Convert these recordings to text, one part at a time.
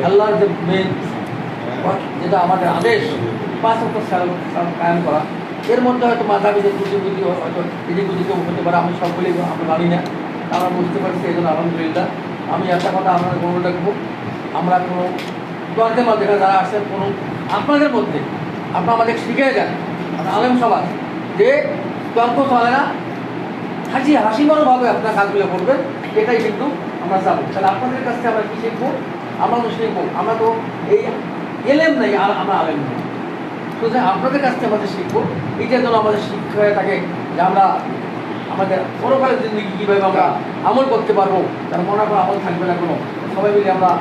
আল্লাহর যে মেন যেটা আমাদের আদেশ 5 ওয়াক্ত সালাত কায়েম করা, এর মধ্যে হয়তো মাঝাবি যে ত্রুটি হয়তো এদিক ওদিকেও হতে পারে, আমি সকলেই আমরা জানি না, আমরা বুঝতে পারছি। এই জন্য আলহামদুলিল্লাহ আমি একটা কথা আপনাদের মনে রাখবো, আমরা কোনো দরদের মধ্যে যারা আসছেন কোনো আপনাদের মধ্যে আপনারা আমাদের শিখে যান, আলেম সমাজ, যে তর্ক চলে না, হাসিমানোভাবে আপনার কাজগুলো করবেন, এটাই কিন্তু আমরা যাবো। তাহলে আপনাদের কাছ থেকে আমরা কী শিখবো? আমরা তো শিখবো, আমরা তো এই এলেম নেই আর আমরা আলেম নেই, সুতরাং আপনাদের কাছ থেকে আমাদের শিখবো। এইটার জন্য আমাদের শিক্ষা হয়ে থাকে যে আমরা আমাদের পরকালের জিন্দগি কীভাবে আমরা আমল করতে পারবো, তার মনে করা আমল থাকবে না কোনো, সবাই মিলে আমরা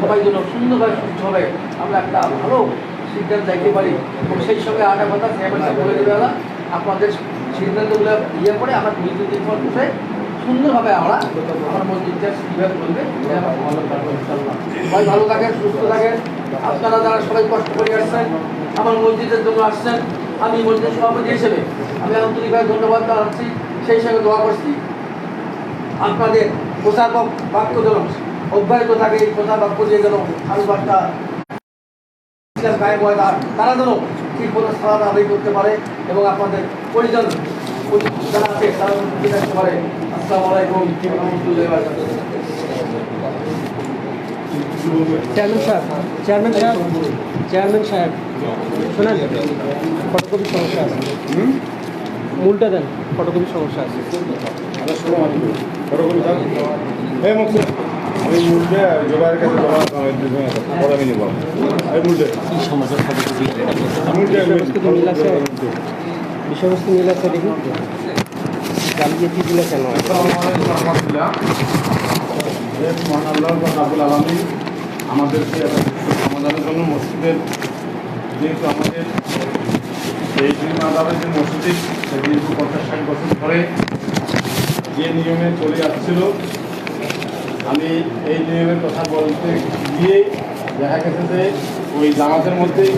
সবাই জন্য সুন্দরভাবে সুস্থভাবে আমরা একটা ভালো সিদ্ধান্ত যাইতে পারি। এবং সেই সঙ্গে আটা কথা চেয়ারম্যান বলে দেবে না, আপনাদের সিদ্ধান্তগুলো ইয়ে করে আমরা দুই বসে সুন্দরভাবে আমরা আমার মসজিদটা কীভাবে করবে সবাই ভালো থাকেন, সুস্থ থাকেন। আপনারা যারা সবাই কষ্ট করে আসছেন, আমার মসজিদের জন্য আসছেন, আমি মসজিদের সভাপতি হিসেবে আমি আন্তরিকভাবে ধন্যবাদ জানাচ্ছি, সেই সঙ্গে দোয়া করছি আপনাদের প্রচার বাক্য যেন অব্যাহত থাকে, এই প্রচার বাক্য দিয়ে যেন আলবাসটা গায়ে হয়, তারা যেন ঠিক মতো সালাদ আদায় করতে পারে এবং আপনাদের পরিজন যারা আছে তারা ঠিক রাখতে পারে। আসসালামু আলাইকুম রহমতুল্লাহি ওয়া বারাকাতুহু। চেয়ারম্যান সাহেব শোনেন, ফটোকপির সমস্যা আছে, মূলটা দেন, ফটোকপির সমস্যা আছে। ফটোকপি থাক আমি মূলটা জোগাড়ের কাছে পরে আমি নিব। এই মূলটা কী সমস্যা? ফটোকপি মূলটা বিষয়বস্তু মিল আছে, বিষয়বস্তু মিল আছে, দেখি জালিয়ে কি দিলে কেন হয়? মহান আল্লাহ রাব্বুল আলামিন আমাদেরকে সমাধানের জন্য মসজিদের, যেহেতু আমাদের এই আদাবের যে মসজিদ দীর্ঘ 50-60 বছর ধরে যে নিয়মে চলে আসছিল, আমি এই নিয়মের কথা বলতে গিয়ে দেখা গেছে যে ওই জামাতের মধ্যেই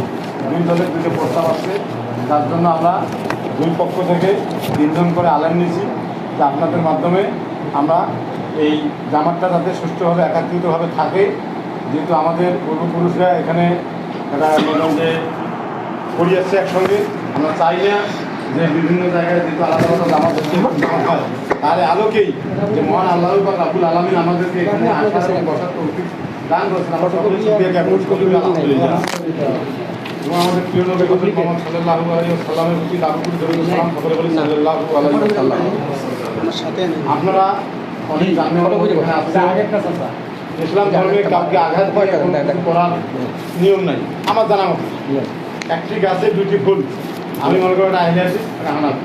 2 দলের 2টো প্রস্তাব আসছে, তার জন্য আমরা 2 পক্ষ থেকে 3 জন করে আলেম নিয়েছি যে আপনাদের মাধ্যমে আমরা এই জামাতটা যাতে সুষ্ঠুভাবে একাত্রিতভাবে থাকে। যেহেতু আমাদের পূর্বপুরুষরা এখানে একটা বললাম যে করিয়েছে একসঙ্গে, আমরা চাই না যে বিভিন্ন জায়গায় যেহেতু আলাদা আলাদা জামাত হয়, তার আলোকেই যে মহান আল্লাহ রাব্বুল আলামিন আমাদেরকে এখানে আসার এবং বসার তৌফিক দান করেছেন। আমরা সকলে শুকরিয়া জ্ঞাপন করি, আলহামদুলিল্লাহ। এবং আমাদের প্রিয় নবী হযরত মুহাম্মদ সাল্লাল্লাহু আলাইহি ওয়াসাল্লামের প্রতি লাখো কোটি দরুদ সালাম সকলে বলি সাল্লাল্লাহু আলাইহি ওয়াসাল্লাম। আপনারা অনেক জানেন ইসলাম ধর্মে কাউকে আঘাত করার নিয়ম নাই আমার জানা মতো। একটি গাছে 2টি ফুল, আমি মনে করি এটা আইলে আছি হানাফ,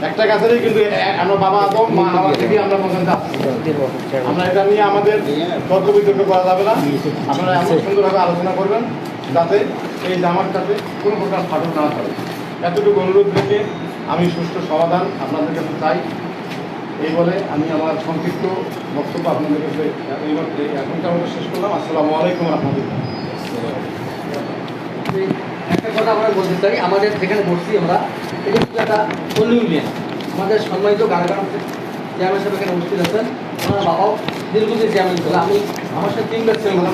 একটা গাছেরই কিন্তু আমরা বাবা আদম মা হাওয়া থেকে আমরা পর্যন্ত আমরা এটা নিয়ে আমাদের তর্ক বিতর্ক করা যাবে না। আপনারা এমন সুন্দরভাবে আলোচনা করবেন যাতে এই জামাতটাতে কোনো প্রকার ফাটল না থাকে, এতটুকু অনুরোধ রেখে আমি সুষ্ঠু সমাধান আপনাদের কাছে চাই। এই বলে আমি আমার সংক্ষিপ্ত বক্তব্য আপনাদের কাছে এখনকার মতো শেষ করলাম। আসসালামু আলাইকুম রহমতুল্লাহ। একটা কথা আমরা বলতে চাই, আমাদের যেখানে বসছি আমরা, এটা হচ্ছে একটা পল্লী ইউনিয়ন, আমাদের সম্মানিত গাড়াগাড় চেয়ারম্যান সাহেব এখানে উপস্থিত আছেন, আমার বাবাও দীর্ঘদিন চেয়ারম্যান ছিল, আমি আমার সাথে 3বার চেয়ারম্যান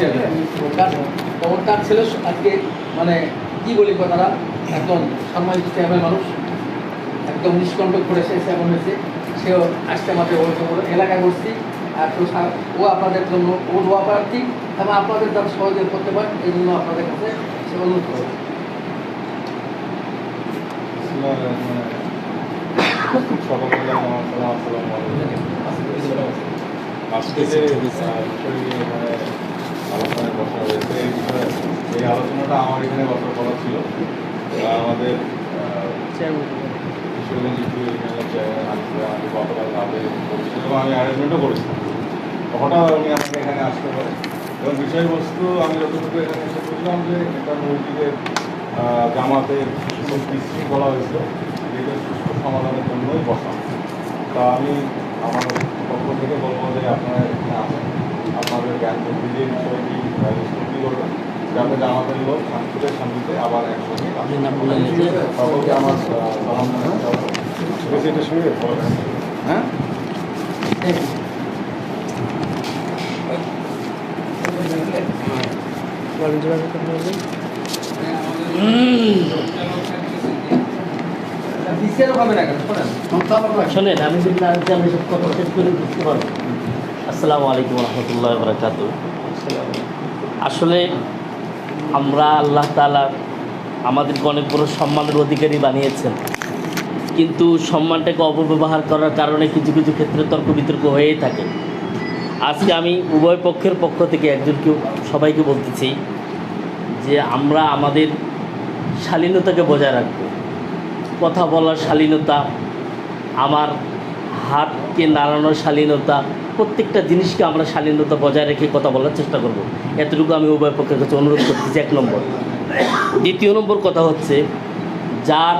তার ছেলে আজকে মানে কী বলি কথাটা, একদম সম্মানিত চেয়ারম্যান মানুষ, একদম নিষ্কণ্ঠ করে সে চেয়ারম্যান হয়েছে, সেও আসছে আমাদের এলাকায় বসছি। আর ও আপনাদের জন্য ও দোয়া প্রার্থী এবং আপনাদের যারা সহযোগ করতে পারেন, এই জন্য আপনাদের কাছে সে অনুরোধ করবে। আজকে যে আলোচনায় বসা হয়েছে এই বিষয়ে, এই আলোচনাটা আমার এখানে বসার কথা ছিল। আমাদের কিশোরগঞ্জ ইউনিয়নের চেয়ারম্যান আমি গতকাল রাতে করেছিলাম এবং আমি অ্যারেঞ্জমেন্টও করেছিলাম। হঠাৎ উনি আমাকে এখানে আসতে পারে এবং বিষয়বস্তু আমি যতটুকু এখানে এসে বুঝলাম যে এটা মসজিদের জামাতের বিশৃঙ্খলা হয়েছিল, যেটা সুষ্ঠু সমাধানের জন্যই বসা। তা আমি আমার পক্ষ থেকে বলবো যে আপনারা এখানে আসেন, আপনাদের জ্ঞান বুদ্ধির বিষয়টি স্মৃতি করবেন যাতে জামাতের লোক শান্তিতে শান্তিতে আবার একসঙ্গে সকলকে আমার সালাম এটা শুনে হ্যাঁ। বলেন যেভাবে কথা বলবেন। বিসিআরও হবে না কেন শোনেন শোনেন, আমি যদি আমি সব কথা শেষ করে বুঝতে পারবো। আসসালামু আলাইকুম রহমতুল্লাহ বরকাত। আসলে আমরা আল্লাহ তাআলা আমাদেরকে অনেক বড় সম্মানের অধিকারী বানিয়েছেন, কিন্তু সম্মানটাকে অপব্যবহার করার কারণে কিছু কিছু ক্ষেত্রে তর্ক বিতর্ক হয়েই থাকে। আজকে আমি উভয় পক্ষের পক্ষ থেকে একজনকে সবাইকে বলতেছি যে আমরা আমাদের শালীনতাকে বজায় রাখবো। কথা বলার শালীনতা, আমার হাতকে নাড়ানোর শালীনতা, প্রত্যেকটা জিনিসকে আমরা শালীনতা বজায় রেখে কথা বলার চেষ্টা করব। এতটুকু আমি উভয় পক্ষের কাছে অনুরোধ করতেছি, 1 নম্বর। দ্বিতীয় নম্বর কথা হচ্ছে, যার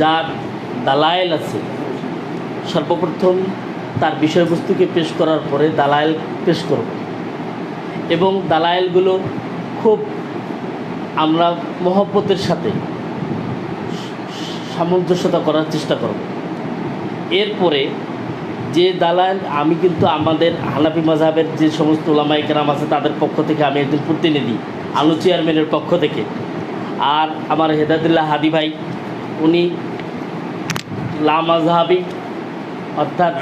যার দালায়েল আছে, সর্বপ্রথম তার বিষয়বস্তুকে পেশ করার পরে দালায়েল পেশ করব, এবং দালায়েলগুলো খুব আমরা মহব্বতের সাথে সামঞ্জস্যতা করার চেষ্টা করব। এরপরে যে দালাল, আমি কিন্তু আমাদের হানাফি মাযহাবের যে সমস্ত উলামায়ে কেরাম আছে তাদের পক্ষ থেকে আমি একজন প্রতিনিধি, আনু চেয়ারম্যানের পক্ষ থেকে, আর আমার হেদায়েতুল্লাহ হাদি ভাই উনি লা মাযহাবি অর্থাৎ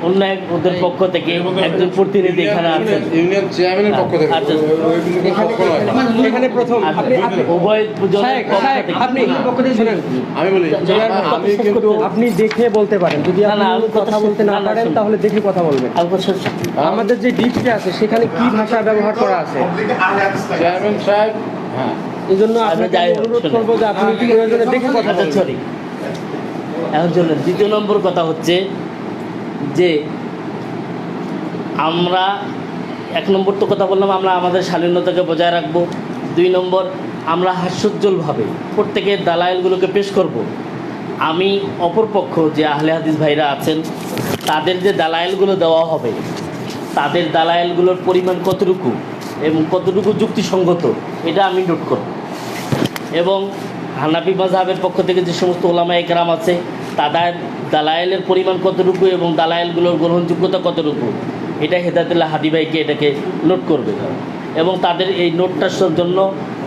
অন্য ওদের পক্ষ থেকে একজন প্রতিনিধি এখানে আছেন, ইউনিয়ন চেয়ারম্যানের পক্ষ থেকে। আচ্ছা। এখানে প্রথম উভয় জনের পক্ষ থেকে শুনেন, আমি বলি, আমি কিন্তু আপনি দেখে বলতে পারেন। যদি না, না, আপনি আমি কথা বলতে না পারেন শুনুন। তাহলে দেখে কথা বলবেন। আমাদের যে ডিপটা আছে সেখানে কি ভাষা ব্যবহার করা আছে, চেয়ারম্যান সাহেব, হ্যাঁ, এই জন্য আপনাকে যাই হোক, অনুরোধ শুনুন। করবো যে আপনি প্রয়োজনে দেখে কথা আচ্ছা, বলবেন। সরি। এখন চলুন, দ্বিতীয় নম্বর কথা হচ্ছে যে আমরা 1 নম্বর তো কথা বললাম, আমরা আমাদের শালীনতাকে বজায় রাখবো। 2 নম্বর, আমরা হাস্যোজ্জ্বলভাবে প্রত্যেকের দালায়েলগুলোকে পেশ করব। আমি অপরপক্ষ যে আহলে হাদিস ভাইরা আছেন তাদের যে দালায়েলগুলো দেওয়া হবে, তাদের দালায়েলগুলোর পরিমাণ কতটুকু এবং কতটুকু যুক্তিসঙ্গত, এটা আমি নোট করব। এবং হানাফি মাযহাবের পক্ষ থেকে যে সমস্ত ওলামায়ে কেরাম আছে তাদের দালায়েলের পরিমাণ কতটুকু এবং দালায়েলগুলোর গ্রহণযোগ্যতা কতটুকু, এটা হেদায়েতুল্লাহ হাদি ভাইকে এটাকে নোট করবে। এবং তাদের এই নোটটার জন্য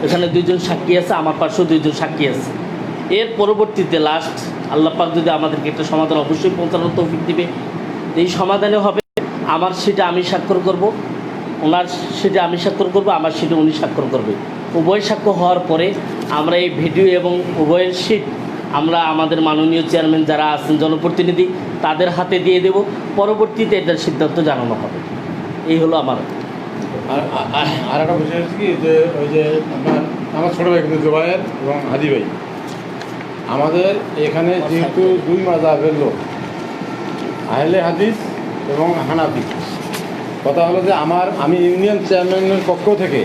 এখানে 2 জন সাক্ষী আছে, আমার পাশেও 2 জন সাক্ষী আছে। এর পরবর্তীতে লাস্ট আল্লাহ পাক যদি আমাদেরকে একটা সমাধান অবশ্যই পৌঁছানোর তৌফিক দিবে, এই সমাধানে হবে আমার সেটা আমি স্বাক্ষর করব, ওনার সেটা আমি স্বাক্ষর করব, আমার সেটা উনি স্বাক্ষর করবে। উভয় সাক্ষ্য হওয়ার পরে আমরা এই ভিডিও এবং উভয়ের শিট আমরা আমাদের মাননীয় চেয়ারম্যান যারা আছেন জনপ্রতিনিধি তাদের হাতে দিয়ে দেব। পরবর্তীতে এটার সিদ্ধান্ত জানানো হবে। এই হলো আমার। আর একটা বিষয় হচ্ছে কি, যে ওই যে আমার ছোটো ভাই কিন্তু জোবায়ের এবং হাদি ভাই, আমাদের এখানে যেহেতু 2 মাযহাবের লোক, আহলে হাদিস এবং হানাফি, কথা হলো যে আমি ইউনিয়ন চেয়ারম্যানের পক্ষ থেকে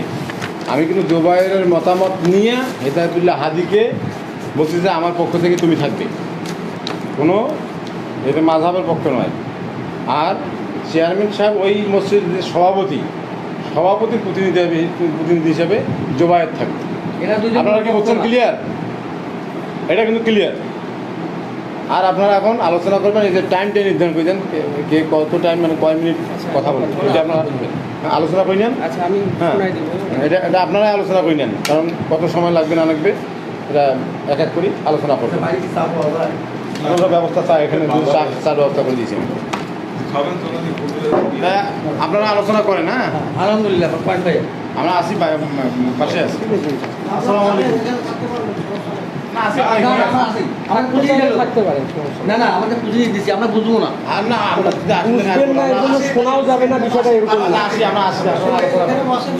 আমি কিন্তু জোবায়েরের মতামত নিয়ে হেদায়েতুল্লাহ হাদিকে বলছি যে আমার পক্ষ থেকে তুমি থাকবে, কোনো এটা মাযহাবের পক্ষ নয়। আর চেয়ারম্যান সাহেব ওই মসজিদের সভাপতির প্রতিনিধি হিসেবে জোবায়ের থাকবে। এরা দুজন আপনারা কি বলছেন? ক্লিয়ার? এটা কিন্তু ক্লিয়ার। আর আপনারা এখন আলোচনা করবেন, এই যে টাইমটা নির্ধারণ করে দেন, কে কত টাইম, মানে কয় মিনিট কথা বলবেন, এটা আপনারা আলোচনা করে নেন। আচ্ছা, আমি হ্যাঁ, শোনাই দেবো। এটা আপনারাই আলোচনা করে নেন, কারণ কত সময় লাগবে না লাগবে এটা এক এক করে আলোচনা করবেন। বাড়ি কি সাফ হবে? কোনো ব্যবস্থা চাই, এখানে চার ব্যবস্থা করে দিয়েছি। আপনারা আলোচনা করেন। হ্যাঁ, আলহামদুলিল্লাহ পান ভাই আমরা আসি, পাশে আছি। আসসালামু আলাইকুম। না, আসি, আমার বুঝিয়ে গেল থাকতে পারেন, সমস্যা নেই। না না আমাদের বুঝিয়ে দিচ্ছি, আমরা বুঝবো না। আর না, আমরা বুঝবেন না, এর জন্য শোনাও যাবে না, বিষয়টা এরকম না। আমরা আসি,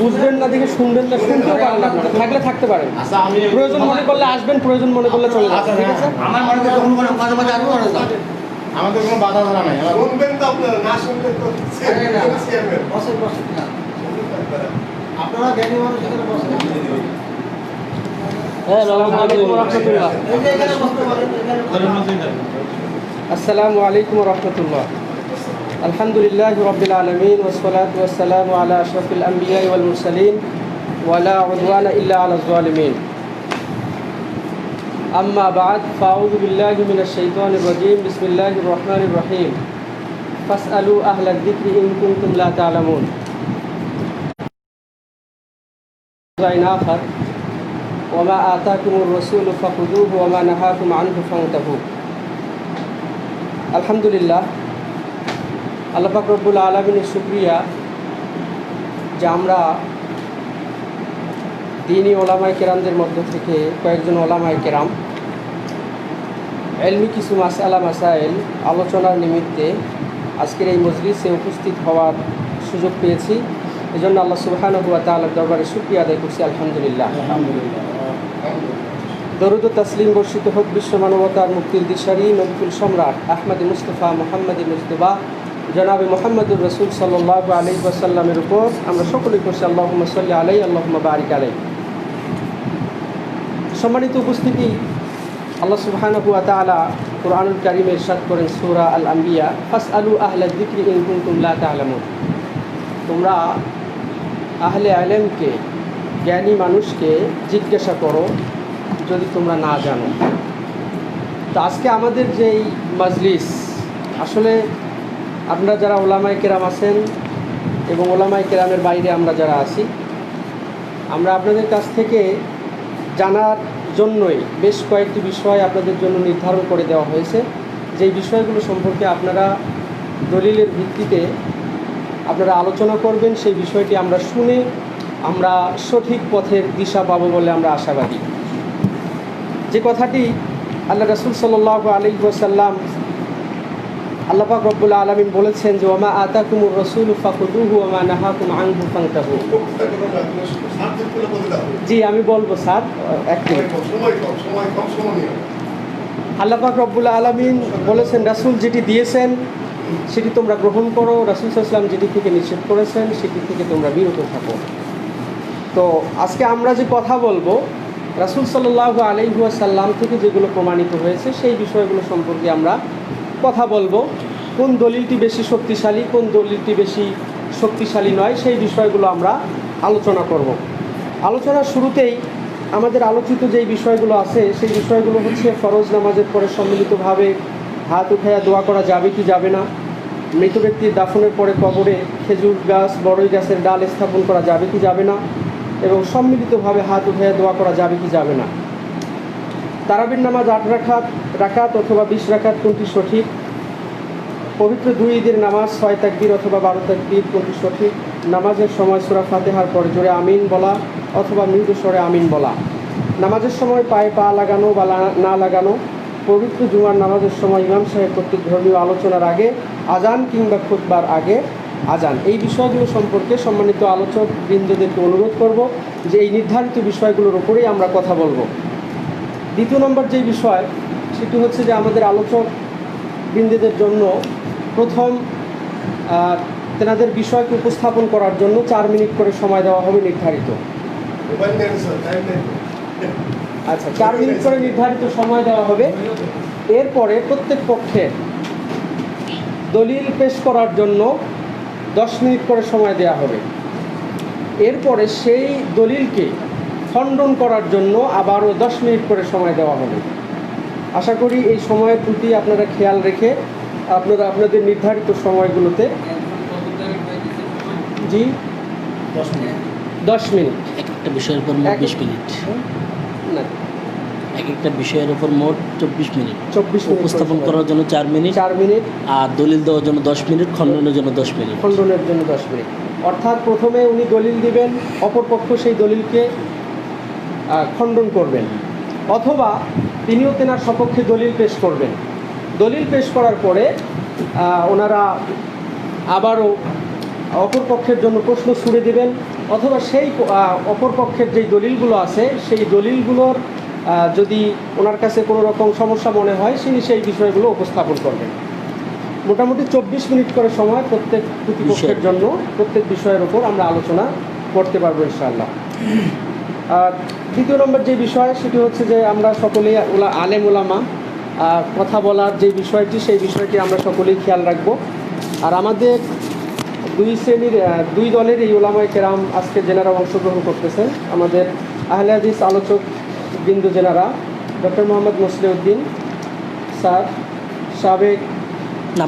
বুঝবেন না দেখে শুনবেন না, শুনতেও পারেন না, আপনারা থাকলে থাকতে পারেন। আচ্ছা, আমি প্রয়োজন মনে করলে আসবেন, প্রয়োজন মনে করলে চলে যাবেন, ঠিক আছে? আমার মনে করতে কোনো মাঝে মাঝে আরও অনেক দাম। আমাদের কোনো বাধা ধরা নাই। শুনবেন তো আপনারা, না শুনবেন তো চেয়ারম্যান। বসেন বসেন না আপনারা জ্ঞানী মানুষ এখানে বসেন। আসসালামু আলাইকুম ওয়া রাহমাতুল্লাহ। এই যে এখানে বসতে পারেন, এখানে আসসালামু আলাইকুম ওয়া রাহমাতুল্লাহ। আলহামদুলিল্লাহি রাব্বিল আলামিন ওয়াস সালাতু ওয়াস সালামু আলা আশরাফিল আমবিয়া ওয়াল মুরসালিন ওয়া লা উদওয়ানা ইল্লা আলাজ জালিমিন। আম্মা বা'দ, ফাআউযু বিল্লাহি মিনাশ শাইতানির রাজীম। বিসমিল্লাহির রহমানির রহিম। ফাসআলু আহলায যিকরি ইন কুনতুম লা তা'লামুন। আখার ওমা আতাকুমুর রাসূলু ফাখুযুহু ওমা নাহাকুম আনহু ফান্তাহু। আলহামদুলিল্লাহ, আল্লাহ পাক রব্বুল আলামিনের শুকরিয়া যে আমরা দ্বীনি ওলামায়ে কেরামদের মধ্য থেকে কয়েকজন ওলামায়ে কেরাম এলমি কিছু মাসআলা মাসাইল আলোচনার নিমিত্তে আজকের এই মজলিসে উপস্থিত হওয়ার সুযোগ পেয়েছি। এজন্য আল্লাহ সুবহানাহু ওয়া তাআলার দরবারে শুকরিয়া আদায় করছি। আলহামদুলিল্লাহ। দরুদ ও তাসলিম বর্ষিত হোক বিশ্ব মানবতার মুক্তির দিশারি নবকুল সম্রাট আহমদ মুস্তফা মুহাম্মদ মুজতবা জনাবে মুহাম্মদুর রাসূল সাল্লাল্লাহু আলাইহি ওয়াসাল্লামের উপর। আমরা সকলেই করছি আল্লাহুম্মা সাল্লি আলাইহি আল্লাহুম্মা বারিক আলাইহি। সম্মানিত উপস্থিতি, আল্লাহ সুবহানাহু ওয়া তাআলা কুরআনুল কারীমে ইরশাদ করেন সূরা আল আম্বিয়া, ফাসআলু আহলা যিকরি ইন কুনতুম লা তা'লামুন। তোমরা আহলে ইলমকে, জ্ঞানী মানুষকে জিজ্ঞাসা করো যদি তোমরা না জানো। তো আজকে আমাদের যেই মাজলিস, আসলে আপনারা যারা ওলামায়ে কেরাম আছেন এবং ওলামায়ে কেরামের বাইরে আমরা যারা আছি, আমরা আপনাদের কাছ থেকে জানার জন্যই বেশ কয়েকটি বিষয় আপনাদের জন্য নির্ধারণ করে দেওয়া হয়েছে। যেই বিষয়গুলো সম্পর্কে আপনারা দলিলের ভিত্তিতে আপনারা আলোচনা করবেন, সেই বিষয়টি আমরা শুনে আমরা সঠিক পথের দিশা পাবো বলে আমরা আশাবাদী। যে কথাটি আল্লাহ রাসূল সাল্লাল্লাহু আলাইহি ওয়াসাল্লাম, আল্লাহ পাক রব্বুল আলামিন বলেছেন যে ওমা আতাকুমুর রাসূলু ফাখুযুহু ওমা নাহাকুম আনহু ফান্তাহু। জি, আমি বলবো স্যার, এক মিনিট। আল্লাহ পাক রব্বুল আলামিন বলেছেন রাসূল যেটি দিয়েছেন সেটি তোমরা গ্রহণ করো, রাসূল সাল্লাল্লাহু আলাইহি ওয়াসাল্লাম যেটি থেকে নিষেধ করেছেন সেটি থেকে তোমরা বিরত থাকো। তো আজকে আমরা যে কথা বলবো, রাসূল সাল্লাল্লাহু আলাইহি ওয়াসাল্লাম থেকে যেগুলো প্রমাণিত হয়েছে সেই বিষয়গুলো সম্পর্কে আমরা কথা বলবো। কোন দলিলটি বেশি শক্তিশালী, কোন দলিলটি বেশি শক্তিশালী নয়, সেই বিষয়গুলো আমরা আলোচনা করব। আলোচনার শুরুতেই আমাদের আলোচিত যেই বিষয়গুলো আছে সেই বিষয়গুলো হচ্ছে ফরজ নামাজের পরে সম্মিলিতভাবে হাত উঠাইয়া দোয়া করা যাবে কি যাবে না, মৃত ব্যক্তির দাফনের পরে কবরে খেজুর গাছ, বড়ই গাছের ডাল স্থাপন করা যাবে কি যাবে না, এবং সম্মিলিতভাবে হাত উঠাইয়া দোয়া করা যাবে কি যাবে না। তারাবির নামাজ 8 রাকাত অথবা 20 রাকাত কোনটি সঠিক, পবিত্র 2 ঈদের নামাজ 6 তাকবীর অথবা 12 তাকবীর কোনটি সঠিক, নামাজের সময় সূরা ফাতিহার পরে জোরে আমিন বলা অথবা মৃদু স্বরে আমিন বলা, নামাজের সময় পায়ে পা লাগানো বা না লাগানো, পবিত্র জুমার নামাজের সময় ইমাম সাহেব কর্তৃক ধর্মীয় আলোচনার আগে আজান কিংবা খুতবার আগে আজান। এই বিষয়গুলো সম্পর্কে সম্মানিত আলোচক বৃন্দদেরকে অনুরোধ করব যে এই নির্ধারিত বিষয়গুলোর উপরেই আমরা কথা বলবো। দ্বিতীয় নম্বর যেই বিষয় সেটি হচ্ছে যে আমাদের আলোচক বৃন্দদের জন্য প্রথম তেনাদের বিষয়কে উপস্থাপন করার জন্য 4 মিনিট করে সময় দেওয়া হবে নির্ধারিত। আচ্ছা, 4 মিনিট করে নির্ধারিত সময় দেওয়া হবে। এরপরে প্রত্যেক পক্ষের দলিল পেশ করার জন্য 10 মিনিট করে সময় দেওয়া হবে। এরপরে সেই দলিলকে খণ্ডন করার জন্য আবারও 10 মিনিট করে সময় দেওয়া হবে। আশা করি এই সময়ের প্রতি আপনারা খেয়াল রেখে আপনারা আপনাদের নির্ধারিত সময়গুলোতে জি 10 মিনিট একটা বিষয়ের উপর মোট 20 মিনিট, না একটা বিষয়ের উপর মোট 24 মিনিট 24 মিনিট উপস্থাপন করার জন্য 4 মিনিট, 4 মিনিট, আর দলিল দেওয়ার জন্য 10 মিনিট, খণ্ডনের জন্য 10 মিনিট। খণ্ডনের জন্য 10 মিনিট। অর্থাৎ প্রথমে উনি দলিল দিবেন, অপরপক্ষ সেই দলিলকে খণ্ডন করবেন, অথবা তিনিও তেনার সপক্ষে দলিল পেশ করবেন। দলিল পেশ করার পরে ওনারা আবারও অপরপক্ষের জন্য প্রশ্ন ছুড়ে দেবেন, অথবা সেই অপরপক্ষের যেই দলিলগুলো আছে সেই দলিলগুলোর যদি ওনার কাছে কোনো রকম সমস্যা মনে হয় তিনি সেই বিষয়গুলো উপস্থাপন করবেন। মোটামুটি 24 মিনিট করে সময় প্রত্যেক প্রতিপক্ষের জন্য প্রত্যেক বিষয়ের উপর আমরা আলোচনা করতে পারবো ইনশাআল্লাহ। আর দ্বিতীয় নম্বর যে বিষয় সেটি হচ্ছে যে আমরা সকলেই আলেম ওলামা, কথা বলার যে বিষয়টি সেই বিষয়টি আমরা সকলেই খেয়াল রাখবো। আর আমাদের দুই দলের এই ওলামায়ে কেরাম আজকে যেনারা অংশগ্রহণ করতেছেন, আমাদের আহলে হাদিস আলোচক বিন্দু যেনারা ডক্টর মোহাম্মদ মুসলিউদ্দিন স্যার, সাবেক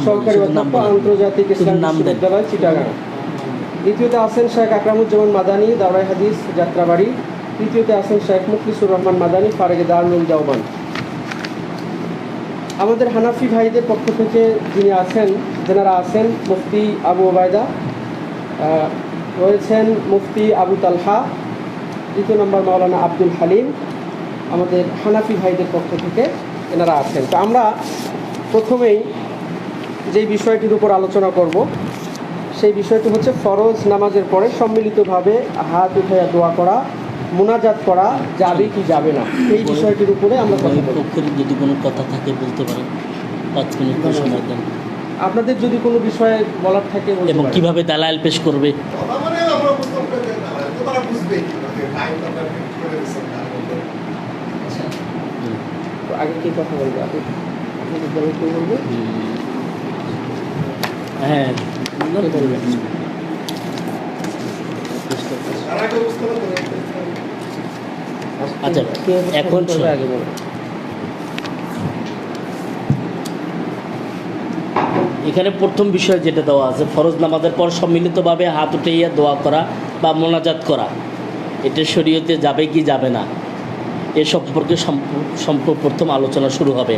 সহকারী অধ্যাপক, আন্তর্জাতিক ইসলাম বিশ্ববিদ্যালয় চিটাগাং, দ্বিতীয়তে আছেন শেখ আকরামুজ্জামান মাদানী, দাওরাই হাদিস, যাত্রাবাড়ি। তৃতীয়তে আছেন শেখ মুখলিসুর রহমান মাদানী, ফারেগে দারুল দেওবান। আমাদের হানাফি ভাইদের পক্ষ থেকে যেনারা আছেন মুফতি আবু ওবায়দা, রয়েছেন মুফতি আবু তালহা, দ্বিতীয় নম্বর মাওলানা আব্দুল হালিম। আমাদের হানাফি ভাইদের পক্ষ থেকে এনারা আছেন। তো আমরা প্রথমেই যেই বিষয়টির উপর আলোচনা করব সেই বিষয়টি হচ্ছে ফরজ নামাজের পরে সম্মিলিতভাবে হাত উঠাইয়া দোয়া করা, মুনাজাত করা যাবে কি যাবে না, এই বিষয়টির উপরে আমরা কথা বলব। পক্ষের যদি কোনো কথা থাকে বলতে পারেন, 5 মিনিট সময় দেন। আপনাদের যদি কোনো বিষয়ে বলার থাকে বলতে এবং পারেন। কিভাবে দালাল পেশ করবে, কথা মানে আমরা বুঝতে পারবে না, তো তারা বুঝবে কি টাইম আপনারা ফিক্স করে দিয়েছেন তার মধ্যে। তো আগে কি কথা বলবো? আপনাদের দল কি বলবে? হ্যাঁ কে বলবে? তারা কেউ বুঝতে পারবে না। আচ্ছা, কে এখন বলবে আগে বলবে? এখানে প্রথম বিষয় যেটা দেওয়া আছে, ফরজ নামাজের পর সম্মিলিতভাবে হাত উঠাইয়া দোয়া করা বা মোনাজাত করা, এটা শরীয়তে যাবে কি যাবে না এ সম্পর্কে প্রথম আলোচনা শুরু হবে।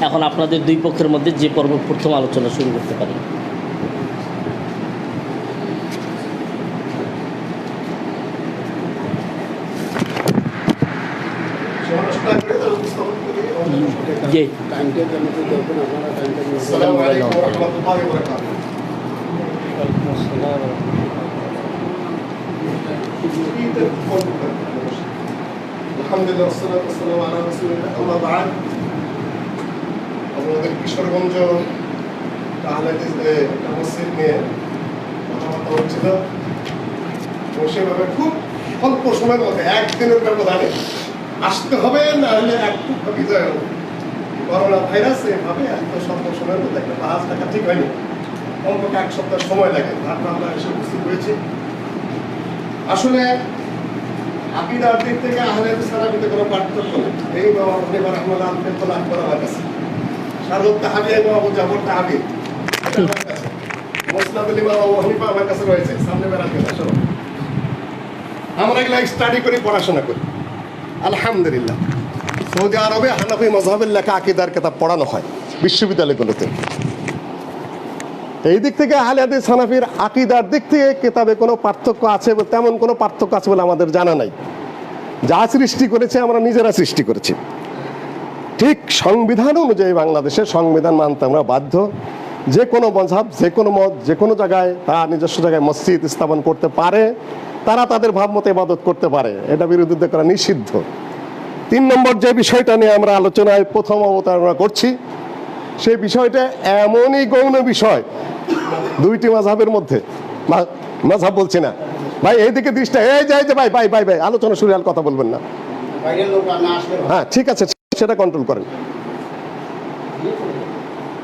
এখন আপনাদের দুই পক্ষের মধ্যে যে পর্ব প্রথম আলোচনা শুরু করতে পারেন। সমাজটা করে তারা উপস্থাপন করে জি, আসসালামু আলাইকুম ওয়া রাহমাতুল্লাহি ওয়া বারাকাতুহু। আলহামদুলিল্লাহ ওয়াসসালাতু ওয়াসসালামু আলা রাসূলিল্লাহ, আম্মা বা'দ। আমাদের কিশোরগঞ্জ তাহলাদিসে একটা মসজিদ নিয়ে কথাবার্তা হচ্ছিল, এবং সেভাবে খুব অল্প সময়ের মধ্যে একদিনের ব্যবধানে আসতে হবে, না হলে একটু বিজয় হবে। করোনা ভাইরাস এভাবে এত স্বল্প সময়ের মধ্যে একটা পাঁচ টাকা ঠিক হয়নি, অন্তত 1 সপ্তাহ সময় লাগে। তারপর আমরা এসে উপস্থিত হয়েছি। আসলে আকিদার দিক থেকে আহলে হাদিস সালাফিতে কোনো পার্থক্য নেই। এই বাবা হানিফা রাহমাতুল্লাহ আলাইহি তো লাভ করা আমার কাছে, শারহুত তাহাবি এবং আবু জাফর তাহাবি এটা আমার কাছে, মুসনাদুল ইমাম আবু হানিফা আমার কাছে রয়েছে, সামনে বেড়াতে আসলে আমরা এগুলা স্টাডি করি, পড়াশোনা করি। আলহামদুলিল্লাহ সৌদি আরবে হানাফি মাযহাবের লেখা আকিদার কিতাব পড়ানো হয় বিশ্ববিদ্যালয়গুলোতে। এই দিক থেকে আহলে হাদিস হানাফির আকিদার দিক থেকে কিতাবে কোনো পার্থক্য আছে, তেমন কোনো পার্থক্য আছে বলে আমাদের জানা নাই। যা সৃষ্টি করেছে আমরা নিজেরা সৃষ্টি করেছি। ঠিক সংবিধান অনুযায়ী বাংলাদেশের সংবিধান মানতে আমরা বাধ্য। যে কোনো মযহাব, যে কোনো মত, যে কোনো জায়গায় তারা নিজস্ব জায়গায় মসজিদ স্থাপন করতে পারে, তারা তাদের ভাবমতো ইবাদত করতে পারে, এটা বিরোধিতা করা নিষিদ্ধ। 3 নম্বর যে বিষয়টা নিয়ে আমরা আলোচনায় প্রথম অবতারণা করছি, সেই বিষয়টা এমনই গৌণ বিষয় দুইটি মাযহাবের মধ্যে, মাযহাব বলছি না ভাই, এইদিকে দৃষ্টি, এই যে ভাই ভাই ভাই ভাই আলোচনা শুরু হলে কথা বলবেন না। হ্যাঁ ঠিক আছে, সেটা কন্ট্রোল করেন।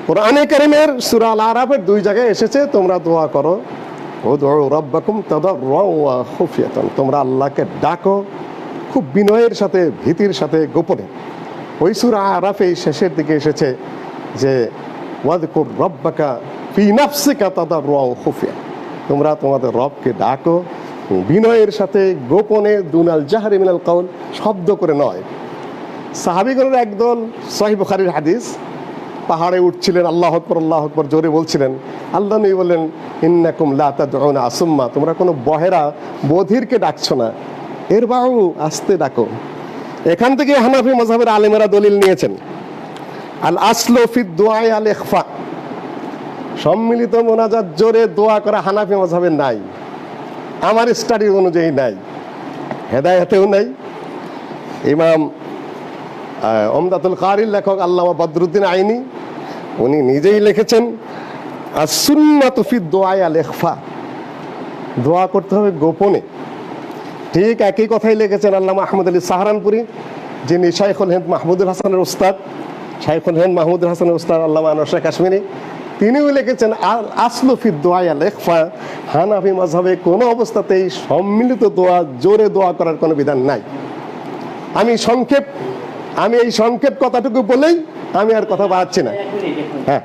কোরআনে কারীমের সূরা আল আরাফের 2 জায়গায় এসেছে তোমরা দোয়া করো, উদউ রাব্বাকুম তাদাররুআন ওয়া খুফিয়াতান, তোমরা আল্লাহকে ডাকো খুব বিনয়ের সাথে, ভীতির সাথে, গোপনে। ওই সূরা আরাফে শেষের দিকে এসেছে যে ওয়াযকুর রাব্বাকা ফি নাফসিকা তাদাররুআন ওয়া খুফিয়া, তোমরা তোমাদের রবকে ডাকো বিনয়ের সাথে, গোপনে, দুনাল জাহরি মিনাল কাউল, শব্দ করে নয়। সাহাবীগণের একদল, সহিহ বুখারীর হাদিস, পাহাড়ে উঠছিলেন, আল্লাহু আকবার আল্লাহু আকবার জোরে বলছিলেন। আল্লাহ নবী বললেন ইন্নাকুম লা তাদউনা আসুম্মা, তোমরা কোনো বহেরা বধিরকে ডাকছো না, এর বাউ আস্তে ডাকো। এখান থেকে হানাফি মাযহাবের আলেমেরা দলিল নিয়েছেন আল আসলু ফিদ দুআ আল ইখফা, সম্মিলিত মোনাজাত জোরে দোয়া করা হানাফি মাযহাবের নাই, আমার স্টাডি অনুযায়ী নাই, হেদায়েতেও নাই। ইমাম উমদাতুল কারির লেখক আল্লামা বদরুদ্দিন আইনি উনি নিজেই লিখেছেন as-সুন্নাতু ফিদ দুআ আল ইখফা, দোয়া করতে হবে গোপনে। ঠিক একই কথাই লিখেছেন আল্লামা আহমদ আলী সাহারানপুরি, যিনি শাইখুল হিন্দ মাহমুদুল হাসানের উস্তাদ, শাইখুল হিন্দ মাহমুদুল হাসানের উস্তাদ আল্লামা আনোয়ার শাহ কাশ্মীরি, তিনিও লিখেছেন আল আসলু ফিদ দুআ আল ইখফা, হানাফি মাযহাবে কোনো অবস্থাতেই সম্মিলিত দোয়া, জোরে দোয়া করার কোনো বিধান নাই। আমি এই সংক্ষেপ কথাটুকু বলেই আমি আর কথা বাড়াচ্ছি না। হ্যাঁ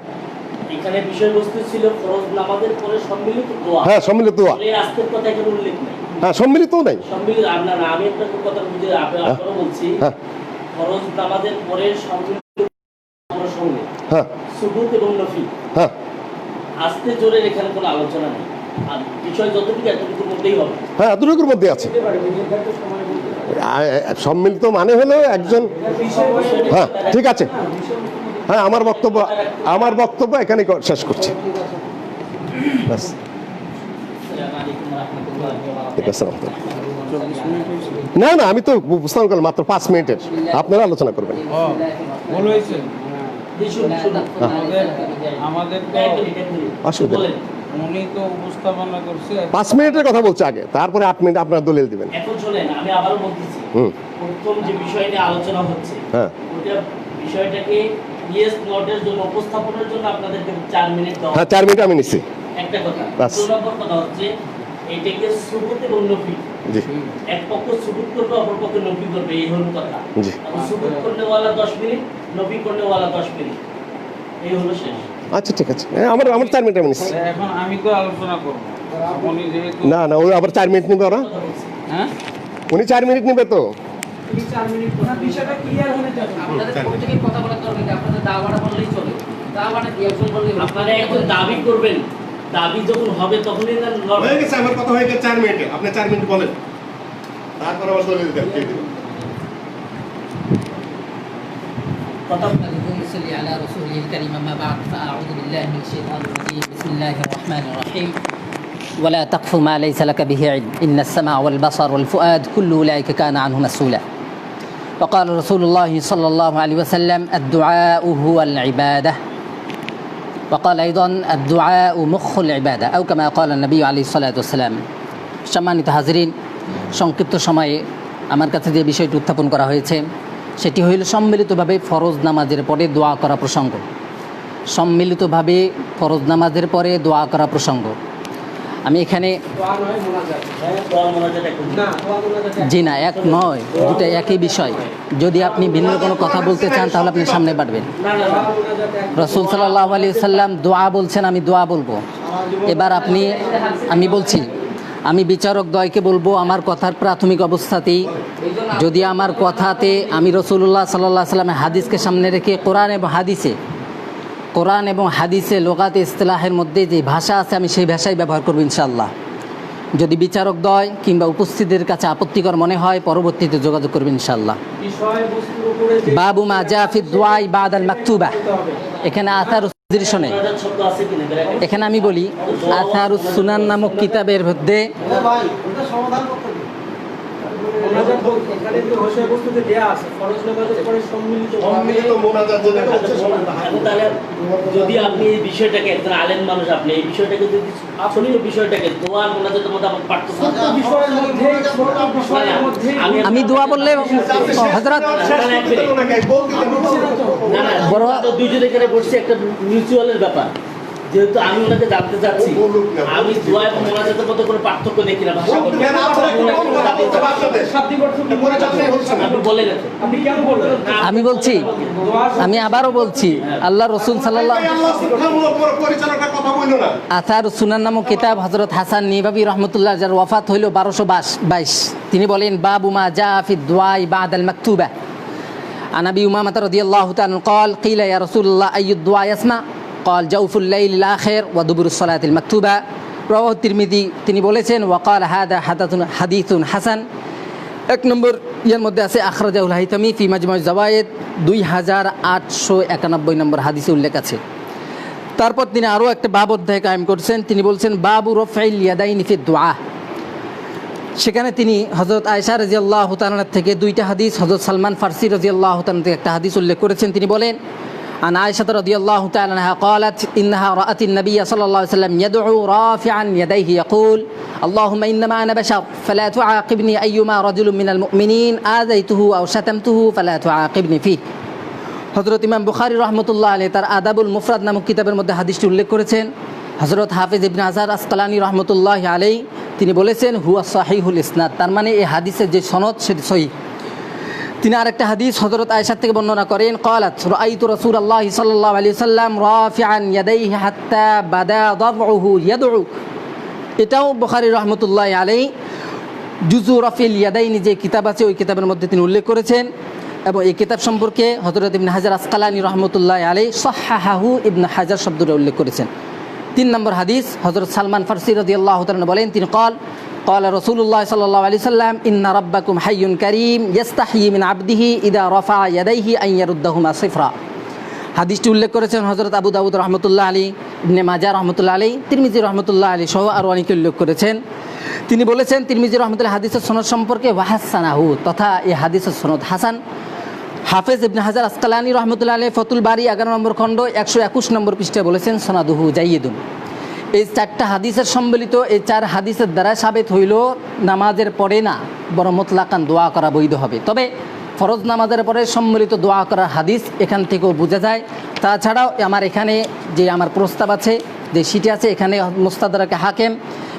এখানে বিষয়বস্তু ছিল ফরজ নামাজের পরে সম্মিলিত দোয়া। হ্যাঁ সম্মিলিত দোয়া, এই আজকের কথা এখানে উল্লেখ নেই। হ্যাঁ সম্মিলিতও নাই। সম্মিলিত আপনার আমি আপনাকে কথা বুঝে আপনারও বলছি, হ্যাঁ ফরজ নামাজের পরে সম্মিলিত দোয়ার সঙ্গে হ্যাঁ সুবুত এবং নফি হ্যাঁ আস্তে জোরে এখানে কোনো আলোচনা নেই। আর বিষয় যতটুকু এতটুকুর মধ্যেই হবে। হ্যাঁ এতটুকুর মধ্যে আছে। সম্মিলিত মানে হলো একজন, হ্যাঁ ঠিক আছে, হ্যাঁ আমার বক্তব্য এখানে শেষ করছি। ব্যাস। ঠিক আছে, না না আমি তো বুঝতাম করলাম মাত্র 5 মিনিটের, আপনারা আলোচনা করবেন। ভুল হয়েছে। আমাদের অসুবিধা নেই। উনি তো উপস্থাপনা করছে 5 মিনিটের কথা বলছে আগে, তারপরে 8 মিনিট আপনারা দলিল দিবেন। এখন শোনেন, আমি আবারও বলতেছি, প্রথম যে বিষয় নিয়ে আলোচনা হচ্ছে, হ্যাঁ ওটা বিষয়টাকে ইয়েস নটের জন্য উপস্থাপনের জন্য আপনাদেরকে 4 মিনিট দাও। হ্যাঁ 4 মিনিট আমি নিচ্ছি। একটা কথা। বাস। 2 নম্বর কথা হচ্ছে এটাকে সুবুত এবং নফি, জি এক পক্ষ সুবুত করবে, অপর পক্ষ নফি করবে, এই হলো কথা। জি এখন সুবুত করনে ওয়ালা 10 মিনিট, নফি করনে ওয়ালা 10 মিনিট, এই হলো শেষ। আচ্ছা ঠিক আছে, আমার 4 মিনিট আমি নিচ্ছি। এখন আমি তো আলোচনা করবো, উনি যেহেতু না না ওই আবার 4 মিনিট নিবে ওরা, হ্যাঁ উনি 4 মিনিট নিবে তো। আপনাদের প্রত্যেকের কথা বলার দরকার নেই, আপনাদের দাওয়াটা বললেই চলে। দাওয়াটা কি একজন বললেই হবে? আপনারা এখন দাবি করবেন, দাবি যখন হবে তখনই না হয়ে গেছে, আমার কথা হয়ে গেছে 4 মিনিটে, আপনি 4 মিনিট বলেন, তারপর আবার দলিল দেন। اللهم صل على رسوله الكريم. أما بعد فأعوذ بالله من الشيطان الرجيم. بسم الله الرحمن الرحيم. ولا تقف ما ليس لك به علم إن السمع والبصر والفؤاد كل أولئك كان عنه مسؤولا. وقال رسول الله صلى الله عليه وسلم الدعاء هو العبادة. وقال أيضا الدعاء مخ العبادة أو كما قال النبي عليه الصلاة والسلام. সম্মানিত হাজিরিন, সংক্ষিপ্ত সময়ে আমার কাছে যে বিষয়টি উত্থাপন করা হয়েছে সেটি হইল সম্মিলিতভাবে ফরজ নামাজের পরে দোয়া করা প্রসঙ্গ। সম্মিলিতভাবে ফরজ নামাজের পরে দোয়া করা প্রসঙ্গ। আমি এখানে জি না, এক নয়, দুটা একই বিষয়। যদি আপনি ভিন্ন কোনো কথা বলতে চান তাহলে আপনি সামনে বাড়বেন। রসুল সাল্লাল্লাহু আলাইহি সাল্লাম দোয়া বলছেন, আমি দোয়া বলবো। এবার আমি বলছি, আমি বিচারক দ্বয়কে বলবো আমার কথার প্রাথমিক অবস্থাতেই যদি আমার কথাতে আমি রসুল্লাহ সাল্লাল্লাহু আলাইহি সাল্লামের হাদিসকে সামনে রেখে কোরআন এবং হাদিসে লোগাতে ইসতিলাহের মধ্যে যে ভাষা আছে আমি সেই ভাষাই ব্যবহার করব ইনশাআল্লাহ। যদি বিচারক দ্বয় কিংবা উপস্থিতদের কাছে আপত্তিকর মনে হয় পরবর্তীতে যোগাযোগ করবেন ইনশাআল্লাহ। বাবু মা জা ফি দুআই বাদাল মাকতুবা, এখানে আথারুস শোনে, এখানে আমি বলি আথারুস সুনান নামক কিতাবের মধ্যে যদি আপনি এই বিষয়টাকে একজন আলেম মানুষ, আপনি এই বিষয়টাকে যদি আসলে বিষয়টাকে দোয়া মোনাজাতের মধ্যে আমার পার্থক্য, আমি দোয়া বললে হযরত বড় দুইজন এখানে বসছে, একটা মিউচুয়ালের ব্যাপার। যেহেতু আমি ওনাকে জানতে চাচ্ছি, আমি দোয়া এবং মোনাজাতের মধ্যে কোনো পার্থক্য দেখি না। ভাষা আমি বলছি, আমি আবারও বলছি, আল্লাহ রসুল সাল্লাল্লাহু আথার সুনান নামক কিতাব হযরত হাসান নিবাবী রহমতুল্লাহ যার ওয়াফাত হইল 1222, তিনি বলেন বাবু মা জা ফি দুআই বাদাল মাকতুবা। আন আবি উমামা রাদিয়াল্লাহু তাআলা قال قيل يا رسول الله أي الدعاء يسمع قال جوف الليل الآخر ودبر الصلاة المكتوبة رواه الترمذي। তিনি বলেছেন ওয়াকাল হাদা হাদিসুন হাসান। 1 নম্বর ইয়ার মধ্যে আছে আখরাজাহুল হাইতামি ফি মাজমুজ জাওয়ায়েদ, 2891 নম্বর হাদিসে উল্লেখ আছে। তারপর তিনি আরও একটা বাব অধ্যায় কায়েম করছেন, তিনি বলছেন বাবু রফাইল ইয়াদাইনি ফি দুআ। সেখানে তিনি হযরত আয়েশা রাদিয়াল্লাহু তাআলা থেকে 2টা হাদিস, হযরত সালমান ফারসি রাদিয়াল্লাহু তাআলা থেকে একটা হাদিস উল্লেখ করেছেন। তিনি বলেন عن عائشة رضي الله تعالى عنها قالت إنها رأت النبي صلى الله عليه وسلم يدعو رافعا يديه يقول اللهم إنما أنا بشر فلا تعاقبني أيما رجل من المؤمنين آذيته أو شتمته فلا تعاقبني فيه। হযরত ইমাম বুখারী রাহমাতুল্লাহ আলাইহি তার আদাবুল মুফরাদ নামক কিতাবের মধ্যে হাদিসটি উল্লেখ করেছেন। হযরত হাফিজ ইবনে হাজার আসকালানী রাহমাতুল্লাহি আলাইহি তিনি বলেছেন হুয়া সাহিহুল ইসনাদ, তার মানে এই হাদিসের যে সনদ সেটি সহিহ। তিনি আরেকটা হাদিস হযরত আয়েশা থেকে বর্ণনা করেন قالت رأيت رسول الله صلى الله عليه وسلم رافعا يديه حتى بدا ضبعه يدعو। এটাও বুখারী রহমতুল্লাহ আলাইহি জুজু রাফিল ইয়াদাইনি যে কিতাব আছে ওই কিতাবের মধ্যে তিনি উল্লেখ করেছেন এবং এই কিতাব সম্পর্কে হযরত ইবনে হাজার আসকালানি রহমতুল্লাহ আলাইহি সাহহাহু ইবনে হাজার শব্দটা উল্লেখ করেছেন। 3 নম্বর হাদিস হযরত সালমান ফারসি রাদিয়াল্লাহু তাআলা বলেন তিনি قال رسول الله صلى الله عليه وسلم إن ربكم حي كريم يستحيي من عبده إذا رفع يديه أن يردهما صفرا। হাদিসটি উল্লেখ করেছেন হযরত আবু দাউদ রহমতুল্লাহ আলাইহি, ইবনে মাজাহ রহমতুল্লাহ আলাইহি, তিরমিজি রহমতুল্লাহ আলাইহি সহ আরও অনেকে উল্লেখ করেছেন। তিনি বলেছেন তিরমিজি রহমতুল্লাহ হাদিসের সনদ সম্পর্কে ওয়াহাসানাহু, তথা এই হাদিসের সনদ হাসান। হাফেজ ইবনে হাজার আসকালানি রহমতুল্লাহ আলাইহি ফতুল বারি 11 নম্বর খণ্ড 121 নম্বর পৃষ্ঠায় বলেছেন সনাদুহু জাইয়িদুন। এই 4টা হাদিসের সম্বলিত এই 4 হাদিসের দ্বারা সাবিত হইল নামাজের পরে না বরং মুতলাকান দোয়া করা বৈধ হবে। তবে ফরজ নামাজের পরে সম্মিলিত দোয়া করার হাদিস এখান থেকেও বোঝা যায়। তাছাড়াও আমার এখানে যে আমার প্রস্তাব আছে যে সিটি আছে এখানে মুস্তাদরাকে হাকিম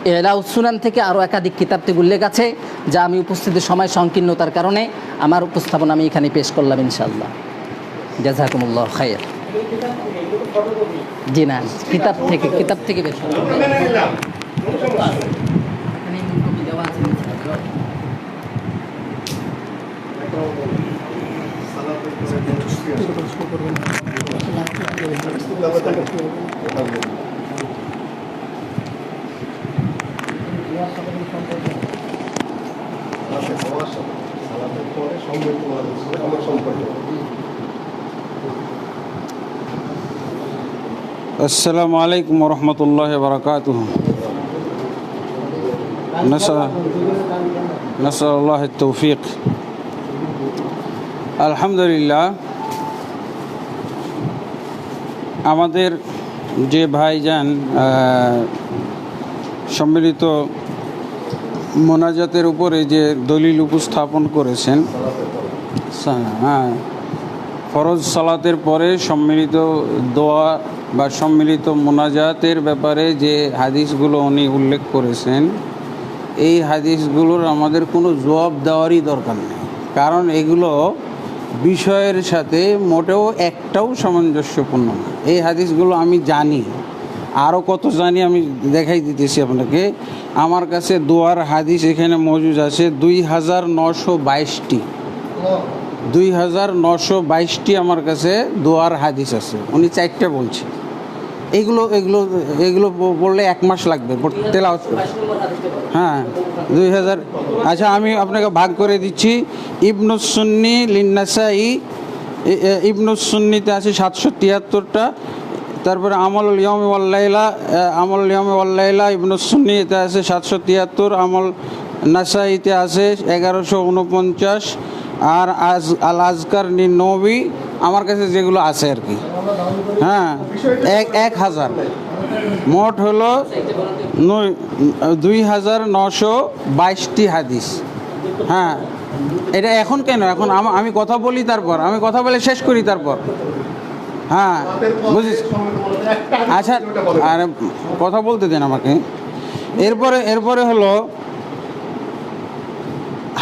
ইলাউস সুনান থেকে আরও একাধিক কিতাব থেকে উল্লেখ আছে যা আমি উপস্থিতির সময় সংকীর্ণতার কারণে আমার উপস্থাপন আমি এখানে পেশ করলাম ইনশাআল্লাহ। জাযাকুমুল্লাহ খায়র। জি না, কিতাব থেকে বেশ আসসালামু আলাইকুম ওরহমতুল্লাহি বারাকাতুহু। নাসআলুল্লাহ তৌফিক। আলহামদুলিল্লাহ, আমাদের যে ভাইজান সম্মিলিত মোনাজাতের উপরে যে দলিল উপস্থাপন করেছেন, হ্যাঁ, ফরজ সালাতের পরে সম্মিলিত দোয়া বা সম্মিলিত মোনাজাতের ব্যাপারে যে হাদিসগুলো উনি উল্লেখ করেছেন, এই হাদিসগুলোর আমাদের কোনো জবাব দেওয়ারই দরকার নেই, কারণ এগুলো বিষয়ের সাথে মোটেও একটাও সামঞ্জস্যপূর্ণ না। এই হাদিসগুলো আমি জানি, আরও কত জানি আমি দেখাই দিতেছি আপনাকে। আমার কাছে দোয়ার হাদিস এখানে মজুদ আছে 2922টি। 2922টি আমার কাছে দোয়ার হাদিস আছে। উনি 4টা বলছে। এগুলো এগুলো এগুলো বললে 1 মাস লাগবে তেলাওয়াত করতে। হ্যাঁ, 2000। আচ্ছা, আমি আপনাকে ভাগ করে দিচ্ছি। ইবনুস সুন্নি লিন্নাসাই, ইবনুস সুন্নিতে আছে 773টা। তারপরে আমলুল ইয়াউমি ওয়াল লাইলা, আমলুল ইয়াউমি ওয়াল লাইলা ইবনুস সুন্নিতে আছে 773। আমল নাসাইতে আছে 1149। আর আল আজকার নবী আমার কাছে যেগুলো আছে আর কি, হ্যাঁ, 1000। মোট হলো 2922টি হাদিস। হ্যাঁ, এটা এখন কেন? এখন আমি কথা বলি, তারপর আমি কথা বলে শেষ করি, তারপর হ্যাঁ বুঝিস। আচ্ছা, আর কথা বলতে দেন আমাকে। এরপরে হলো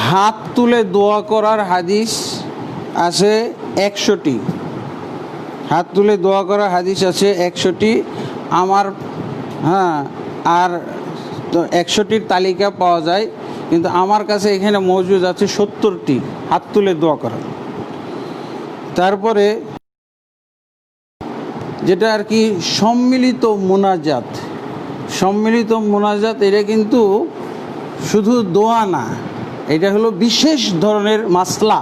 হাত তুলে দোয়া করার হাদিস আছে 100টি। হাত তুলে দোয়া করার হাদিস আছে 100টি আমার। হ্যাঁ, আর তো 100টির তালিকা পাওয়া যায়, কিন্তু আমার কাছে এখানে মজুদ আছে 70টি হাত তুলে দোয়া করা। তারপরে যেটা আর কি সম্মিলিত মোনাজাত, সম্মিলিত মোনাজাত এটা কিন্তু শুধু দোয়া না, এটা হলো বিশেষ ধরনের মাসলা।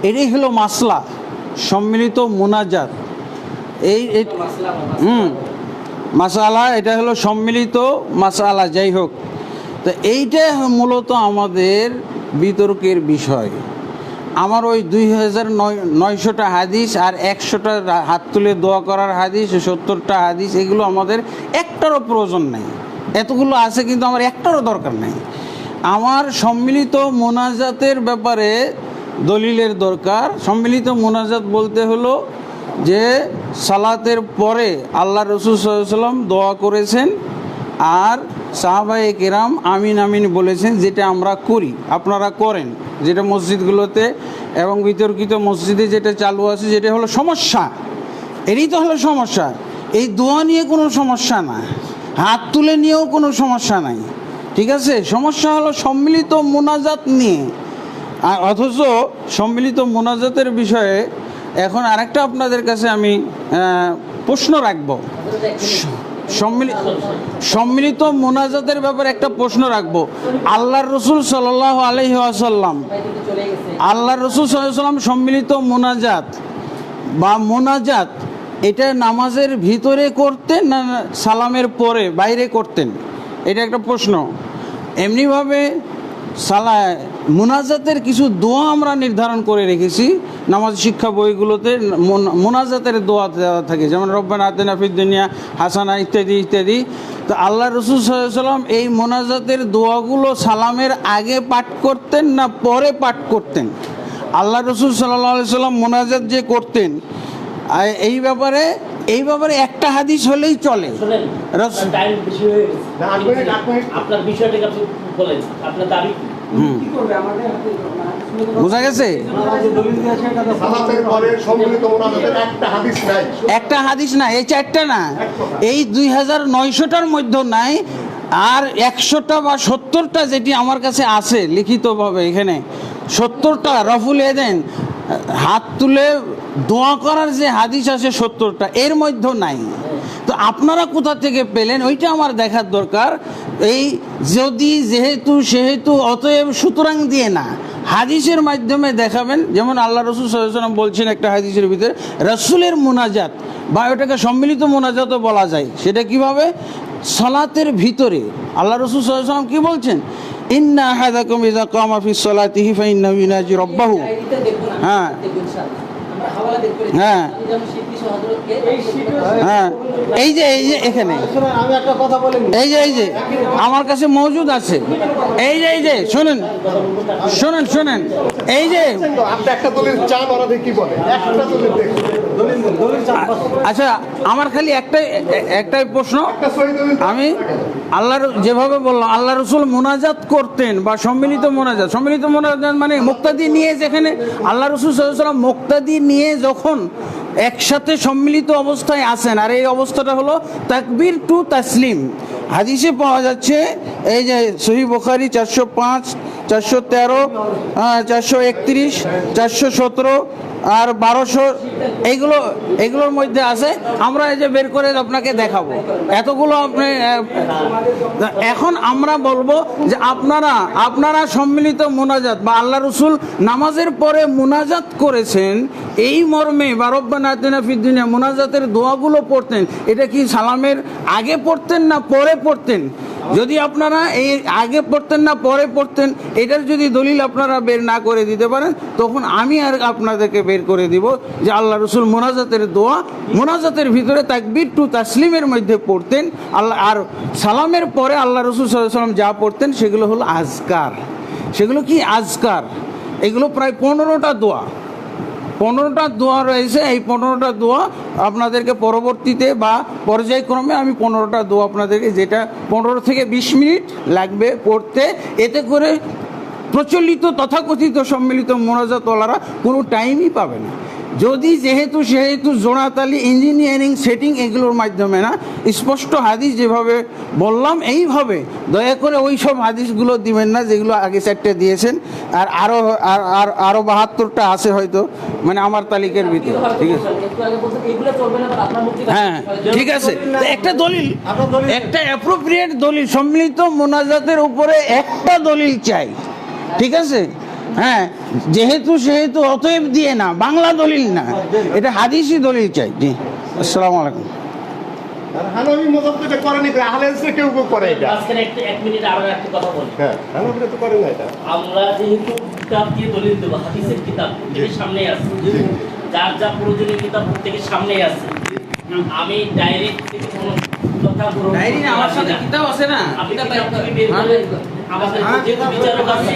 এটাই হলো মাসলা, সম্মিলিত মোনাজাত। এই মাসালা, এটা হলো সম্মিলিত মাসালা। যাই হোক, তো এইটা মূলত আমাদের বিতর্কের বিষয়। আমার ওই 2900টা হাদিস আর 100টা হাত তুলে দোয়া করার হাদিস, 70টা হাদিস, এগুলো আমাদের একটারও প্রয়োজন নেই। এতগুলো আছে কিন্তু আমার একটারও দরকার নেই। আমার সম্মিলিত মোনাজাতের ব্যাপারে দলিলের দরকার। সম্মিলিত মোনাজাত বলতে হলো যে সালাতের পরে আল্লাহ রসুল সাল্লাল্লাহু আলাইহি ওয়াসাল্লাম দোয়া করেছেন, আর সাহাবায়ে কেরাম আমিন আমিন বলেছেন, যেটা আমরা করি, আপনারা করেন, যেটা মসজিদগুলোতে এবং বিতর্কিত মসজিদে যেটা চালু আছে, যেটা হলো সমস্যা। এরই তো হলো সমস্যা। এই দোয়া নিয়ে কোনো সমস্যা না, হাত তুলে নিয়েও কোনো সমস্যা নাই, ঠিক আছে? সমস্যা হলো সম্মিলিত মোনাজাত নিয়ে। আর অথচ সম্মিলিত মোনাজাতের বিষয়ে এখন আরেকটা আপনাদের কাছে আমি প্রশ্ন রাখবো। সম্মিলিত মোনাজাতের ব্যাপারে একটা প্রশ্ন রাখবো। আল্লাহর রসুল সাল্লাল্লাহু আলাইহি ওয়াসাল্লাম, আল্লাহর রসুল সাল্লাল্লাহু আলাইহি ওয়াসাল্লাম সম্মিলিত মোনাজাত বা মোনাজাত এটা নামাজের ভিতরে করতেন না সালামের পরে বাইরে করতেন? এটা একটা প্রশ্ন। এমনিভাবে মোনাজাতের কিছু দোয়া আমরা নির্ধারণ করে রেখেছি নামাজ শিক্ষা বইগুলোতে। মোনাজাতের দোয়া দেওয়া থাকে, যেমন রব্বানা আতিনা ফিদ দুনিয়া হাসানা ইত্যাদি ইত্যাদি। তো আল্লাহ রসুল সাল্লাল্লাহু আলাইহি ওয়াসাল্লাম এই মোনাজাতের দোয়াগুলো সালামের আগে পাঠ করতেন না পরে পাঠ করতেন? আল্লাহ রসুল সাল্লাল্লাহু আলাইহি ওয়াসাল্লাম মোনাজাত যে করতেন, এই ব্যাপারে একটা হাদিস হলেই চলে। বোঝা গেছে? একটা হাদিস না, এই 4টা না, এই 2900টার মধ্যে নাই। আর 100টা বা 70টা যেটি আমার কাছে আছে লিখিতভাবে, এখানে 70টা রফুল এদেন হাত তুলে দোয়া করার যে হাদিস আছে 70টা, এর মধ্যে নাই। তো আপনারা কোথা থেকে পেলেন ওইটা আমার দেখার দরকার। এই যদি যেহেতু সেহেতু অতএব সুতরাং দিয়ে না, হাদিসের মাধ্যমে দেখাবেন। যেমন আল্লাহ রসুল সাল্লাল্লাহু আলাইহি ওয়াসাল্লাম বলছেন একটা হাদিসের ভিতরে, রসুলের মোনাজাত বা ওটাকে সম্মিলিত মোনাজাতও বলা যায়। সেটা কিভাবে? সালাতের ভিতরে আল্লাহ রসুল সাল্লাল্লাহু আলাইহি ওয়াসাল্লাম কি বলছেন? ইন্না আহাদাকুম ইযা কামা ফি সলাতিহি ফাইন্নাহু ইউনাজি রাব্বাহু। হ্যাঁ হ্যাঁ হ্যাঁ, এই যে এখানে এই যে আমার কাছে মজুদ আছে। এই যে শোনেন, এই যে আচ্ছা, আমার খালি একটাই প্রশ্ন। আমি আল্লাহর যেভাবে বললাম, আল্লাহ রসুল মোনাজাত করতেন বা সম্মিলিত মোনাজাত মানে মুক্তাদি নিয়ে, যেখানে আল্লাহ রসুল সাল্লাল্লাহু আলাইহি ওয়াসাল্লাম মুক্তাদি নিয়ে যখন একসাথে সম্মিলিত অবস্থায় আছেন, আর এই অবস্থাটা হলো তাকবীর টু তাসলিম। হাদিসে পাওয়া যাচ্ছে, এই যে সহিহ বুখারী 405, 413, 431, 417 আর 1200, এগুলোর মধ্যে আছে। আমরা এই যে বের করে আপনাকে দেখাবো এতগুলো। আপনি এখন আমরা বলবো যে আপনারা সম্মিলিত মোনাজাত বা আল্লাহ রসুল নামাজের পরে মোনাজাত করেছেন এই মর্মে, বা রব্বানা আতিনা ফিদ দুনিয়া মোনাজাতের দোয়াগুলো পড়তেন, এটা কি সালামের আগে পড়তেন না পরে পড়তেন? যদি আপনারা এই আগে পড়তেন না পরে পড়তেন, এটার যদি দলিল আপনারা বের না করে দিতে পারেন, তখন আমি আর আপনাদেরকে বের করে দিব যে আল্লাহ রসুল মোনাজাতের দোয়া মোনাজাতের ভিতরে তাকবীর টু তাসলিমের মধ্যে পড়তেন। আল্লাহ আর সালামের পরে আল্লাহ রসুল সাল্লাল্লাহু আলাইহি ওয়াসাল্লাম যা পড়তেন সেগুলো হলো আজকার। সেগুলো কি আজকার? এগুলো প্রায় 15টা দোয়া, 15টা দোয়া রয়েছে। এই 15টা দোয়া আপনাদেরকে পরবর্তীতে বা পর্যায়ক্রমে আমি 15টা দোয়া আপনাদেরকে, যেটা 15 থেকে 20 মিনিট লাগবে পড়তে, এতে করে প্রচলিত তথাকথিত সম্মিলিত মোনাজাতওয়ালারা কোনো টাইমই পাবে না। যদি যেহেতু জোড়াতালি ইঞ্জিনিয়ারিং সেটিং এগুলোর মাধ্যমে না, স্পষ্ট হাদিস যেভাবে বললাম এইভাবে দয়া করে ওই সব হাদিসগুলো দিবেন না যেগুলো আগে 4টে দিয়েছেন। আর আরও 72টা আছে হয়তো, মানে আমার তালিকার ভিতরে। ঠিক আছে, হ্যাঁ ঠিক আছে। একটা দলিল, একটা অ্যাপ্রোপ্রিয়েট দলিল, সম্মিলিত মোনাজাতের উপরে একটা দলিল চাই। ঠিক আছে, হ্যাঁ, যেহেতু অতএব দিয়ে না, বাংলা দলিল না, এটা হাদিসি দলিল চাই। জি, আসসালামু আলাইকুম। হানাফি মতবাদ এটা করেনি, আহলে হাদিসে কেউ করে এটা। আজকে এক মিনিট আরো একটা কথা বলি। হ্যাঁ, হানাফিরা তো করে না এটা। আমরা যেহেতু কিতাব দিয়ে দলিল দেব, হাদিসের কিতাব প্রত্যেকের সামনেই আছে, যা প্রয়োজনীয় কিতাব প্রত্যেকের সামনেই আছে। আমি ডাইরেক্ট কোনো কথা বলবো, ডাইরি না, আমার সাথে কিতাব আছে না, আপনি কিতাব থেকে বের করে আমাদের যেহেতু বিচারক আছি,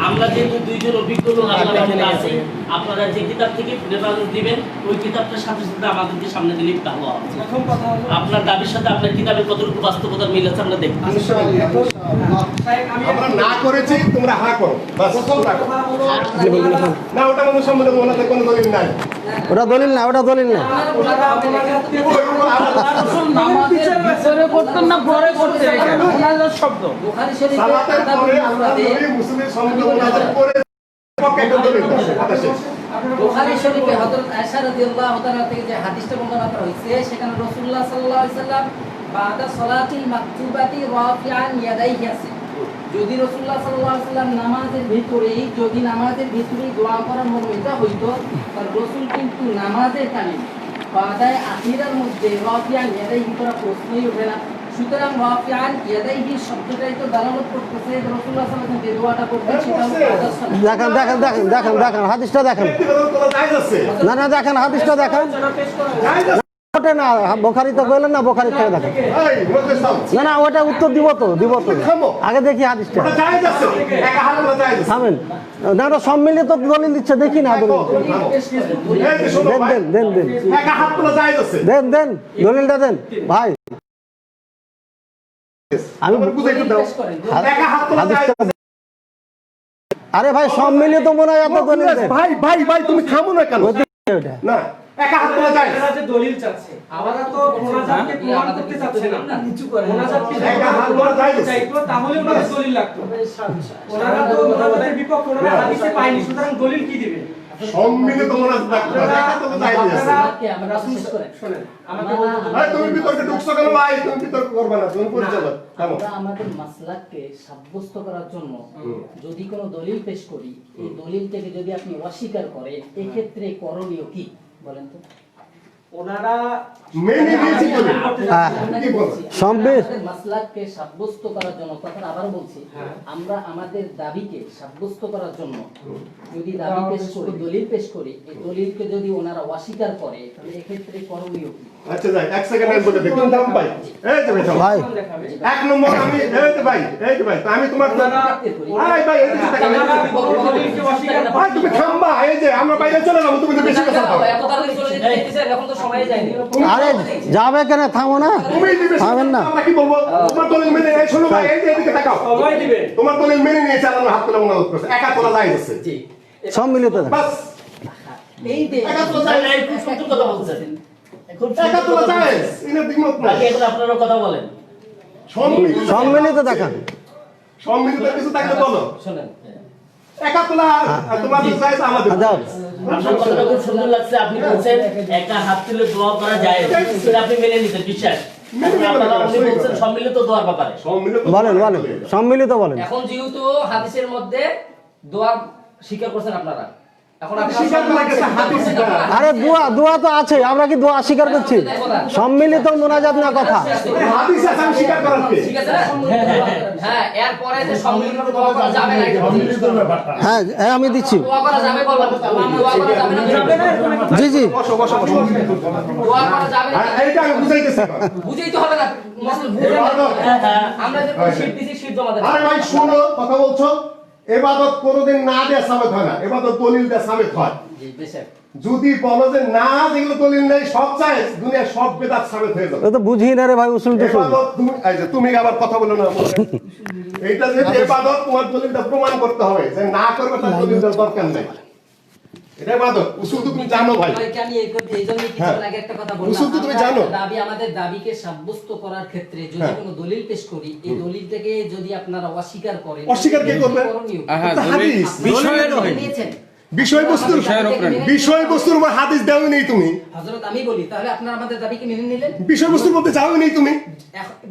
আমরা যেহেতু দুইজন অভিজ্ঞ লোক আপনারা আছি, আপনারা যে কিতাব থেকে রেফারেন্স দিবেন ওই কিতাবটার সাথে সাথে আমাদেরকে সামনে দিলে ভালো হবে। আপনার দাবির সাথে আপনার কিতাবের কতটুকু বাস্তবতার মিল আছে আমরা দেখব। আমরা না করেছি, তোমরা হা করো বাস। না, ওটা মানুষ সম্বন্ধে ওনাদের কোনো দলিল নাই। ওটা দলিল না, ওটা দলিল না। বুখারী শরীফে সালাতের পরে আমরা নবী মুসলিমের সম্বন্ধে ওনাদের করে পক্ষে একটা দলিল আছে। কথা শেষ। বুখারী শরীফে হযরত আয়েশা রাদিয়াল্লাহু তাআলা থেকে যে হাদিসটা বর্ণনা করা হয়েছে, সেখানে রাসূলুল্লাহ সাল্লাল্লাহু আলাইহি সাল্লাম বাদা সালাতিল মাকতুবাতি রাফিআন ইয়াদাইহি আছে। যদি রাসূলুল্লাহ সাল্লাল্লাহু আলাইহি সাল্লাম নামাজের ভিতরেই দোয়া করার মনে এটা হইতো, তার রাসূল কিন্তু নামাজের কানে বাদায় আখিরার মধ্যে রাফিআন ইয়াদাইহি করা প্রশ্নই ওঠে না। সুতরাং রাফিআন ইয়াদাইহি শব্দটাই তো দালালত করতেছে রাসূলুল্লাহ সাল্লাল্লাহু আলাইহি সাল্লাম যে দোয়াটা করতেন সেটা হলো বাদা সালাত। দেখেন হাদিসটা দেখেন। ব্যক্তিগত কোনো জায়েজ আছে? না দেখেন হাদিসটা দেখেন। জায়েজ আছে? ওটা না, বোখারি তো কইলেন না, বোখারি থেকে দেখেন। এই মুখে সাম। না ওটা উত্তর দিব তো। থামো। আগে দেখি হাদিসটা। ওটা জায়েজ আছে? একা হাত তোলা জায়েজ আছে? থামেন। না ওটা সম্মিলিত দলিল দিচ্ছে, দেখি না দলিল। থামো। এই যে শোনো ভাই, দেন একা হাত তোলা জায়েজ আছে? দেন দলিলটা দেন ভাই। আমি আমার বুঝাই একটু দাও। একা হাত তোলা জায়েজ আছে? আরে ভাই সম্মিলিত মনে হয় এত দলিল দেন। ভাই তুমি থামো না কেন? ওটা না, একা হাত তোলা জায়েজ। দলিল চাচ্ছে, আমরা তো মোনাজাতকে প্রমাণ করতে চাচ্ছি না, নিচু করে মোনাজাতকে একা হাত তোলা জায়েজ আছে? চাইতো, তাহলে ওনাদের দলিল লাগতো। ওনারা তো মোনাজাতের বিপক্ষে, ওনারা হাদিসে পায়নি, সুতরাং দলিল কি দিবে? সম্মিলিত মোনাজাত রাখতে হবে, একা তোলা জায়েজ আছে? আমরা শেষ করেন। শোনেন, আমাকে ভাই তুমি বিতর্কে ঢুকছো কেন ভাই? তুমি বিতর্ক করবে না, তুমি পরিচালক। থামো। আমরা আমাদের মাসলাককে সাব্যস্ত করার জন্য যদি কোনো দলিল পেশ করি, এই দলিল থেকে যদি আপনি অস্বীকার করেন, এক্ষেত্রে করণীয় কি বলেন তো? ওনারা মেনে নিয়েছি তো। কি বল? আমাদের মাসলাককে সাব্যস্ত করার জন্য, তখন আবার বলছি, আমরা আমাদের দাবিকে সাব্যস্ত করার জন্য যদি দাবি পেশ করি, দলিল পেশ করি, এই দলিলকে যদি ওনারা অস্বীকার করে, তাহলে এক্ষেত্রে করণীয় কি? আচ্ছা যাই, এক সেকেন্ড আমি বলে দেখুন দাম ভাই। এই যে ভাই থামো। ভাই দেখাবে। এক নম্বর আমি এই যে ভাই তো আমি তোমার ভাই এই যে টাকা ওনারা দলিলকে অস্বীকার ভাই তুমি থামবা। এই যে আমরা বাইরে চলে যাবো, তুমি তো বেশি কথা বলো। এত তাড়াতাড়ি চলে যেতে চাইতেছে, এখন তো সময় যায়নি। আরে যাবে কেন, থামো না। তুমি দিবে থামেন না। আমরা কি বলবো? তোমার দলিল মেনে এই শোনো ভাই, এই যে এদিকে তাকাও। সময় দিবেন। তোমার দলিল মেনে নিয়েছে, আল্লাহর হাত তোলা মোনাজাত করছে, একা তোলা জায়েজ আছে। জি, সম্মিলিত বাস এই যে একা তোলা জায়েজ। এই খুব সুন্দর কথা বলছেন। খুব একা তোলা জায়েজ, এনে দ্বিমত নাই। বাকি এখন আপনারা কথা বলেন। সম্মিলিত দেখান। সম্মিলিত কিছু থাকলে বলো। শোনেন, একা তোলা তোমাদের জায়েজ, আমাদের দাও। আপনার কথাটা খুব সুন্দর লাগছে। আপনি বলছেন একা হাত তুলে দোয়া করা যায়, সেটা আপনি মেনে নিতেন, বিশ্বাস। আপনারা উনি বলছেন সম্মিলিত দোয়ার ব্যাপারে। সম্মিলিত বলেন সম্মিলিত বলেন। এখন যেহেতু হাদিসের মধ্যে দোয়া স্বীকার করছেন আপনারা, এখন আপনারা স্বীকার করা গেছে হাদিস এটা। আরে দোয়া তো আছে, আমরা কি দোয়া স্বীকার করছি? সম্মিলিত মোনাজাত না কথা। হাদিস আছে, আমি স্বীকার করার কে? ঠিক আছে না? হ্যাঁ, এরপরে যে সম্মিলিত দোয়া করা যাবে না, এটা বলুন। হ্যাঁ আমি দিচ্ছি। দোয়া করা যাবে বললাম, দোয়া করা যাবে না, জি বসো। দোয়া করা যাবে না, এইটা আমি বুঝাইতেছি। বুঝেইতে হবে না, মসল বুঝে আমরা যে শীট দিছি, শীট জমা দেন। আরে ভাই শুনো, কথা বলছো। এবাদত কোনোদিন না দেয়া সাবেত হয় না, এবাদত দলিল দেয়া সাবেত হয়। জি বেশক, যদি বলো যে না, যেগুলো দলিল নেই সব চাই, দুনিয়ার সব বেদাত সাবেত হয়ে যাবে। ও তো বুঝি না রে ভাই, উসুল তো শুন। এবাদত তুমি আবার কথা বলো না। এইটা যে এবাদত, তোমার দলিলটা প্রমাণ করতে হবে যে না করবে, তার দলিল দেওয়ার দরকার নেই। এটা এবাদত, উসুল তো তুমি জানো ভাই। আমি এইজন্যই কিছুক্ষণ আগে একটা কথা বললাম, উসুল তো তুমি জানো। আমাদের দাবিকে সাব্যস্ত করার ক্ষেত্রে যদি হ্যাঁ। কোনো দলিল পেশ করি, এই দলিলটাকে যদি আপনারা অস্বীকার করেন, অস্বীকার কে করবে? করণীয় কি? এটা হাদিস। নিয়েছেন বিষয়বস্তুর উপর হাদিস দেওয়া নেই তুমি। হযরত, আমি বলি তাহলে আপনারা আমাদের দাবিকে মেনে নিলেন? বিষয়বস্তুর মধ্যে যাও নেই তুমি।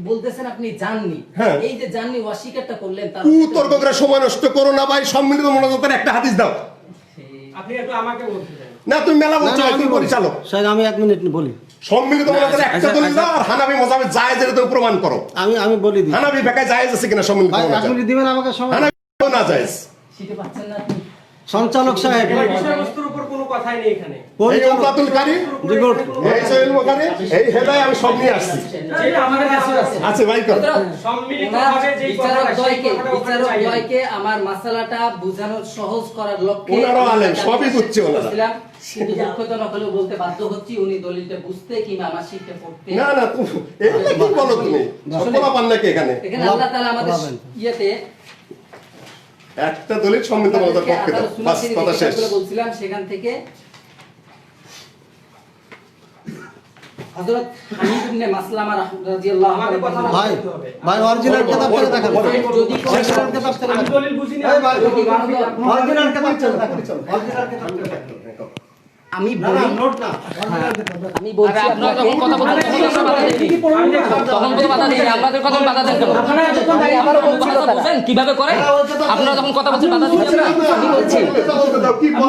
বলতেছেন আপনি জাননি, হ্যাঁ। এই যে জাননি অস্বীকারটা করলেন, তার তর্ক করে সময় নষ্ট করো না ভাই। সম্মিলিত মোনাজাতের একটা হাদিস দাও। আপনি একটু আমাকে বলতে চান। না তুমি মেলা বলছো, তুমি পরিচালক। স্যার আমি 1 মিনিট বলি। সম্মিলিত মোনাজাতের একটা দলিল দাও, আর হানাফি মাযহাবে জায়েজ এর তুমি প্রমাণ করো। আমি বলি দিই হানাফি বেকায় জায়েজ আছে কিনা সম্মিলিত ভাই, 1 মোনাজাত? মিনিট দিবেন আমাকে সময়। হানাফি না জায়েজ। সেটা পাচ্ছেন না আপনি? সঞ্চালক সাহেব, বিষয়বস্তুর উপর কোনো কথাই নেই এখানে। এই উমদাতুল কারি, এই সহিহুল বুখারী, এই হেদায় আমি সব নিয়ে আসছি। যেটা আমাদের কাছে আছে। আছে ভাই কর। সম্মিলিতভাবে যেই কথাটা সেই কথাটা চাই। আমার মাসালাটা বোঝানোর সহজ করার লক্ষ্যে ওনারাও আলেম, সবই বুঝছে ওনারা। কিন্তু দুঃখজনক হলেও বলতে বাধ্য হচ্ছি, উনি দলিলটা বুঝতে কিংবা আমার শিখতে পড়তে। না না তুমি এগুলো কি বলো তুমি? সকলা পান নাকি এখানে? এখানে আল্লাহ তাআলা আমাদের ইয়েতে একটা দলিল সম্মিলিততার পক্ষে দাও, বাস কথা শেষ। বলছিলাম সেখান থেকে হযরত হানিফ ইবনে মাসলামা রাদিয়াল্লাহু আনহু ভাই অরিজিনাল কিতাব থেকে দেখান। যদি অরিজিনাল কিতাব থেকে আমি দলিল বুঝিনি। এই ভাই অরিজিনাল কিতাব থেকে দেখান। অরিজিনাল কিতাব থেকে দেখান। আমি বলি নোট না। আমি বলছি আপনাকে কথা বলতে তখন তো বাধা দিই, আপনাদের কথা বাধা দেন কেন? আমারও বলছিল তারা। বুঝেন কিভাবে করে? আপনারা যখন কথা বলছেন বাধা দিচ্ছেন না।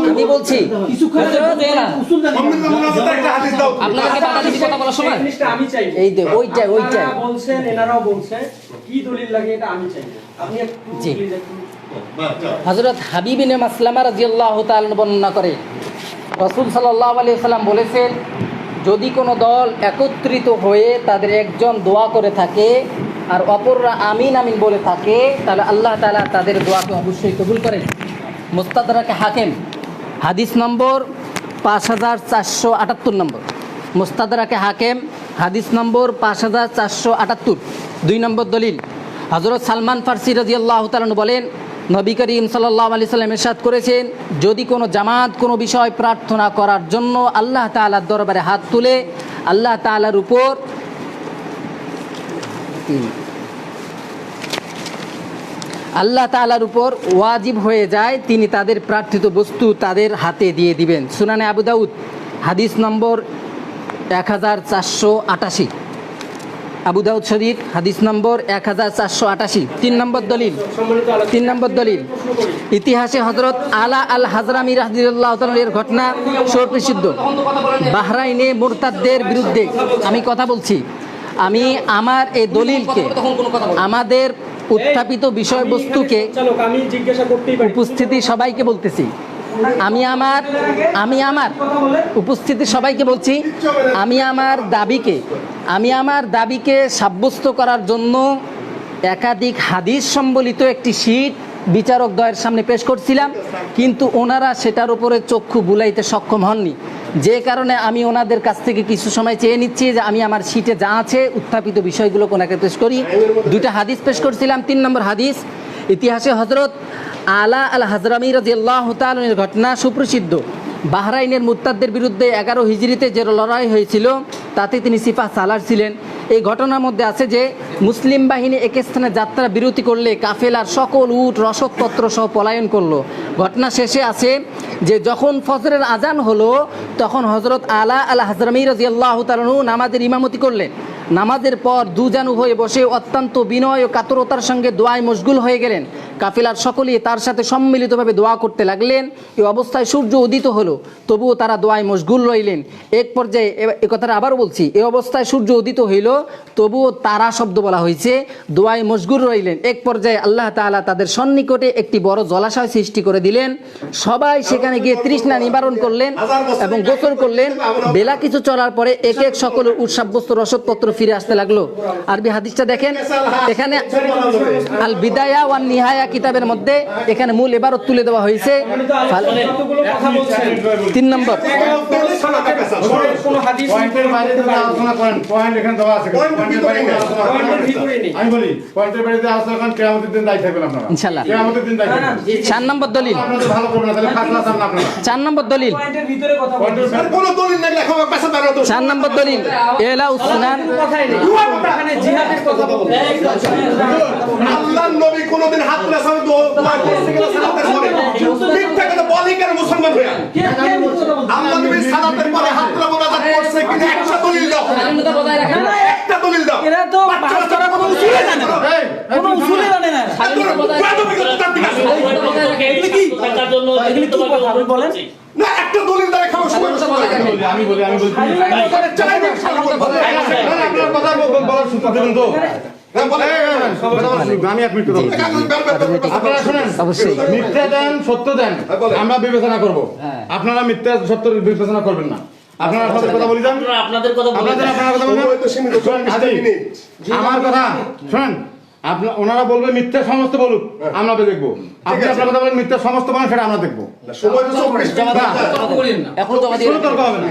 আমি বলছি কিছু উসুল জানি। একটা হাদিস দাও। আপনাদেরকে বাধা দিচ্ছি কথা বলার সময়। জিনিসটা আমি চাই। এই যে ওইটাই আপনারা বলছেন, এনারাও বলছেন, কি দলিল লাগে এটা আমি চাই। আপনি একটু জি। প্লিজ একটু হযরত হাবিব ইবনে মাসলামা রাদিয়াল্লাহু তাআলা বর্ণনা করে রাসূল সাল্লাল্লাহু আলাইহি ওয়াসাল্লাম বলেছেন, যদি কোনো দল একত্রিত হয়ে তাদের একজন দোয়া করে থাকে আর অপররা আমিন আমিন বলে থাকে, তাহলে আল্লাহ তাআলা তাদের দোয়াকে অবশ্যই কবুল করেন। মুস্তাদরাকে হাকিম হাদিস নম্বর 5478 নম্বর। মুস্তাদরাকে হাকিম হাদিস নম্বর 5478। 2 নম্বর দলিল, হযরত সালমান ফারসি রাদিয়াল্লাহু তাআলা বলেন, নবী করিম সাল্লাল্লাহু আলাইহি সাল্লাম ইরশাদ করেছেন, যদি কোনো জামাত কোনো বিষয় প্রার্থনা করার জন্য আল্লাহ তাআলার দরবারে হাত তুলে আল্লাহ তাআলার উপর ওয়াজিব হয়ে যায়, তিনি তাদের প্রার্থিত বস্তু তাদের হাতে দিয়ে দিবেন। সুনানে আবু দাউদ হাদিস নম্বর 1488। আবু দাউদ শরীফ হাদিস নম্বর 1488। 3 নম্বর দলিল, 3 নম্বর দলিল, ইতিহাসে হযরত আলা আল হাজরামি রাদিয়াল্লাহু তাআলা এর ঘটনা সুপ্রসিদ্ধ। বাহরাইনে মুরতাদদের বিরুদ্ধে আমি কথা বলছি, আমি আমার এই দলিলকে আমাদের উত্থাপিত বিষয়বস্তুকে আমি জিজ্ঞাসা করতেই পারি। উপস্থিতি সবাইকে বলতেছি, আমি আমার উপস্থিতি সবাইকে বলছি, আমি আমার দাবিকে সাব্যস্ত করার জন্য একাধিক হাদিস সম্বলিত একটি শীট বিচারক দ্বয়ের সামনে পেশ করছিলাম, কিন্তু ওনারা সেটার উপরে চক্ষু বুলাইতে সক্ষম হননি, যে কারণে আমি ওনাদের কাছ থেকে কিছু সময় চেয়ে নিচ্ছি যে আমি আমার শীটে যা আছে উত্থাপিত বিষয়গুলো ওনাকে পেশ করি। 2টা হাদিস পেশ করছিলাম। 3 নম্বর হাদিস, ইতিহাসে হযরত আলা আল হাজরামি রাদিয়াল্লাহু তাআলা এর ঘটনা সুপ্রসিদ্ধ। বাহরাইনের মুরতাদদের বিরুদ্ধে 11 হিজরিতে যে লড়াই হয়েছিল তাতে তিনি সিপাহ সালার ছিলেন। এই ঘটনার মধ্যে আছে যে মুসলিম বাহিনী এক স্থানে যাত্রা বিরতি করলে কাফেলার সকল উট রসদপত্র সহ পলায়ন করলো। ঘটনা শেষে আছে যে যখন ফজরের আজান হলো তখন হযরত আলা আল হাজরামি রাদিয়াল্লাহু তাআলা নামাজের ইমামতি করলেন। নামাজের পর দুজানু হয়ে বসে অত্যন্ত বিনয় ও কাতরতার সঙ্গে দোয়ায় মশগুল হয়ে গেলেন। কাফিলার সকলেই তার সাথে সম্মিলিতভাবে দোয়া করতে লাগলেন। এই অবস্থায় সূর্য উদিত হলো, তবুও তারা দোয়ায় মশগুল রইলেন। এক পর্যায়ে এ কথাটা আবারও বলছি, এই অবস্থায় সূর্য উদিত হইল, তবুও তারা শব্দ বলা হয়েছে, দোয়ায় মশগুল রইলেন। এক পর্যায়ে আল্লাহ তাআলা তাদের সন্নিকটে একটি বড় জলাশয় সৃষ্টি করে দিলেন। সবাই সেখানে গিয়ে তৃষ্ণা নিবারণ করলেন এবং গোসল করলেন। বেলা কিছু চলার পরে এক এক সকলের উৎসাব্যস্ত রসদপত্র ফিরে আসতে লাগলো। আরবি হাদিসটা দেখেন, এখানে আল বিদায়া ওয়ান নিহায়া কিতাবের মধ্যে এখানে মূল ইবারত তুলে দেওয়া হয়েছে। 3 নম্বর, কোন হাদিস পয়েন্টের বাইরে থেকে আলোচনা করেন, পয়েন্ট এখানে দেওয়া আছে, পয়েন্টের বাইরে আলোচনা করেন। আমি বলি পয়েন্টের বাইরে আলোচনা করেন, কিয়ামতের দিন দায়ী থাকবেন আপনারা, ইনশাআল্লাহ। কিয়ামতের দিন দায়ী থাকবেন। 4 নম্বর দলিল, আপনারা ভালো করবেন না, তাহলে ফাঁসলা চান না আপনারা। 4 নম্বর দলিল, পয়েন্টের ভিতরে কথা বলছেন। আর কোনো দলিল নাই, লেখা পেশা দাঁড়ানো তো 4 নম্বর দলিল, এলা উসনান কথাই নেই, এখানে জিহাদের কথা বলছেন। আল্লাহর নবী কোনদিন হাত রাসাও দোয়া করতে গেলে সালাতের পরে ঠিক থাকে তো বলি কেন মুসলমান হয়ে আল্লাহ নবী সালাতের পরে হাত মোনাজাত করছে কিন্তু একটা দলিল দাও, স্বাধীনতা বজায় রাখেন, একটা দলিল দাও। এরা তো বাচ্চারা কোনো উসুলে জানে না, কোনো উসুলে জানে না। স্বাধীনতা বজায় রাখেন। এগুলো কি এগুলো কি কথা আপনি বলেন না, একটা দলিল দাও, খাও সময় আমি বলি চাই না, আপনার কথা বলার সুযোগ দেবেন তো। আমি এক মিনিট কথা বলছি। আপনারা শুনেন, অবশ্যই। মিথ্যা দেন সত্য দেন, আমরা বিবেচনা করব। আপনারা মিথ্যা সত্য বিবেচনা করবেন না। আপনারা আপনাদের কথা বলি যান, আপনাদের কথা বলে আপনাদের আপনার কথা বলবেন। সময় তো সীমিত, শুনেন, হাজি, আমার কথা শুনেন, আপনার ওনারা বলবে মিথ্যা সমস্ত বলুক, আমরা দেখবো। আপনি আপনার কথা বলেন মিথ্যা সমস্ত বলেন, সেটা আমরা দেখবো। সময় তো 24 মিনিট। এখন জমা দিয়ে কোনো তর্ক হবে না।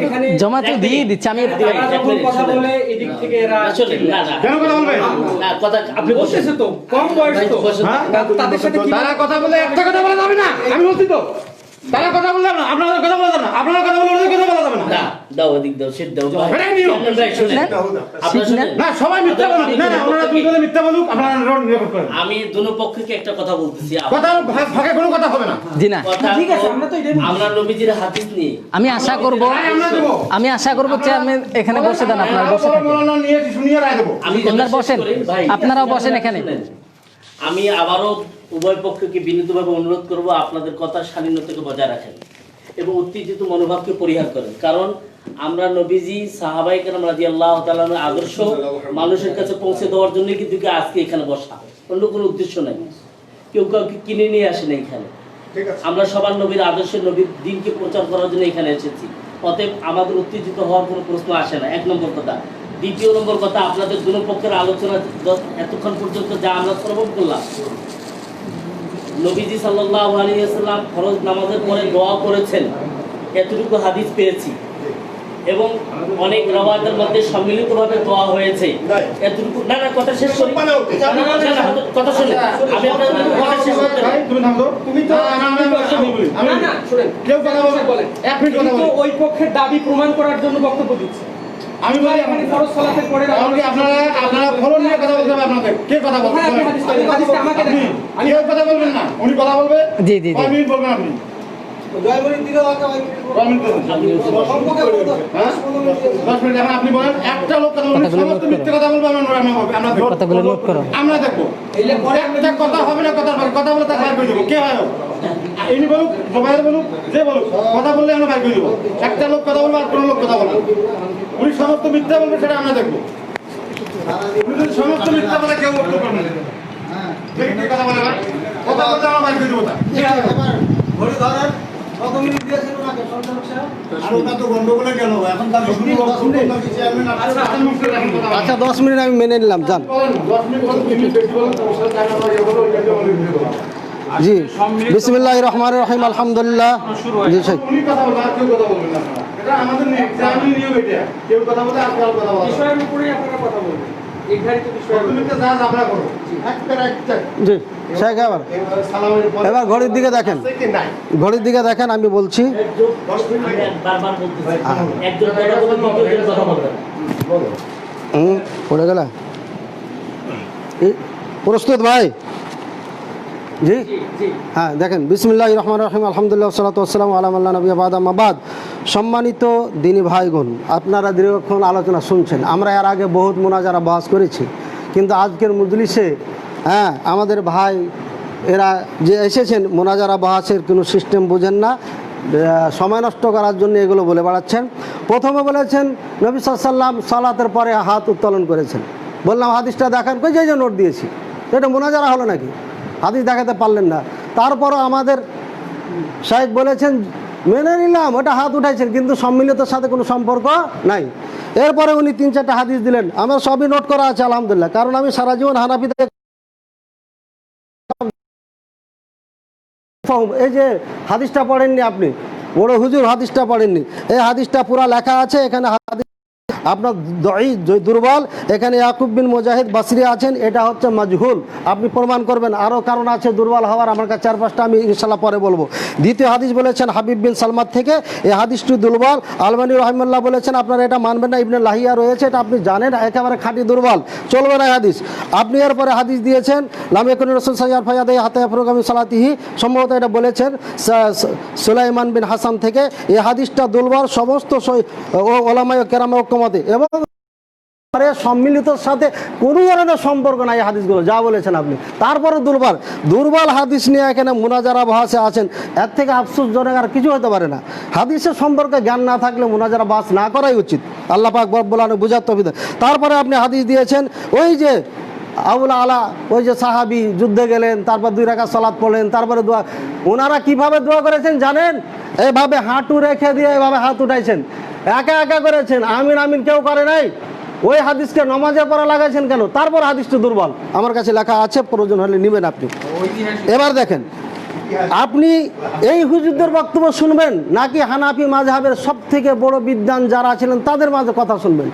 এখানে জমা তো দিয়ে দিচ্ছি আমি। তারা যখন কথা বলে এদিক থেকে এরা আসলে না না কেন কথা বলবে? না কথা আপনি বসেন বসেছে তো, কম বয়স তো, হ্যাঁ? তাদের সাথে কি তারা কথা বলে একটা কথা বলা যাবে না, আমি বলছি তো। তারা কথা বললে না, আপনাদের কথা বলা যাবে না, আপনারা কথা বললে ওদের কথা বলা যাবে না। না দাও ওদিক দাও সিট দাও এটাই নিয়ম। ভাই শুনেন আপনারা শুনেন না, সবাই মিথ্যা বলুক, না না, ওনারা দুই কথা মিথ্যা বলুক, আপনারা রেকর্ড করেন। আমি দুনো পক্ষকে একটা কথা বলতেছি কথা ফাঁকে কোনো কথা হবে না। জি না, কথা ঠিক আছে, আমরা তো এটাই বলছি। আমরা নবীজির হাদিস নিয়ে আমি আশা করব, রায় আমরা দেবো। চেয়ারম্যান এখানে বসে দেন, আপনারা বসে থাকেন। মৌলানা নিয়ে শুনিয়ে রায় দেবো। আমি আপনারা কথা শেষ বসেন, করি, ভাই। আপনারাও বসেন এখানে। শুনেন, আমি আবারও উভয় পক্ষকে বিনীতভাবে অনুরোধ করব আপনাদের কথার শালীনতাকে বজায় রাখেন এবং উত্তেজিত মনোভাবকে পরিহার করেন। কারণ আমরা নবীজি সাহাবায়ে কেরাম রাদিয়াল্লাহু তাআলার আদর্শ মানুষের কাছে পৌঁছে দেওয়ার জন্য কিন্তু আজকে এখানে বসা, অন্য কোনো উদ্দেশ্য নাই। কেউ কাউকে কিনে নিয়ে আসে না এখানে। আমরা সবার নবীর আদর্শের নবীর দিনকে প্রচার করার জন্য এখানে এসেছি। অতএব আমাদের উত্তেজিত হওয়ার কোনো প্রশ্ন আসে না, এক নম্বর কথা। দ্বিতীয় নম্বর কথা, আপনাদের দুনো পক্ষের আলোচনা এতক্ষণ পর্যন্ত যা আমরা শ্রবণ করলাম, নবীজি সাল্লাল্লাহু আলাইহি ওয়াসাল্লাম ফরজ নামাজের পরে দোয়া করেছেন, এতটুকু হাদিস পেয়েছি এবং অনেক রাওয়াতের মধ্যে সম্মিলিতভাবে দোয়া হয়েছে, এতটুকু। না না কথা শেষ করি, না, না, কথা শুনে আমি আপনাদের কথা শেষ করতে ভাই, তুমি থামো তো। তুমি তো না না শুনেন, কেউ কথা বলে, এক মিনিট কথা তুমি তো বলে। ওই পক্ষের দাবি প্রমাণ করার জন্য বক্তব্য দিচ্ছে। আমি বলি এখানে ফরজ সালাতের পরে এমনকি আপনারা ফলন নিয়ে কথা বলতে হবে আপনাদের। কে কথা বলবে? হ্যাঁ, আপনি হাদিসটা আমাকে আপনি দেখান। কেউ কথা বলবেন না, উনি কথা বলবে। জি, জি, জি। কয় মিনিট বলবেন আপনি? কয় মিনিট বলবেন? হ্যাঁ? 10 মিনিট। এখন আপনি বলেন, একটা লোক কথা বলবে, সমস্ত মিথ্যে কথা বলবে, আমরা কথাগুলো নোট করো। আমরা দেখবো। একটা কথা হবে না, কথা বলে তাকে বাইর করে দেবো। কে হয় ও? ইনি বলুক, জোবাইর বলুক, যে বলুক, কথা বললে আমরা বাইর করে দেবো। একটা লোক কথা বলবে আর কোনো লোক কথা বলবে। উনি সমস্ত মিথ্যা বলবে, সেটা আমরা দেখবো। উনি যদি সমস্ত মিথ্যা বলে, কেউ উত্তর করবে না। দেখি কে কথা বলে ভাই? কথা বলতে আমরা বাইর করে দেবো তা। আচ্ছা 10 মিনিট আমি মেনে নিলাম, যান। 10 মিনিট বলুন, 2 মিনিট বেশি বলুন, সমস্যা নাই, আমরা ইয়ে বলবো, ইয়ে বলবো। জি, বিসমিল্লাহির রহমানির রহিম, আলহামদুলিল্লাহ। জি স্যার, উনি কথা বলবে, আর কেউ কথা বলবে না। এটা আমাদের নিয়ম, এটা। কেউ কথা বলে আর কারো কথা বলে না। বিষয়ের উপরেই আপনারা কথা বলবেন, নির্ধারিত বিষয়ের উপরে। প্রথমে যা আমরা করবো, একটা জি শেখ, সালামের পরে এবার ঘড়ির দিকে দেখেন, কি নাই। ঘড়ির দিকে দেখেন, আমি বলছি। আমি বারবার বলতেছি, একজন কথা বলে দ্বিতীয়জন কথা বলবে না। পড়ে গেল। প্রস্তুত ভাই? জি হ্যাঁ, দেখেন, বিসমিল্লাহির রহমানির রহিম, আলহামদুলিল্লাহ, সাল্লাতু ওয়াসসালামু আলা মান লা নাবিয়্যা বা'দা, আম্মা বা'দ। সম্মানিত দিনী ভাইগণ, আপনারা দীর্ঘক্ষণ আলোচনা শুনছেন। আমরা এর আগে বহুত মুনাজারা বহাস করেছি, কিন্তু আজকের মজলিসে আমাদের ভাই এরা যে এসেছেন, মুনাজারা বহাসের কোনো সিস্টেম বোঝেন না, সময় নষ্ট করার জন্য এগুলো বলে বেড়াচ্ছেন। প্রথমে বলেছেন নবী সাল্লাল্লাহু আলাইহি ওয়াসাল্লাম সালাতের পরে হাত উত্তোলন করেছেন। বললাম হাদিসটা দেখান, কই যে নোট দিয়েছি, এটা মুনাজারা হলো নাকি? হাদিস দেখাতে পারলেন না। তারপরও আমাদের শাইখ বলেছেন, মেনে নিলাম ওটা হাত উঠাইছেন, কিন্তু সম্মিলিতর সাথে কোনো সম্পর্ক নাই। এরপরে উনি 3-4টা হাদিস দিলেন, আমার সবই নোট করা আছে আলহামদুলিল্লাহ, কারণ আমি সারা জীবন হানাফিতে। এই যে হাদিসটা পড়েননি আপনি, বড় হুজুর হাদিসটা পড়েননি, এই হাদিসটা পুরা লেখা আছে এখানে। হাদিস আপনার দুর্বল, এখানে ইয়াকুব বিন মুজাহিদ বাসরি আছেন, এটা হচ্ছে মাজহুল, আপনি প্রমাণ করবেন। আরও কারণ আছে দুর্বল হওয়ার, আমার কাছে 4-5টা আমি ইনশাল্লাহ পরে বলবো। দ্বিতীয় হাদিস বলেছেন হাবিব বিন সালমাত থেকে, এই হাদিসটি দুর্বল। আলবানী রহিমাল্লাহ বলেছেন আপনারা এটা মানবেন না, ইবনে লাহিয়া রয়েছে, এটা আপনি জানেন, একেবারে খাঁটি দুর্বল, চলবে না হাদিস। আপনি এরপরে হাদিস দিয়েছেন লামিয়াকুন রাসূল সাইয়ার ফায়াদে হাতে ফরগামি সালাতিহি, সম্ভবত এটা বলেছেন সুলাইমান বিন হাসান থেকে। এই হাদিসটা দুর্বল, সমস্ত ওলামায়ে কেরাম ঐক্যমতে। এবং সম্মিলিতর সাথে কোনো ধরনের সম্পর্ক নাই হাদিসগুলো যা বলেছেন আপনি। তারপরে দুর্বল হাদিস নিয়ে এখানে মুনাজারা বহাসে আছেন, এর থেকে আফসোসজনক আর কিছু হতে পারে না। হাদিসের সম্পর্কে জ্ঞান না থাকলে মুনাজারা বাস না করাই উচিত। আল্লাহ পাক রব্বুল আলামিন বুঝার তৌফিক দেন। তারপরে আপনি হাদিস দিয়েছেন ওই যে আবুল আলা ওই যে সাহাবি যুদ্ধে গেলেন, তারপর 2 রাকাত সালাত পড়লেন, তারপরে দোয়া। ওনারা কিভাবে দোয়া করেছেন জানেন? এভাবে হাঁটু রেখে দিয়ে এভাবে হাত উঠাইছেন, একা একা করেছেন, আমিন আমিন কেউ করে নাই। ওই হাদিসকে নমাজে পড়া লাগাইছেন কেন? তারপর হাদিসটা দুর্বল, আমার কাছে লেখা আছে, প্রয়োজন হলে নেবেন আপনি। এবার দেখেন, আপনি এই হুজুরদের বক্তব্য শুনবেন নাকি হানাফি মাযহাবের সব থেকে বড় বিদ্বান যারা ছিলেন তাদের মাঝে কথা শুনবেন?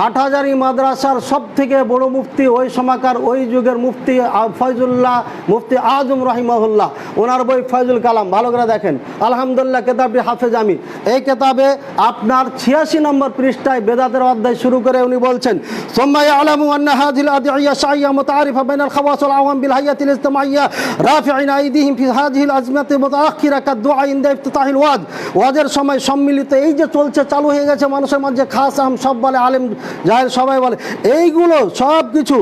হাটহাজারী মাদ্রাসার সব থেকে বড় মুফতি ওই সময়কার ওই যুগের মুফতি ফয়জুল্লাহ, মুফতি আজম রহিমাহুল্লাহ, ওনার বই ফয়জুল কালাম ভালো করে দেখেন। আলহামদুলিল্লাহ কেতাবটি হাফেজ আমি। এই কেতাবে আপনার 86 নম্বর পৃষ্ঠায় বেদাতের অধ্যায় শুরু করে উনি বলছেন, সুম্মা ইয়ালামু আন্না হাযিল আদিয়া শাইয়া মুতাআরিফা বাইনাল খাওয়াস ওয়াল আওয়াম বিল হায়াতিল ইজতিমাইয়া রাফি'িনা আইদিহিম ফি হাযিহিল আজমাতি মুতাআখিরা কাদ-দুআ ইনদা ইফতিতাহিল ওয়াজের সময় সম্মিলিত এই যে চলছে, চালু হয়ে গেছে মানুষের মধ্যে, খাস আম সব বলে, আলেম জাহেল সবাই বলে, এইগুলো সব কিছু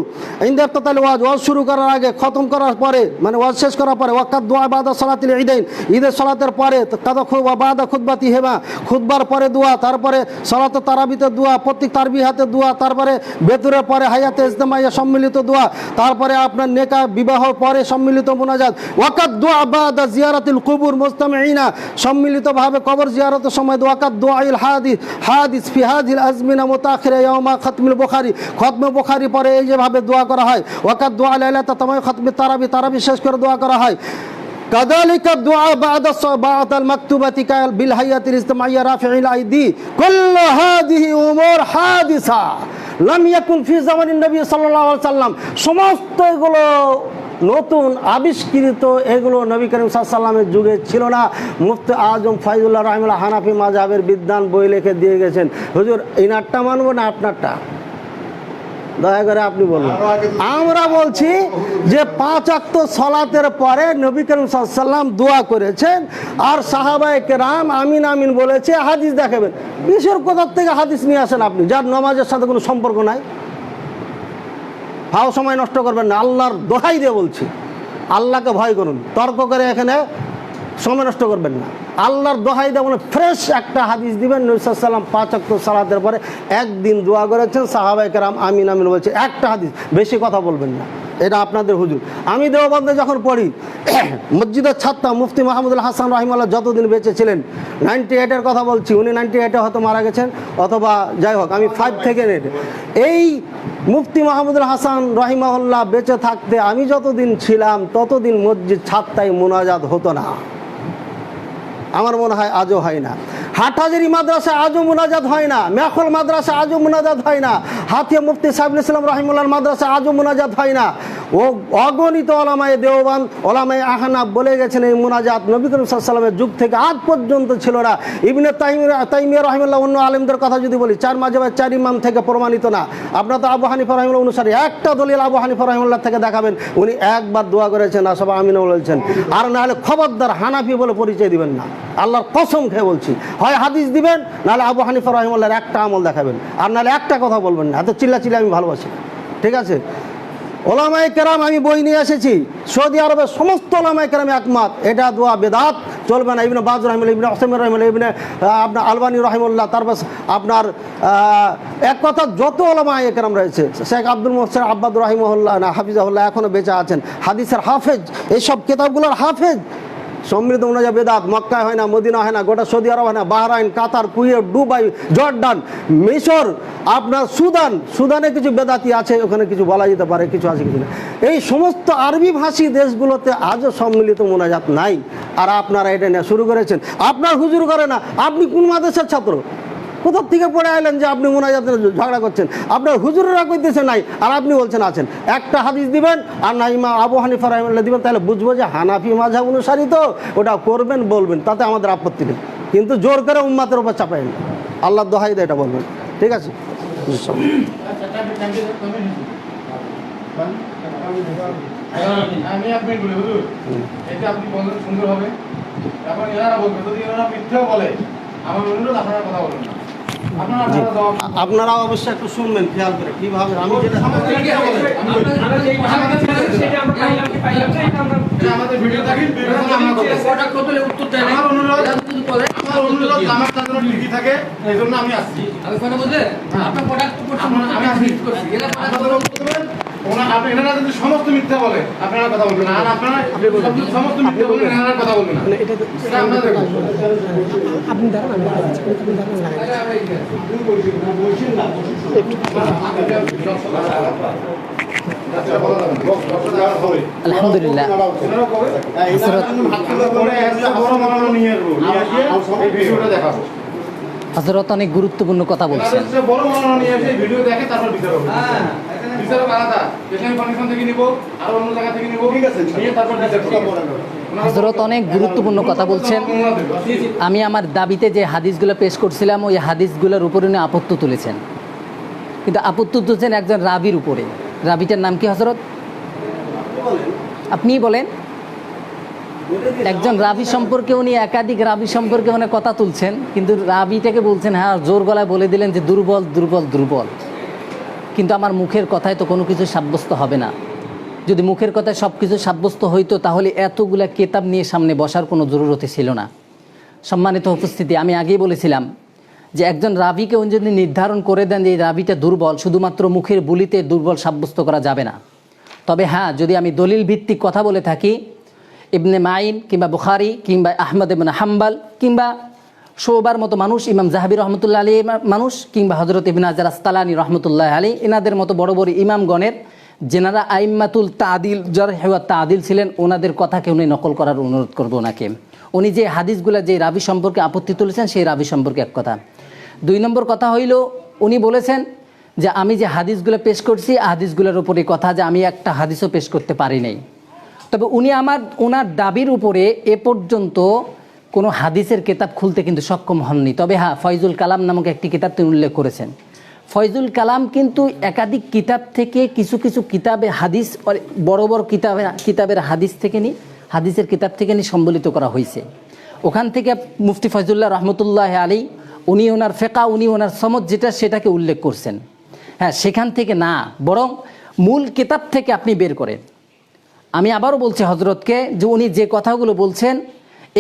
ইনদাফতাল ওয়াজ শুরু করার আগে, খতম করার পরে, মানে ওয়াজ শেষ করার পরে, ওয়াকাত দোয়া বাদা সালাতিল ঈদাইন, ঈদের সালাতের পরে, কাদা খুতবা বাদা খুতবাতি হেমা, খুতবার পরে দোয়া, তারপরে সালাত তারাবিতে দোয়া, প্রত্যেক তারবিহাতে দোয়া, তারপরে বেতুরের পরে হায়াতে ইজতিমাইয়া সম্মিলিত দোয়া, তারপরে আপনার নেকা বিবাহ পরে সম্মিলিত মুনাজাত, ওয়াকাত দোয়া বাদা জিয়ারাতিল কুবুর মুজতামিঈনা, সম্মিলিতভাবে কবর জিয়ারতের সময় ওয়াকাত দোয়াইল হাদিস ফি হাযিল আজমিনা মুতাখিরা ইয়াউমা খতমুল বুখারী, খতমে বুখারী পরে এই যেভাবে দোয়া করা হয়, ওয়াকাত দোয়া লাইলাতা তামাম খতমে তারাবি শেষ করে দোয়া করা হয়। কাযালিকা দোয়া বাদাল মাকতুবাতি কাল বিল হায়াতিল ইজতিমাইয়া রাফি'িল আইদি, কুল্লু হাযিহি উমুর হাদিসা লাম ইয়াকুন ফি জামানিন নবী সাল্লাল্লাহু আলাইহি ওয়াসাল্লাম। সমস্ত এগুলো নতুন আবিষ্কৃত, এগুলো নবী করিম সাল্লাল্লাহু আলাইহি ওয়াসাল্লামের যুগে ছিল না। মুফতি আজম ফয়জুল্লাহ রাহিমাহুল্লাহ হানাফি মাযহাবের বিদ্বান বই লিখে দিয়ে গেছেন। হুজুর ইনারটা মানবো না আপনারটা? দয়া করে আপনি বলুন। আমরা বলছি যে 5 ওয়াক্ত সালাতের পরে নবী করিম সাল্লাল্লাহু আলাইহি ওয়াসাল্লাম দোয়া করেছেন আর সাহাবায়ে কেরাম আমিন আমিন বলেছে। হাদিস দেখাবেন, কিসের কোথা থেকে হাদিস নিয়ে আসেন আপনি, যার নামাজের সাথে কোনো সম্পর্ক নাই? ফাও সময় নষ্ট করবেন না, আল্লাহর দোহাই দিয়ে বলছি, আল্লাহকে ভয় করুন, তর্ক করে এখানে সময় নষ্ট করবেন না। আল্লাহর দোহাই দিয়ে বলে ফ্রেশ একটা হাদিস দিবেন, নবী সাল্লাল্লাহু আলাইহি ওয়াসাল্লাম 5 ওয়াক্ত সালাতের পরে একদিন দোয়া করেছেন, সাহাবায়ে কেরাম আমিন আমিন বলছে, একটা হাদিস, বেশি কথা বলবেন না। এটা আপনাদের হুজুর। আমি দেওবন্দে যখন পড়ি, মসজিদের ছাত্র মুফতি মাহমুদুল হাসান রাহিমাহুল্লাহ যতদিন বেঁচে ছিলেন, 98-এর কথা বলছি, উনি 98-এ হয়তো মারা গেছেন, অথবা যাই হোক, আমি 5 থেকে এই মুফতি মাহমুদুল হাসান রাহিমাহুল্লাহ বেঁচে থাকতে আমি যতদিন ছিলাম ততদিন মসজিদ ছাত্রায় মুনাজাত হতো না। আমার মনে হয় আজও হয় না। হাটহাজারী মাদ্রাসা আজও মুনাজাত হয় না, মেখল মাদ্রাসা আজও মুনাজাত হয় না, হাতিয়া মুফতি সাইফুল ইসলাম রাহিমাহুল্লাহর মাদ্রাসা আজও মুনাজাত হয় না। ও অগণিত ওলামায়ে দেওবন্দ, ওলামায়ে আহনাফ বলে গেছেন এই মুনাজাত নবী করিম সাল্লাল্লাহু আলাইহি ওয়াসাল্লামের যুগ থেকে আজ পর্যন্ত ছিল না। ইবনে তাইমিয়া রাহিমাহুল্লাহ, অন্য আলেমদের কথা যদি বলি, 4 মাযহাবের 4 ইমাম থেকে প্রমাণিত না। আপনারা তো আবু হানিফা রাহিমাহুল্লাহ অনুসারী, একটা দলিল আবু হানিফা রাহিমাহুল্লাহ থেকে দেখাবেন উনি একবার দোয়া করেছেন আর সব আমিন বলেছেন। আর না হলে খবরদার হানাফি বলে পরিচয় দিবেন না, আল্লাহর কসম খেয়ে বলছি। হয় হাদিস দিবেন, নাহলে আবু হানিফা রাহিমাহুল্লাহর একটা আমল দেখাবেন, আর নাহলে একটা কথা বলবেন না। এত চিল্লা আমি ভালোবাসি, ঠিক আছে? ওলামায়ে কেরাম, আমি বই নিয়ে এসেছি, সৌদি আরবের সমস্ত ওলামায়ে কেরাম একমত, এটা দোয়া বেদাত, চলবে না। ইবনে বাজ রাহিমাহুল্লাহ, ইবনে উসাইমিন রাহিমাহুল্লাহ, ইবনে আপনার আলবানী রাহিমাহুল্লাহ, তারপর আপনার এক কথা যত ওলামায়ে কেরাম রয়েছে, শেখ আব্দুল মুহসিন আব্বাদ রাহিমাহুল্লাহ না হাফিজাহুল্লাহ এখনও বেঁচে আছেন, হাদিসের হাফেজ, এইসব কিতাবগুলোর হাফেজ। সম্মিলিত মুনাজাত বেদাত মক্কায় হয় না, মদিনা হয় না, গোটা সৌদি আরব হয় না, বাহরাইন, কাতার, কুয়েত, দুবাই, জর্ডান, মিশর, আপনার সুদানে কিছু বেদাতি আছে, ওখানে কিছু বলা যেতে পারে, কিছু আছে কিছু না। এই সমস্ত আরবি ভাষী দেশগুলোতে আজও সম্মিলিত মুনাজাত নাই, আর আপনারা এটা নিয়ে শুরু করেছেন। আপনার হুজুর করে না, আপনি কোন মাদ্রাসার ছাত্র? কোথার থেকে পড়ে আইলেন যে আপনি মুনাজাতের ঝগড়া করছেন? আপনার হুজুরেরা কইতেছে নাই, আর আপনি বলছেন আছেন। একটা হাদিস দিবেন আর না ইমাম আবু হানিফা রাহিমাহুল্লাহ দিবেন, তাহলে বুঝবো যে হানাফি মাযহাব অনুসারী, তো ওটা করবেন, বলবেন, তাতে আমাদের আপত্তি নেই। কিন্তু জোর করে উম্মাতের উপর চাপাই না, আল্লাহর দোহাই দিয়ে এটা বলবেন, ঠিক আছে? আমি আপনি বলি হুজুর, এটা আপনি বলেন সুন্দর হবে, এখন এনারা বলবেন, যদি এনারা মিথ্যা বলে আমার অনুরোধ আপনারা কথা বলবেন না। আপনারা অবশ্যই একটু শুনবেন খেয়াল করে কীভাবে আমি যেটা আমরা যেই ভাষাটা ছিলেন সেটা আমরা পাইলাম কি পাইলাম না এটা আমরা আমাদের ভিডিও থাকি প্রোডাক্ট কত উত্তর দেয় না আমার অনুরোধ যদি বলে আমার অনুরোধ আমার তাদের টিভি থাকে এই জন্য আমি আসছি আমি ফোনে বুঝলে আপনার প্রোডাক্ট আমি আসছি আপনাদের আপনি এনারা যদি সমস্ত মিথ্যা বলে আপনারা কথা বলবেন না আর আপনারা সমস্ত মিথ্যা বলবেন এনারা কথা বলবেন না এটা আপনাদের আপনি দাঁড়ান আলহামদুলিল্লাহ হযরত অনেক গুরুত্বপূর্ণ কথা বলছেন। বড় মামলা নিয়ে এসে ভিডিও দেখে তারপর বিচার হবে বিচারক আলাদা এখানে কমিশন থেকে নিব আর অন্য জায়গা থেকে নিব ঠিক আছে নিয়ে তারপর বিচার করব হযরত অনেক গুরুত্বপূর্ণ কথা বলছেন। আমি আমার দাবিতে যে হাদিসগুলো পেশ করছিলাম ওই হাদিসগুলোর উপরে উনি আপত্তি তুলেছেন, কিন্তু আপত্তি তুলছেন একজন রাবির উপরে। রাবিটার নাম কি হযরত? আপনিই বলেন। একজন রাবি সম্পর্কে উনি একাধিক রাবি সম্পর্কে উনি কথা তুলছেন, কিন্তু রাবিটাকে বলছেন হ্যাঁ জোর গলায় বলে দিলেন যে দুর্বল দুর্বল দুর্বল। কিন্তু আমার মুখের কথায় তো কোনো কিছু সাব্যস্ত হবে না। যদি মুখের কথায় সব কিছু সাব্যস্ত হইতো তাহলে এতগুলা কেতাব নিয়ে সামনে বসার কোনো জরুরতি ছিল না। সম্মানিত উপস্থিতি, আমি আগেই বলেছিলাম যে একজন রাবিকে উনি যদি নির্ধারণ করে দেন যে এই রাবিটা দুর্বল, শুধুমাত্র মুখের বুলিতে দুর্বল সাব্যস্ত করা যাবে না। তবে হ্যাঁ, যদি আমি দলিল ভিত্তিক কথা বলে থাকি, ইবনে মাইন কিংবা বুখারি কিংবা আহমদ ইবনে হাম্বাল কিংবা শোবার মতো মানুষ, ইমাম জাহাবি রহমতুল্লাহ আলী মানুষ কিংবা হজরত ইবনে হাজার আসকালানী রহমতুল্লাহ আলী, এনাদের মতো বড় বড় ইমামগণের যেনারা আইম্মাতুল তাদিল জারহ ওয়া তাদিল ছিলেন, ওনাদের কথাকে উনি নকল করার অনুরোধ করবো ওনাকে। উনি যে হাদিসগুলো যে রাবি সম্পর্কে আপত্তি তুলেছেন সেই রাবি সম্পর্কে এক কথা। 2 নম্বর কথা হইল, উনি বলেছেন যে আমি যে হাদিসগুলো পেশ করছি হাদিসগুলোর উপরে কথা, যে আমি একটা হাদিসও পেশ করতে পারি নাই। তবে উনি ওনার দাবির উপরে এ পর্যন্ত কোনো হাদিসের কিতাব খুলতে কিন্তু সক্ষম হননি। তবে হ্যাঁ, ফয়জুল কালাম নামক একটি কিতাব তিনি উল্লেখ করেছেন। ফয়জুল কালাম কিন্তু একাধিক কিতাব থেকে কিছু কিছু কিতাবে হাদিস, বড় বড় কিতাবের হাদিস থেকে হাদিসের কিতাব থেকে সম্বলিত করা হয়েছে। ওখান থেকে মুফতি ফয়জুল্লাহ রহমতুল্লাহ আলী উনি ওনার ফেকা, উনি ওনার সমজ যেটা সেটাকে উল্লেখ করছেন। হ্যাঁ, সেখান থেকে না, বরং মূল কিতাব থেকে আপনি বের করেন। আমি আবারও বলছি হজরতকে যে উনি যে কথাগুলো বলছেন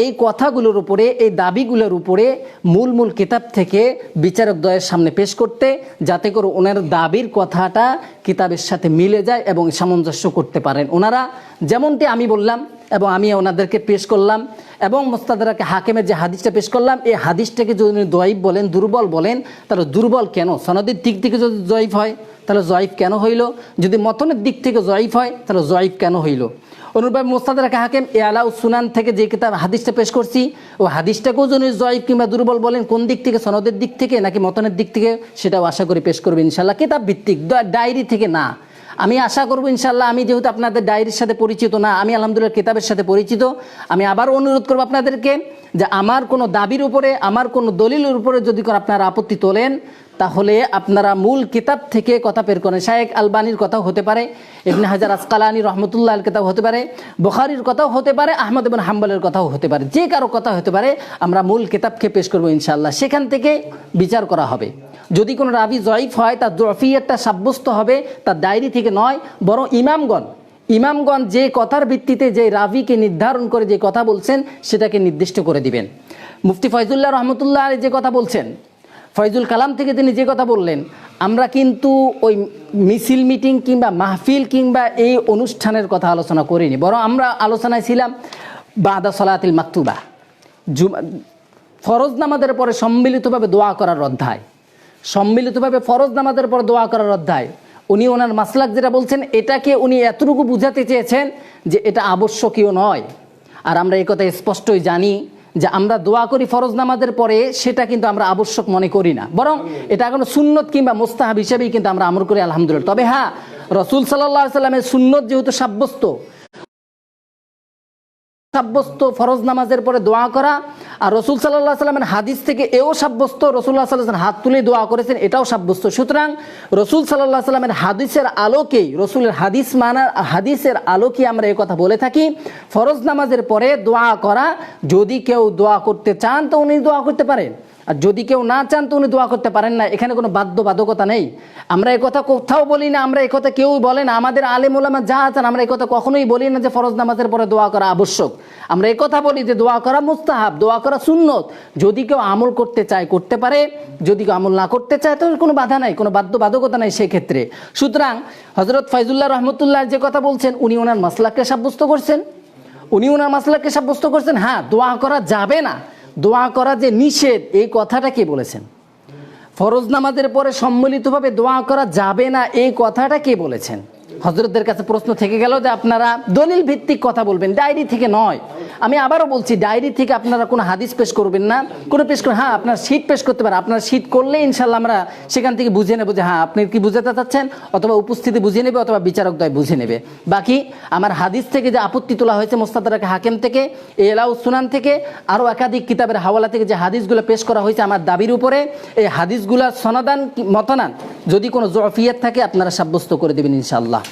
এই কথাগুলোর উপরে, এই দাবিগুলোর উপরে মূল কিতাব থেকে বিচারক দ্বয়ের সামনে পেশ করতে, যাতে করে ওনার দাবির কথাটা কিতাবের সাথে মিলে যায় এবং সামঞ্জস্য করতে পারেন ওনারা। যেমনটি আমি বললাম এবং আমি ওনাদেরকে পেশ করলাম, এবং মুস্তাদরাকে হাকিমের যে হাদিসটা পেশ করলাম, এই হাদিসটাকে যদি উনি দয়ীফ বলেন, দুর্বল বলেন, তাহলে দুর্বল কেন? সনদের দিক থেকে যদি জয়ীফ হয় তাহলে জয়ীফ কেন হইল? যদি মতনের দিক থেকে জয়ীফ হয় তাহলে জয়ীফ কেন হইল? অনুরূপভাবে মুস্তাদরাকে হাকিম আলা সুনান থেকে যে কিতাব হাদিসটা পেশ করছি, ও হাদিসটাকেও যদি জয়ীফ কিংবা দুর্বল বলেন, কোন দিক থেকে? সনদের দিক থেকে নাকি মতনের দিক থেকে? সেটাও আশা করি পেশ করবে ইনশাল্লাহ, কিতাব ভিত্তিক, ডায়েরি থেকে না। আমি আশা করবো ইনশাল্লাহ, আমি যেহেতু আপনাদের ডায়েরির সাথে পরিচিত না, আমি আলহামদুলিল্লাহ কিতাবের সাথে পরিচিত। আমি আবারও অনুরোধ করবো আপনাদেরকে যে আমার কোনো দাবির উপরে, আমার কোনো দলিলের উপরে যদি আপনারা আপত্তি তোলেন, তাহলে আপনারা মূল কিতাব থেকে কথা বের করেন। শায়েখ আলবানির কথাও হতে পারে, ইবনে হাজার আসকালানী রহমতুল্লাহ আল কথাও হতে পারে, বুখারীর কথাও হতে পারে, আহমদ ইবনে হাম্বলের কথাও হতে পারে, যে কারো কথা হতে পারে। আমরা মূল কিতাবকে পেশ করবো ইনশাআল্লাহ, সেখান থেকে বিচার করা হবে। যদি কোনো রাবি জয়ীফ হয়, তার জয়ফিয়তটা সাব্যস্ত হবে তার ডায়েরি থেকে নয়, বরং ইমামগণ যে কথার ভিত্তিতে যে রাবিকে নির্ধারণ করে যে কথা বলছেন সেটাকে নির্দিষ্ট করে দিবেন। মুফতি ফয়জুল্লাহ রহমতুল্লাহ আলী যে কথা বলছেন, ফয়জুল কালাম থেকে তিনি যে কথা বললেন, আমরা কিন্তু ওই মিছিল মিটিং কিংবা মাহফিল কিংবা এই অনুষ্ঠানের কথা আলোচনা করিনি, বরং আমরা আলোচনায় ছিলাম বাদা সলাতিল মাকতুবা, ফরজ নামাজের পরে সম্মিলিতভাবে দোয়া করার অধ্যায়, সম্মিলিতভাবে ফরজ নামাজের পর দোয়া করার অধ্যায়। উনি ওনার মাসলাক যেটা বলছেন, এটাকে উনি এতটুকু বুঝাতে চেয়েছেন যে এটা আবশ্যকীয় নয়। আর আমরা এই কথা স্পষ্টই জানি যে আমরা দোয়া করি ফরজ নামাজের পরে, সেটা কিন্তু আমরা আবশ্যক মনে করি না, বরং এটা কোনো সুন্নত কিংবা মুস্তাহাব হিসেবেই কিন্তু আমরা আমল করি আলহামদুলিল্লাহ। তবে হ্যাঁ, রাসূল সাল্লাল্লাহু আলাইহি সাল্লামের সুন্নত যেহেতু সাব্যস্ত ফরজ নামাজের পরে দোয়া করা, আর রাসূল সাল্লাল্লাহু আলাইহি সাল্লামের হাদিস থেকে এও সাব্যস্ত, রাসূলুল্লাহ সাল্লাল্লাহু আলাইহি ওয়াসাল্লাম হাত তুলে দোয়া করেছেন, এটাও সাব্যস্ত। সুতরাং রাসূল সাল্লাল্লাহু আলাইহি সাল্লামের হাদিসের আলোকেই, রাসূলের হাদিস মানার হাদিসের আলোকে আমরা এই কথা বলে থাকি, ফরজ নামাজের পরে দোয়া করা, যদি কেউ দোয়া করতে চান তো উনি দোয়া করতে পারেন। আর যদি কেউ না চান তো উনি দোয়া করতে পারেন না, এখানে কোনো বাধ্যবাধকতা নেই। আমরা এই কথা কোথাও বলি না, আমরা এই কথা কেউ বলে না, আমাদের আলেম ওলামা যা আছেন আমরা এই কথা কখনোই বলি না যে ফরজ নামাজের পরে দোয়া করা আবশ্যক। আমরা এই কথা বলি যে দোয়া করা মুস্তাহাব, দোয়া করা সুন্নত। যদি কেউ আমল করতে চায় করতে পারে, যদি কেউ আমল না করতে চায় তো কোনো বাধা নাই, কোনো বাধ্যবাধকতা নাই সেক্ষেত্রে। সুতরাং হযরত ফয়জুল্লাহ রহমতুল্লাহ যে কথা বলছেন উনি ওনার মাসলাককে সাব্যস্ত করছেন, হ্যাঁ দোয়া করা যাবে না, দোয়া করা যে নিষেধ এই কথাটা কে বলেছেন? ফরজ নামাজের পরে সম্মিলিতভাবে দোয়া করা যাবে না এই কথাটা কে বলেছেন? হযরতদের কাছে প্রশ্ন থেকে গেল যে আপনারা দলিল ভিত্তিক কথা বলবেন, ডায়েরি থেকে নয়। আমি আবারও বলছি, ডায়েরি থেকে আপনারা কোনো হাদিস পেশ করবেন না, কোনো পেশ করবেন, হ্যাঁ আপনার শীট পেশ করতে পারেন, আপনার শীট করলে ইনশাল্লাহ আমরা সেখান থেকে বুঝে নেব যে হ্যাঁ আপনি কি বুঝাতে চাচ্ছেন, অথবা উপস্থিতি বুঝে নেবে, অথবা বিচারকদ্বয় বুঝে নেবে। বাকি আমার হাদিস থেকে যে আপত্তি তোলা হয়েছে মুস্তাদরাক হাকিম থেকে, এলাউ সুনান থেকে, আরও একাধিক কিতাবের হাওয়ালা থেকে যে হাদিসগুলো পেশ করা হয়েছে আমার দাবির উপরে, এই হাদিসগুলোর সনদান মতনান যদি কোনো জফিয়াত থাকে আপনারা সাব্যস্ত করে দেবেন ইনশাআল্লাহ।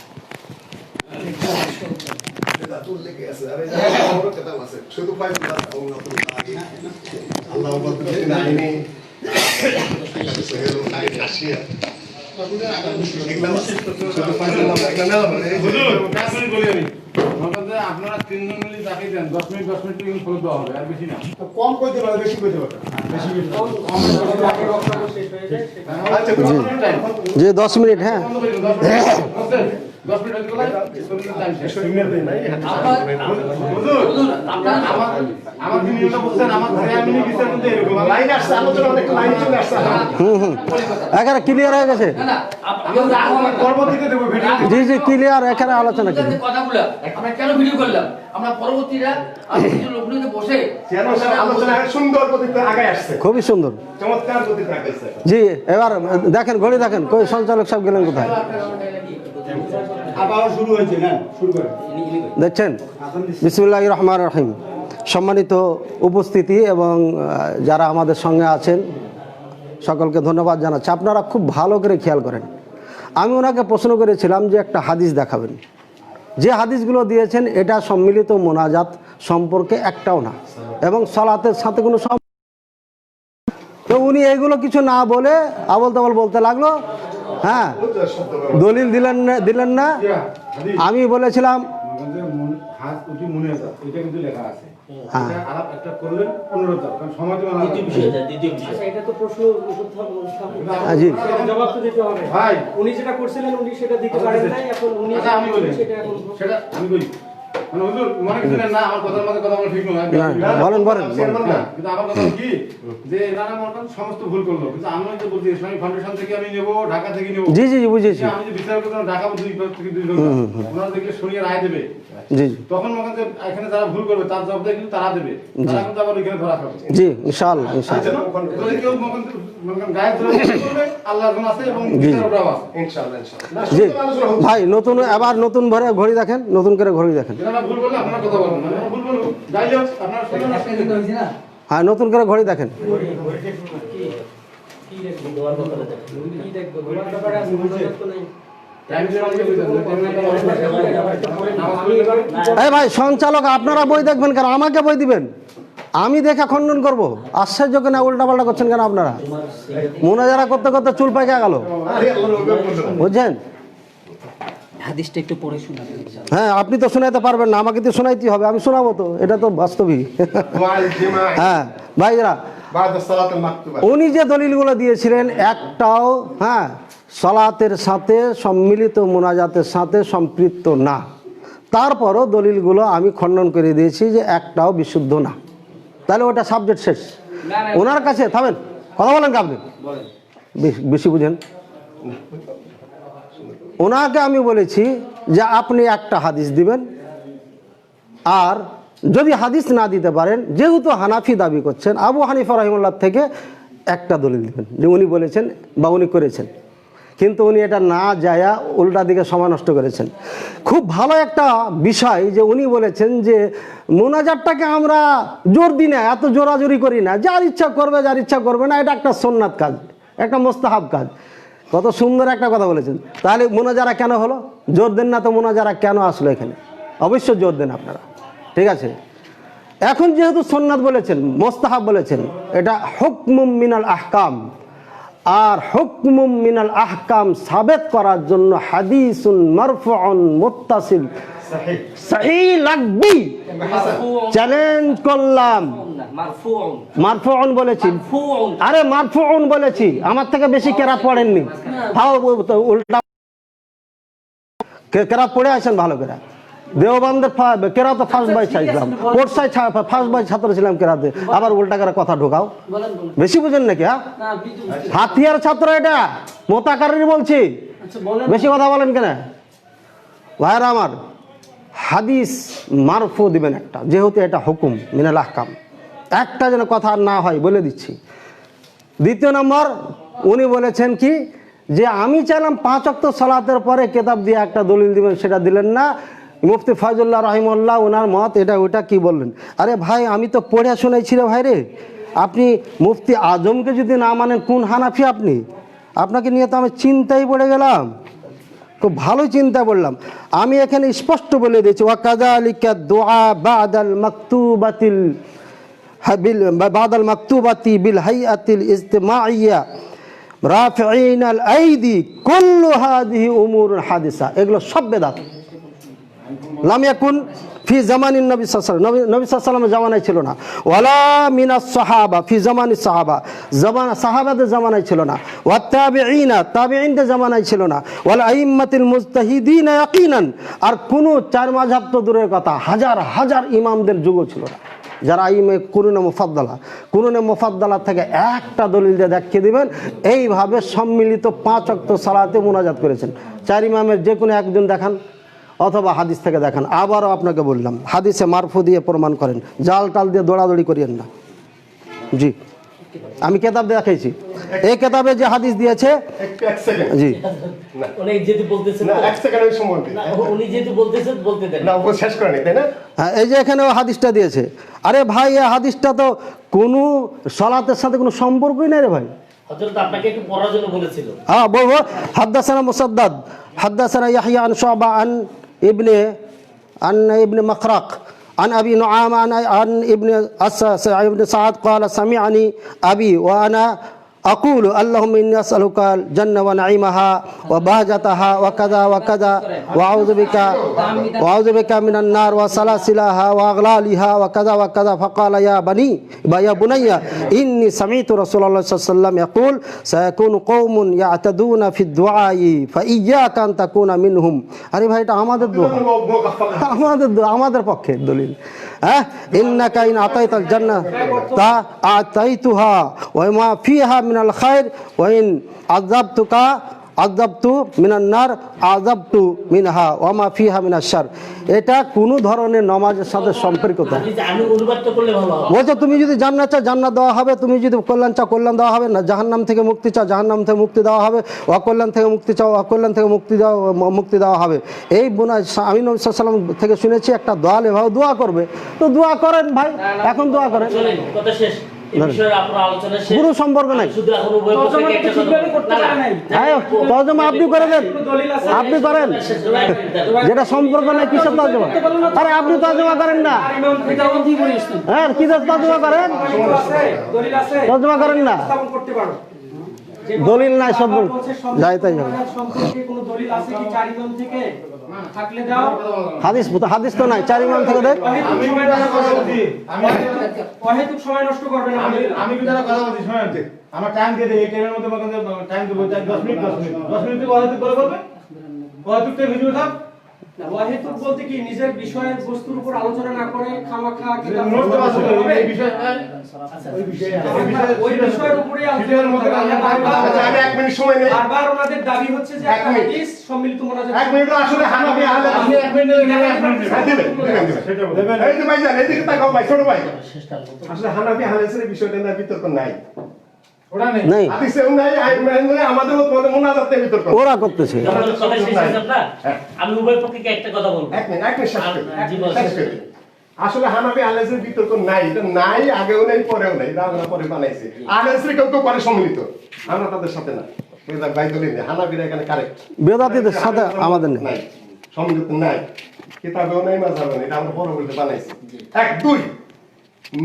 আপনারা 3 জন মিলে তাকে দেন 10 মিনিট ফলো দেওয়া হবে, আর বেশি না। কম কইতে পারে, বেশি কইতে পারে। জি 10 মিনিট, হ্যাঁ 10 মিনিট আমার নিয়মটা বুঝছেন, আমার ঘরে আমি বিচার করতে এরকম লাইন আসছে, আলোচনা অনেক লাইন চলে আসছে। এখানে ক্লিয়ার হয়ে গেছে। পরবর্তীতে দেব ভিডিও। জি জি ক্লিয়ার, এখানে আলোচনা কি কথাগুলো আমরা কেন ভিডিও করলাম, আমরা পরবর্তীরা কিছু লোকগুলোকে বসে আলোচনা সুন্দর গতিতে আগায় আসছে, খুবই সুন্দর, চমৎকার গতিতে আগাইছে। জি এবার দেখেন, ঘড়ি দেখেন, কই সঞ্চালক সাহেব গেলেন কোথায়? আবার শুরু হয়েছে না, শুরু করেন। দেখছেন? বিসমিল্লাহির রহমানির রহিম। সম্মানিত উপস্থিতি এবং যারা আমাদের সঙ্গে আছেন সকলকে ধন্যবাদ জানাচ্ছি। আপনারা খুব ভালো করে খেয়াল করেন, আমি ওনাকে প্রশ্ন করেছিলাম যে একটা হাদিস দেখাবেন, যে হাদিসগুলো দিয়েছেন এটা সম্মিলিত মোনাজাত সম্পর্কে একটাও না, এবং সালাতের সাথে কোনো তো উনি এইগুলো কিছু না বলে আবল তাবল বলতে লাগলো। হ্যাঁ দলিল দিলেন না। আমি বলেছিলাম হাত উঠি মনে আছে, এটা কিন্তু লেখা আছে। হ্যাঁ আলাপ একটা করলেন 15 টা, কারণ সময় তো দ্বিতীয় বিষয়। আচ্ছা, এটা তো প্রশ্ন জি জবাব তো দিতে হবে ভাই। উনি যেটা করছিলেন উনি সেটা দিতে পারেন নাই, এখন উনি আচ্ছা আমি বলি, সেটা এখন সেটা আমি বলি, মানে হুজুর মনে করেন না আমার কথার মধ্যে কথা বলা ঠিক নয়। বলেন বলেন। কিন্তু আমার কথা কি যে এনারা মনে করেন সমস্ত ভুল করলো, কিন্তু আমি তো বলছি ইসলামিক ফাউন্ডেশন থেকে আমি নেব, ঢাকা থেকে নেব। জি জি জি বুঝেছি। আমি যে বিচার করতে ঢাকা 2 থেকে 2 ঘন্টা, ওনারা দেখলে শুনিয়ে রায় দেবে। জি তখন মনে করেন এখানে যারা ভুল করবে তার জবাবটা কিন্তু তারা দেবে, তারা কিন্তু আবার ওইখানে ধরা খাবে। জি ইনশাআল্লাহ ইনশাআল্লাহ। যদি কেউ মনে করেন গায়ে ধরে করবে, আল্লাহর গুণ আছে এবং বিচারকরাও আছে ইনশাআল্লাহ ইনশাআল্লাহ। জি ভাই, নতুন আবার নতুন ভরে ঘড়ি দেখেন, নতুন করে ঘড়ি দেখেন। যারা ভুল করলে আপনারা কথা বলবেন, আমরা ভুল বলবো যাই হোক আপনারা শুনুন। একটা কিন্তু হয়েছে না, হ্যাঁ নতুন করে ঘড়ি দেখেন। কি দেখবো তোমার ব্যাপারে আছে, মোনাজাত তো নাই। এই ভাই সঞ্চালক, আপনারা বই দেখবেন কেন, আমাকে বই দিবেন? আমি দেখে খণ্ডন করব? আশ্চর্য কেন উল্টাপাল্টা করছেন কেন আপনারা? মোনাজারা করতে করতে চুল পাইকা গেল, বুঝছেন? হাদিসটা একটু পড়ে শোনাবেন। হ্যাঁ আপনি তো শোনাইতে পারবেন না, আমাকে তো শোনাইতেই হবে, আমি শোনাবো তো, এটা তো বাস্তবিক। হ্যাঁ ভাইরা, বাদা সালাতুল মাকতুবা, উনি যে দলিলগুলো দিয়েছিলেন একটাও হ্যাঁ সালাতের সাথে সম্মিলিত মোনাজাতের সাথে সম্পৃক্ত না। তারপরও দলিলগুলো আমি খণ্ডন করে দিয়েছি যে একটাও বিশুদ্ধ না। তাহলে ওটা সাবজেক্ট শেষ। ওনার কাছে থামেন, কথা বলেন কি আপনি? বেশি বুঝেন। ওনাকে আমি বলেছি যে আপনি একটা হাদিস দিবেন, আর যদি হাদিস না দিতে পারেন, যেহেতু হানাফি দাবি করছেন, আবু হানিফা রাহিমাহুল্লাহ থেকে একটা দলিল দিবেন যে উনি বলেছেন বা উনি করেছেন। কিন্তু উনি এটা না যায়া উল্টা দিকে সময় নষ্ট করেছেন। খুব ভালো একটা বিষয় যে উনি বলেছেন যে মোনাজাতটাকে আমরা জোর দিই না, এত জোরাজোরি করি না, যার ইচ্ছা করবে যার ইচ্ছা করবে না, এটা একটা সুন্নাত কাজ, একটা মোস্তাহাব কাজ। কত সুন্দর একটা কথা বলেছেন। তাহলে মোনাজারা কেন হলো? জোর দেন না তো মোনাজারা কেন আসলো এখানে? অবশ্যই জোর দেন আপনারা, ঠিক আছে? এখন যেহেতু সুন্নাত বলেছেন, মোস্তাহাব বলেছেন, এটা হুকমুম মিনাল আহকাম, আর হুকমুম মিনাল আহকাম সাবেত করার জন্য হাদিসুন মারফুউন মুত্তাসিল সহিহ লাগবে। চ্যালেঞ্জ করলাম, মারফুউন বলেছি, আরে মারফুউন বলেছি, আমার থেকে বেশি কেরাত পড়েননি, তাও উল্টা কেরাত পড়ে আছেন ভালো করে। দেওবন্দের কেরাতে ফার্স্ট বাই চাইছিলাম, কোর্সায় ফার্স্ট বাই ছাত্র ছিলাম কেরাতে, আবার উল্টা করে কথা ঢোকাও, বেশি বুঝেন নাকি? হ্যাঁ, হাতিয়ার ছাত্র এটা, মোতাকারীর বলছি, বেশি কথা বলেন কেন ভাইরা আমার? হাদিস মারফু দিবেন একটা, যেহেতু এটা হুকুম মিনাল আহকাম, একটা যেন কথা না হয় বলে দিচ্ছি। দ্বিতীয় নম্বর, উনি বলেছেন কি যে আমি চাইলাম 5 ওয়াক্ত সালাতের পরে কেতাব দিয়ে একটা দলিল দিবেন, সেটা দিলেন না। মুফতি ফয়জুল্লাহ রহিমুল্লাহ ওনার মত এটা ওইটা কি বললেন? আরে ভাই, আমি তো পড়ে শুনেছি রে ভাই রে, আপনি মুফতি আজমকে যদি না মানেন, কোন হানাফি আপনি? আপনাকে নিয়ে তো আমি চিন্তায় পড়ে গেলাম, খুব ভালো চিন্তা করলাম। আমি এখানে স্পষ্ট বলে দিয়েছি, ওয়াকাযালিকা দুআ বাদাল মাকতুবাতিল বাদাল মাকতুবাতি বিল হাইয়াতিল ইজতিমাইয়া রাফিঈন আল আইদি কুল্লু হাদিহি উমুরুন হাদিসা, এগুলো সব বেদাত। লাম ইয়াকুন ফি জামানিন নবী সাল্লাল্লাহু আলাইহি ওয়াসাল্লাম, নবী সাল্লাল্লাহু আলাইহি ওয়াসাল্লামের জামানায় ছিল না। ওয়ালা মিনাস সাহাবা ফি জামানিস সাহাবা, সাহাবাদের জামানায় ছিল না। ওয়াত তাবিঈনা, তাবিঈনদের জামানায় ছিল না। ওয়াল আইম্মাতিল মুজতাহিদিনা ইয়াকিনান, আর কোন 4 মাযহাব তো দূরের কথা, হাজার হাজার ইমামদের যুগও ছিল না, যারা আইমে কুরুনে মুফাদ্দালা থেকে একটা দলিল দিয়ে দেখিয়ে দিবেন এইভাবে সম্মিলিত 5 ওয়াক্ত সালাতে মুনাজাত করেছেন। 4 ইমামের যে কোনো একজন দেখান, অথবা হাদিস থেকে দেখান। আবারও আপনাকে বললাম, হাদিসে মারফু দিয়ে প্রমাণ করেন, জাল টাল দিয়ে দৌড়াদৌড়ি করিয়েন না। জি, আমি কেতাব দেখাইছি, এই কেতাবে যে হাদিস দিয়েছে। জি, হ্যাঁ, এই যে এখানে হাদিসটা দিয়েছে। আরে ভাই, এই হাদিসটা তো কোনো সালাতের সাথে কোনো সম্পর্কই নেই রে ভাই। হ্যাঁ, বলবো। হাদ্দাসানা মুসাদ্দাদ হাদ্দাসানা ইয়াহইয়া আন শুআবা আন ইবনে মাখরাক عن أبي نعام عن ابن سعد قال سمعني أبي وأنا أقول اللهم إني أسألك الجنة ونعيمها وبهجتها وكذا وكذا وأعوذ بك من النار وسلاسلها وأغلالها وكذا وكذا. فقال يا بني إني سمعت رسول الله صلى الله عليه وسلم يقول سيكون قوم يعتدون في الدعاء فإياك أن تكون منهم. আরে ভাই, এটা আমাদের দোয়া, আমাদের পক্ষে দলিল। হ্যাঁ, ইন্নাকা ইন আতাইতাল জান্নাহ তা আতাইতুহা ওয়া মা ফিহা মিনাল খায়র ওয়া ইন আযাবতু মিনান নার আযাবতু মিনহা ওয়া মা ফিহা মিনাশ শার। এটা কোনো ধরনের নামাজের সাথে সম্পর্কিত। বলছো তুমি যদি জান্নাত চাও জান্নাত দেওয়া হবে, তুমি যদি কল্যাণ চাও কল্যাণ দেওয়া হবে, না জাহান্নাম থেকে মুক্তি চাও জাহান্নাম থেকে মুক্তি দেওয়া হবে, অকল্যাণ থেকে মুক্তি চাও অকল্যাণ থেকে মুক্তি দেওয়া হবে। এই বোনা আমি নবী সাল্লাল্লাহু আলাইহি ওয়াসাল্লাম থেকে শুনেছি একটা দোয়া, এভাবে দোয়া করবে, তো দোয়া করেন ভাই, এখন দোয়া করেন। পুরো সম্পর্ক নাই, তর্জমা আপনি করে দেন, আপনি করেন, যেটা সম্পর্ক নাই কিসব তর্জমা? আরে আপনি তর্জমা করেন না, হ্যাঁ কি তর্জমা করেন, তর্জমা করেন না, দলিল নাই, সব যাই তাই হাদিস তো নাই, 4 ইমাম থেকে দেখ। আমি কথা বলছি, শোনেন, আমার টাইম দিয়ে দেয়, এই টাইমের মধ্যে টাইম দেবো 10 মিনিট 10 মিনিট করে বলবে, ভিডিও থাক। ওয়াহিদুক বলতে কি নিজের বিষয়ের বস্তুর উপর আলোচনা না করে খামাখা কিতাব এই বিষয়, ওই বিষয়ের উপরে আলোচনার মধ্যে আমি 1 মিনিট সময় নেই। বারবার ওনাদের দাবি হচ্ছে যে একটা হাদিস সম্মিলিত মুনাজাত 1 মিনিট। আসলে হানাফি আহলে আপনি 1 মিনিট দিবেন, এই যে ভাইজান এদিকে তাকাও ভাই, ছোট ভাই, আসলে হানাফি আহলের বিষয়টা না বিতর্ক নাই, ওরা করতেছে। আমি উভয় পক্ষে একটা কথা বলবো, আসলে হানাফি আহলের বিতর্ক নাই, এটা নাই, আগেও নাই পরেও নাই, পরে বানাইছে। আহলের কেউ কেউ করে সম্মিলিত, আমরা তাদের সাথে না। হানাফিরা এখানে কারেক্ট, বেদাতীদের সাথে আমাদের নাই, সম্মিলিত নাই, কিতাবেও নাই, মাযহাবেও নাই, এটা আমরা পরবর্তীতে বানাইছি। 1 2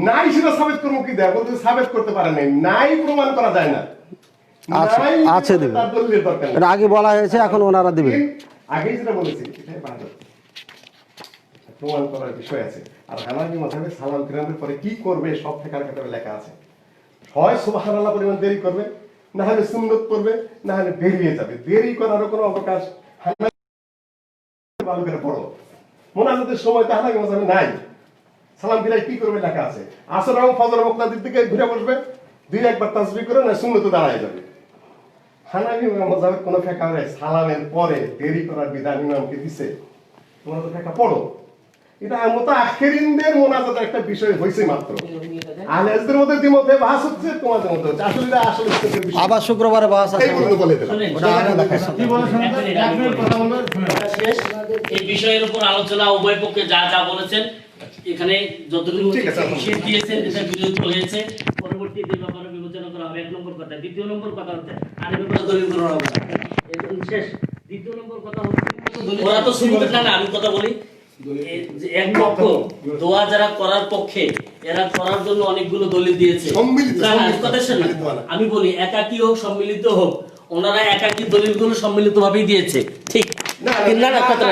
নাই সেটা সাবেত করবো কি দেয়, বলতে সাবেত করতে পারে নাই, নাই প্রমাণ করা যায় না। আচ্ছা, নাই আছে দেবে। তার দলিলের দরকার নেই। এটা আগে বলা হয়েছে, এখন ওনারা দেবেন। আগেই যেটা বলেছি এটাই বাদত। প্রমাণ করার বিষয় আছে। আর হানাফি মাযহাবে সালাম ফিরানোর পরে কি করবে সব ফিকার কিতাবে লেখা আছে। হয় সুবহানাল্লাহ পরিমাণ দেরি করবে, না হলে সুন্নত পড়বে, না হলে বেরিয়ে যাবে। দেরি করারও কোনো অবকাশ হানাফি ভালো করে পড়ো। মুনাজাতের সময় তো হানাফি মাযহাবে নাই। সালাম ফিরাই কি করবে লেখা আছে। আসর এবং ফজর মুক্তাদির দিকে ঘুরে বসবে, দুই একবার তাসবিহ করে না সুন্নতে দাঁড়ায় যাবে। হানাফি মাযহাবের কোনো ফিকাহ নেই সালামের পরে দেরি করার বিধান ইমামকে দিছে। তোমরা তো ফিকাহ পড়ো। এটা মুতাআখিরিনদের মুনাজাতের একটা বিষয় হইছে মাত্র। আহলে হাদিসদের মধ্যে দ্বিমতে বাস হচ্ছে, তোমাদের মধ্যে হচ্ছে। আসলে এটা আসলে বিষয়। আবার শুক্রবারে বাস আছে। এই পর্যন্ত বলে দিলাম। শুনেন, ওটা আগে দেখাই। কি বলে শুনুন তো, এক মিনিট কথা বলবেন, শুনুন। শেষ এই বিষয়ের উপর আলোচনা উভয় পক্ষে যা যা বলেছেন এখানে যতটুকু ঠিক আছে, শেষ দিয়েছেন এটা বিরোধ হয়েছে, পরবর্তীতে ব্যাপারে বিবেচনা করা হবে। 1 নম্বর কথা। দ্বিতীয় নম্বর কথা হচ্ছে আরে ব্যাপারে দলিল করা হবে না। একদম শেষ। দ্বিতীয় নম্বর কথা হচ্ছে ওরা তো শুনতে না, আমি কথা বলি। এই যে এক পক্ষ দোয়া যারা করার পক্ষে, এরা করার জন্য অনেকগুলো দলিল দিয়েছে। সম্মিলিত, না, না, সম্মিলিত, কথা শোনেন। সম্মিলিত বলা। আমি বলি একাকী হোক সম্মিলিত হোক, ওনারা একাকী দলিলগুলো সম্মিলিতভাবেই দিয়েছে। ঠিক না, না, কথা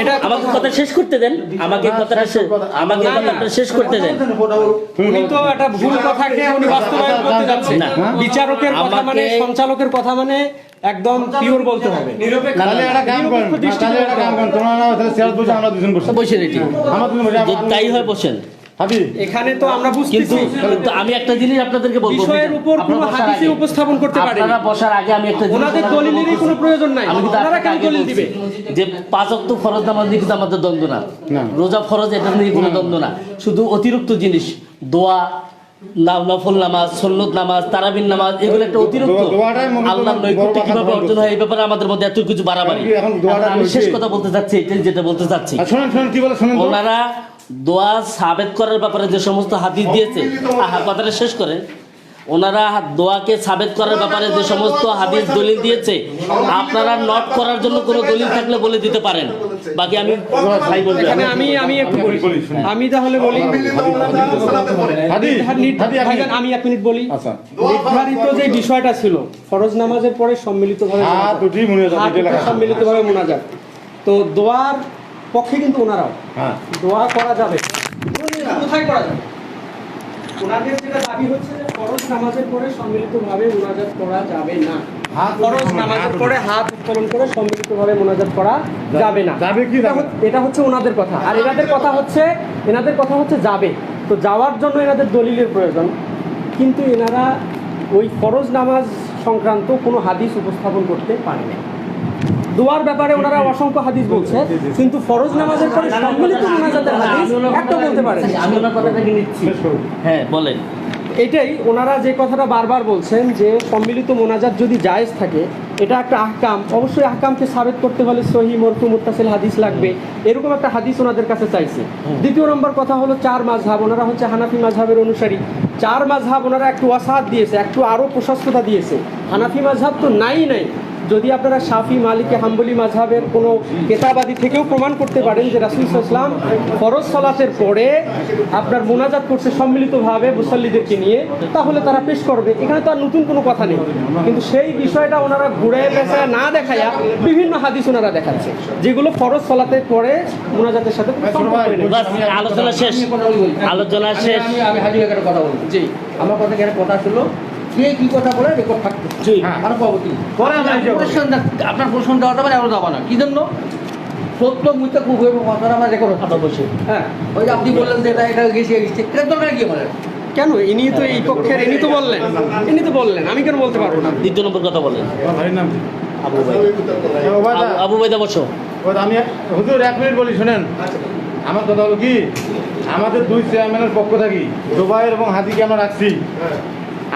না। আমাকে কথা শেষ করতে দেন, আমাকে কথাটা শেষ করতে দেন। উনি তো একটা ভুল কথাকে উনি বাস্তবায়ন করতে যাচ্ছেন। না। বিচারকের কথা মানে, সঞ্চালকের কথা মানে একদম পিওর বলতে হবে। তাহলে একটা কাম করেন, তাহলে একটা কাম করেন, তোমরা না তাহলে চেয়ার বসে আমরা দুজন বসে বসেন এটি আমরা দুজন বসে যদি তাই হয় বসেন। হাদি এখানে তো আমরা কিন্তু বুঝতেছি কিন্তু আমি একটা জিনিস আপনাদেরকে বলবো, বিষয়ের উপর কোনো হাদিসে উপস্থাপন করতে পারেন। আপনারা বসার আগে আমি একটা জিনিস ওনাদের বলার দলিলেরই বলছি। কোনো প্রয়োজন নাই। আমি কিন্তু ওনারা আপনাকে কেন আগে দলিল বলছি দিবে? যে 5 ওয়াক্ত ফরজ নামাজ নিয়ে কিন্তু আমাদের দ্বন্দ্ব না, রোজা ফরজ এটা নিয়ে কোনো দ্বন্দ্ব না। শুধু অতিরিক্ত জিনিস দোয়া, নফল নামাজ, সুন্নত নামাজ, তারাবির নামাজ, এগুলো একটা অতিরিক্ত দোয়াটাই মূলত আল্লাহর নৈকট্য কিভাবে অর্জন হয় এই ব্যাপারে আমাদের মধ্যে এত কিছু বাড়াবাড়ি। এখন দোয়াটা আমি শেষ বলছি। কথা বলতে চাচ্ছি, এটাই যেটা বলতে চাচ্ছি। শুনুন শুনুন কি বলে শুনুন তো। ওনারা দোয়া সাবেত করার ব্যাপারে যে সমস্ত হাদিস দিয়েছে, কথাটা শেষ করেন। ওনারা দোয়াকে সাবেত করার ব্যাপারে যে সমস্ত হাদিস দলিল দিয়েছে, আপনারা নট করার জন্য কোনো দলিল থাকলে বলে দিতে পারেন। বাকি আমি ভাই বলবো। এখানে আমি একটু বলি। আমি তাহলে বলি হাদি ভাইজান, আমি 1 মিনিট বলি। আচ্ছা। নির্ধারিত যে বিষয়টা ছিল ফরজ নামাজের পরে সম্মিলিতভাবে হাত উঠি মুনাজাত, হাত এটা লেখা উঠে আছে। সম্মিলিতভাবে মুনাজাত, তো দোয়ার পক্ষে কিন্তু ওনারাও হ্যাঁ দোয়া করা যাবে। কোথায় করা যাবে? ওনাদের যেটা দাবি হচ্ছে যে ফরজ নামাজের পরে সম্মিলিতভাবে মুনাজাত করা যাবে না। ফরজ নামাজের পরে হাত উত্তোলন করে সম্মিলিতভাবে মুনাজাত করা যাবে না। যাবে কি যাবে? এটা হচ্ছে ওনাদের কথা। আর এনাদের কথা হচ্ছে যাবে। তো যাওয়ার জন্য এনাদের দলিলের প্রয়োজন, কিন্তু এনারা ওই ফরজ নামাজ সংক্রান্ত কোনো হাদিস উপস্থাপন করতে পারে না। দোয়ার ব্যাপারে ওনারা অসংখ্য হাদিস বলছে, কিন্তু ফরজ নামাজের পরে সম্মিলিত মুনাজাতের হাদিস একটা বলতে পারে না। আমি ওনার কথাটাকে নিচ্ছি। হ্যাঁ বলেন। এটাই ওনারা যে কথাটা বারবার বলছেন যে সম্মিলিত মোনাজাত যদি জায়েজ থাকে, এটা একটা আহকাম। অবশ্যই আহকামকে সাবেত করতে হলে সহি, মরফু, মুত্তাসিল হাদিস লাগবে। এরকম একটা হাদিস ওনাদের কাছে চাইছে। দ্বিতীয় নম্বর কথা হলো 4 মাযহাব, ওনারা হচ্ছে হানাফি মাযহাবের অনুসারী। 4 মাযহাব ওনারা একটু ওয়াসাত দিয়েছে, একটু আরও প্রশস্ততা দিয়েছে। হানাফি মাযহাব তো নাই। যদি আপনারা শাফি, মালিকি, হাম্বলি মাযহাবের কোনো কেতাবাদি থেকেও প্রমাণ করতে পারেন যে রাসূল সাল্লাল্লাহু আলাইহি ওয়াসাল্লাম ফরজ সালাতের পরে আপনার মুনাজাত করছে সম্মিলিতভাবে মুসাল্লিদেরকে নিয়ে, তাহলে তারা পেশ করবে। এখানে তো আর নতুন কোনো কথা নেই। কিন্তু সেই বিষয়টা ওনারা ঘুরে পেঁচায় না দেখায়া বিভিন্ন হাদিস ওনারা দেখাচ্ছে, যেগুলো ফরজ সালাতের পরে মুনাজাতের সাথে সম্পর্ক নেই। বাস, আলোচনা শেষ। আলোচনা শেষ। আমি হাজির একটা কথা বলবো। জি, আমার কথা এখানে কথা ছিল কে কি কথা বলে রেকর্ড থাকতো। আর পরবর্তী পরে আপনার প্রশ্ন দেওয়া যাবে না, এগুলো দেওয়া না। কি জন্য? সত্য মুহূর্তে খুব কথাটা আমার রেকর্ড হতো বসে। হ্যাঁ, ওই যে আপনি বললেন যে এটা গেছে এটা দরকার কি বলেন? কেন? ইনি তো এই পক্ষের, ইনি তো বললেন, আমি কেন বলতে পারবো না? দ্বিতীয় নম্বর কথা বলেন। ভাইয়ের নাম কি? আবু বাইদা বসো। আমি হুজুর 1 মিনিট বলি শুনেন। আমার কথা হলো কি, আমাদের 2 চেয়ারম্যানের পক্ষ থাকি দুবাইয়ের এবং হাদিকে আমরা রাখছি।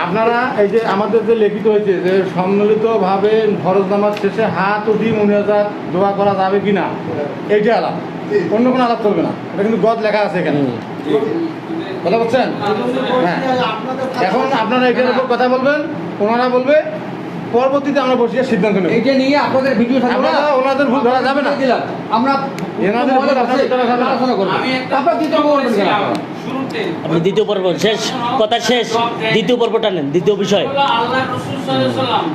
আপনারা এই যে আমাদের যে লিখিত হয়েছে যে সম্মিলিতভাবে ফরজ নামাজ শেষে হাত উঠি মুনাজাত দোয়া করা যাবে কিনা, এইটা আলাপ, অন্য কোনো আলাপ করবে না। এটা কিন্তু গদ লেখা আছে এখানে, কথা বলছেন? হ্যাঁ, এখন আপনারা এটার উপর কথা বলবেন, ওনারা বলবে পরবর্তীতে আমরা বসিয়ে সিদ্ধান্ত নেব। এইটা নিয়ে আপনাদের ভিডিও থাকবে না, ওনাদের ভুল ধরা যাবে না। আমরা এনাদের ভুল ধরা যাবে না। আলোচনা করব। আপনার দ্বিতীয় পর্ব বলবেন কেন? আপনি দ্বিতীয় পর্ব শেষ, কথা শেষ, দ্বিতীয় পর্বটা নেন, দ্বিতীয় বিষয়। আল্লাহ রাসূল সাল্লাল্লাহু আলাইহি ওয়াসাল্লাম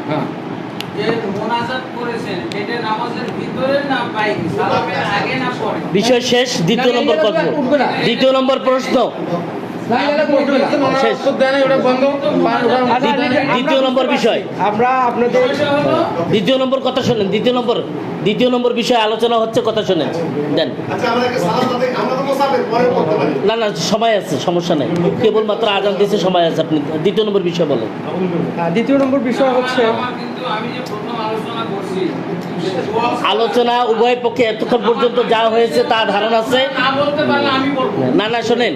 যে মুনাজাত করেছেন এটা নামাজের ভিতরে না বাইরে, সালামের আগে না পরে? বিষয় শেষ, দ্বিতীয় নম্বর কথা, দ্বিতীয় নম্বর প্রশ্ন শেষ, দ্বিতীয় নম্বর বিষয়। আমরা আপনাদের দ্বিতীয় নম্বর কথা শোনেন, দ্বিতীয় নম্বর বিষয়ে আলোচনা হচ্ছে, কথা শোনেন দেন। না না, সময় আছে, সমস্যা নেই, কেবলমাত্র আজান দিয়েছে, সময় আছে, আপনি দ্বিতীয় নম্বর বিষয় বলেন। দ্বিতীয় নম্বর বিষয় হচ্ছে কিন্তু আমি যে প্রথম আলোচনা করছি আলোচনা উভয় পক্ষে এতক্ষণ পর্যন্ত যা হয়েছে তা ধারণা আছে। না বলতে পারলে আমি বলবো। না না, শোনেন,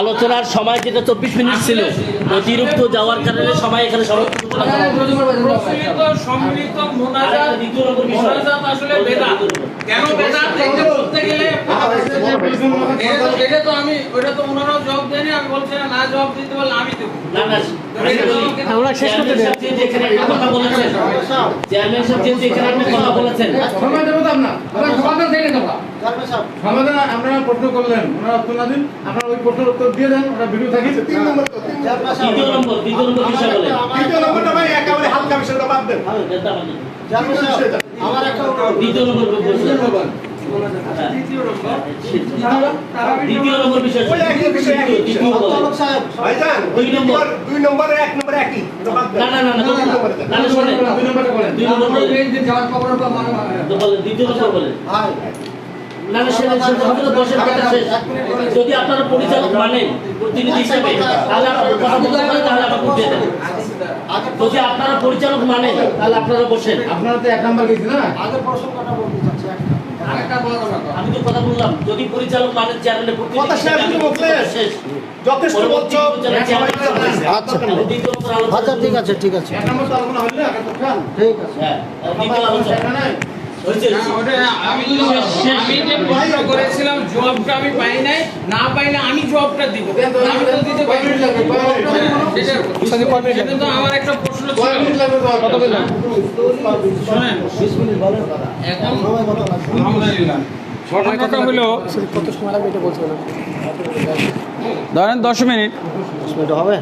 আলোচনার সময় যেটা 24 মিনিট ছিল, অতিরিক্ত যাওয়ার কারণে সময় এখানে প্রচলিত সম্মিলিত মুনাজাত আসলে বেদাত। কেন বেদাত এটা বলতে গেলে এটা তো আমি, ওটা তো ওনারাও জবাব দেয়নি, আমি বলছি না জবাব দিতে পারলে আমি দেবো। না না, আমরা শেষ করতে দেন। কথা বলেছেন, চেয়ারম্যান সাহেব যেহেতু এখানে আপনি কথা বলেছেন, সময় দেবো তো আপনার, আমরা সমাধান থেকে দেবো। সমাধান আপনারা প্রশ্ন করলেন, ওনারা উত্তর না দিন, আপনারা ওই প্রশ্নের উত্তর দিয়ে দেন, ওটা ভিডিও থাকি। দ্বিতীয় নম্বর বিষয় বলেন। দ্বিতীয় নম্বরটা ভাই একেবারে হালকা বিষয়টা বাদ দেন। দ্বিতীয় নম্বর বিষয়, ওই একই বিষয়, একই বিষয়। দ্বিতীয় বলেন। ভাইজান, দুই নম্বরে এক নম্বরে একই। ওটা বাদ দেন। না না না না, না না, শোনেন, দুই নম্বরটা বলেন। দুই নম্বর বলেন, যাওয়ার খবর বলেন, দ্বিতীয় নম্বর বলেন। না না, বসের কথা শেষ। যদি আপনারা পরিচালক মানেন প্রতিনিধি হিসেবে, তাহলে আপনারা কথা বলতে পারেন, তাহলে আপনারা বুঝিয়ে দেন। যদি আপনারা পরিচালক মানেন, তাহলে আপনারা বসেন। আপনারা তো এক নাম্বার গেছি না? আমি তো কথা বললাম, যদি পরিচালক মানেন, চেয়ারম্যানের প্রতিনিধি কথা শেষ, হিসেবে তুমি বললে। শেষ। যথেষ্ট বলছো। আচ্ছা ঠিক আছে ঠিক আছে এক নম্বর তো আলোচনা হইলে আগে তো খান। ঠিক আছে। হ্যাঁ, দ্বিতীয় আলোচনা হয়েছে। আমি যে প্রশ্ন করেছিলাম জবাবটা আমি পাই নাই, না পাইলে আমি জবাবটা দিব। আমি তো দিতে পারি না। সেটা তো আমার একটা প্রশ্ন ছিল। শোনেন, এখন আলহামদুলিল্লাহ ঘটনাটা হলো, ধরেন 10 মিনিট। হবে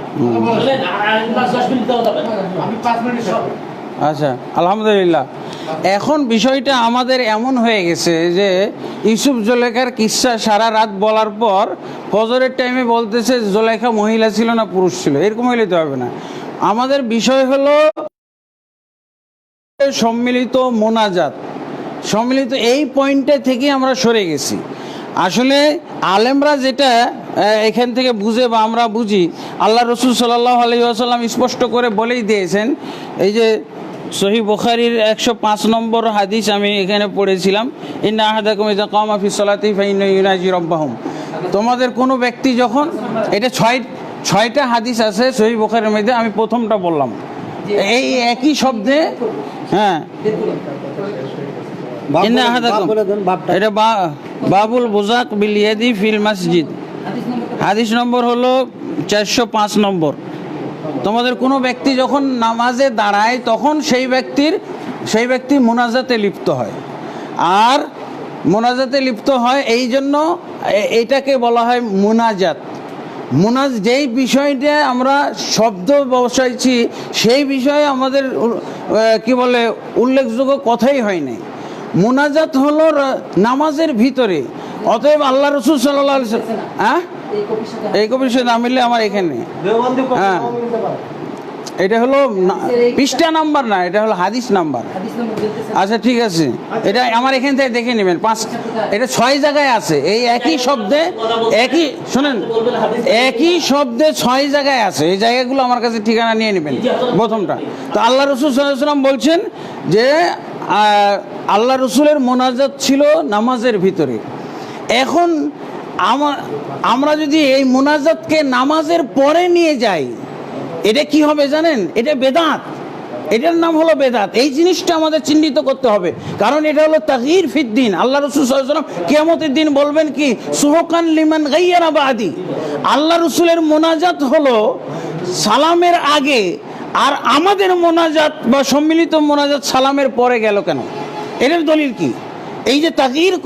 বলেন, আর 10 মিনিট দেওয়া যাবে না। আমি 5 মিনিট সব। আচ্ছা, আলহামদুলিল্লাহ। এখন বিষয়টা আমাদের এমন হয়ে গেছে যে ইউসুফ জুলেখার কিস্সা সারা রাত বলার পর ফজরের টাইমে বলতেছে জুলেখা মহিলা ছিল না পুরুষ ছিল, এরকম হইলে তো হবে না। আমাদের বিষয় হলো সম্মিলিত মোনাজাত, সম্মিলিত এই পয়েন্টটা থেকে আমরা সরে গেছি। আসলে আলেমরা যেটা এখান থেকে বুঝে বা আমরা বুঝি, আল্লাহ রসুল সাল্লাল্লাহু আলাইহি ওয়াসাল্লাম স্পষ্ট করে বলেই দিয়েছেন। এই যে সহিহ বুখারীর 105 নম্বর হাদিস আমি এখানে পড়েছিলাম, ইন্না আহাদাকুম ইযা কামা ফি সলাতি ফাইন্না ইউনাজি রাব্বাহুম। তোমাদের কোনো ব্যক্তি যখন, এটা ছয়টা হাদিস আছে সহিহ বুখারীর মধ্যে, আমি প্রথমটা বললাম এই একই শব্দে। হ্যাঁ, ইন্না আহাদাকুম, এটা বাবুল বুজাক বিল ইয়াদি ফিল মসজিদ, হাদিস নম্বর হলো 405 নম্বর। তোমাদের কোনো ব্যক্তি যখন নামাজে দাঁড়ায় তখন সেই ব্যক্তি মোনাজাতে লিপ্ত হয়। আর মোনাজাতে লিপ্ত হয় এই জন্য এটাকে বলা হয় মোনাজাত। যেই বিষয়টা আমরা শব্দ বসাইছি সেই বিষয়ে আমাদের কি বলে উল্লেখযোগ্য কথাই হয় নাই। মোনাজাত হলো নামাজের ভিতরে। অতএব আল্লাহ রসুল সাল্লাল্লাহু আলাইহি ওয়াসাল্লাম, হ্যাঁ এই কপির সাথে না মিললে আমার এখানে, হ্যাঁ এটা হলো পৃষ্ঠা নাম্বার না, এটা হলো হাদিস নাম্বার। আচ্ছা ঠিক আছে, এটা আমার এখান থেকে দেখে নেবেন। এটা 6 জায়গায় আছে, এই একই শব্দে শোনেন, একই শব্দে 6 জায়গায় আছে। এই জায়গাগুলো আমার কাছে ঠিকানা নিয়ে নেবেন। প্রথমটা তো আল্লাহ রসুল সাল্লাল্লাহু আলাইহি ওয়াসাল্লাম বলছেন যে আল্লাহ রসুলের মোনাজাত ছিল নামাজের ভিতরে। এখন আমরা যদি এই মোনাজাতকে নামাজের পরে নিয়ে যাই, এটা কি হবে জানেন? এটা বেদাত, এটার নাম হলো বেদাত। এই জিনিসটা আমাদের চিহ্নিত করতে হবে, কারণ এটা হলো তাগয়ীর ফিদ্দিন। আল্লাহ রাসূল সাল্লাল্লাহু আলাইহি ওয়াসাল্লাম কিয়ামতের দিন বলবেন কি, সুহকান লিমান গায়্যারা বাদি। আল্লাহ রাসূলের মোনাজাত হলো সালামের আগে আর আমাদের মোনাজাত বা সম্মিলিত মোনাজাত সালামের পরে গেল কেন? এর দলিল কি? এই যে তাগয়ির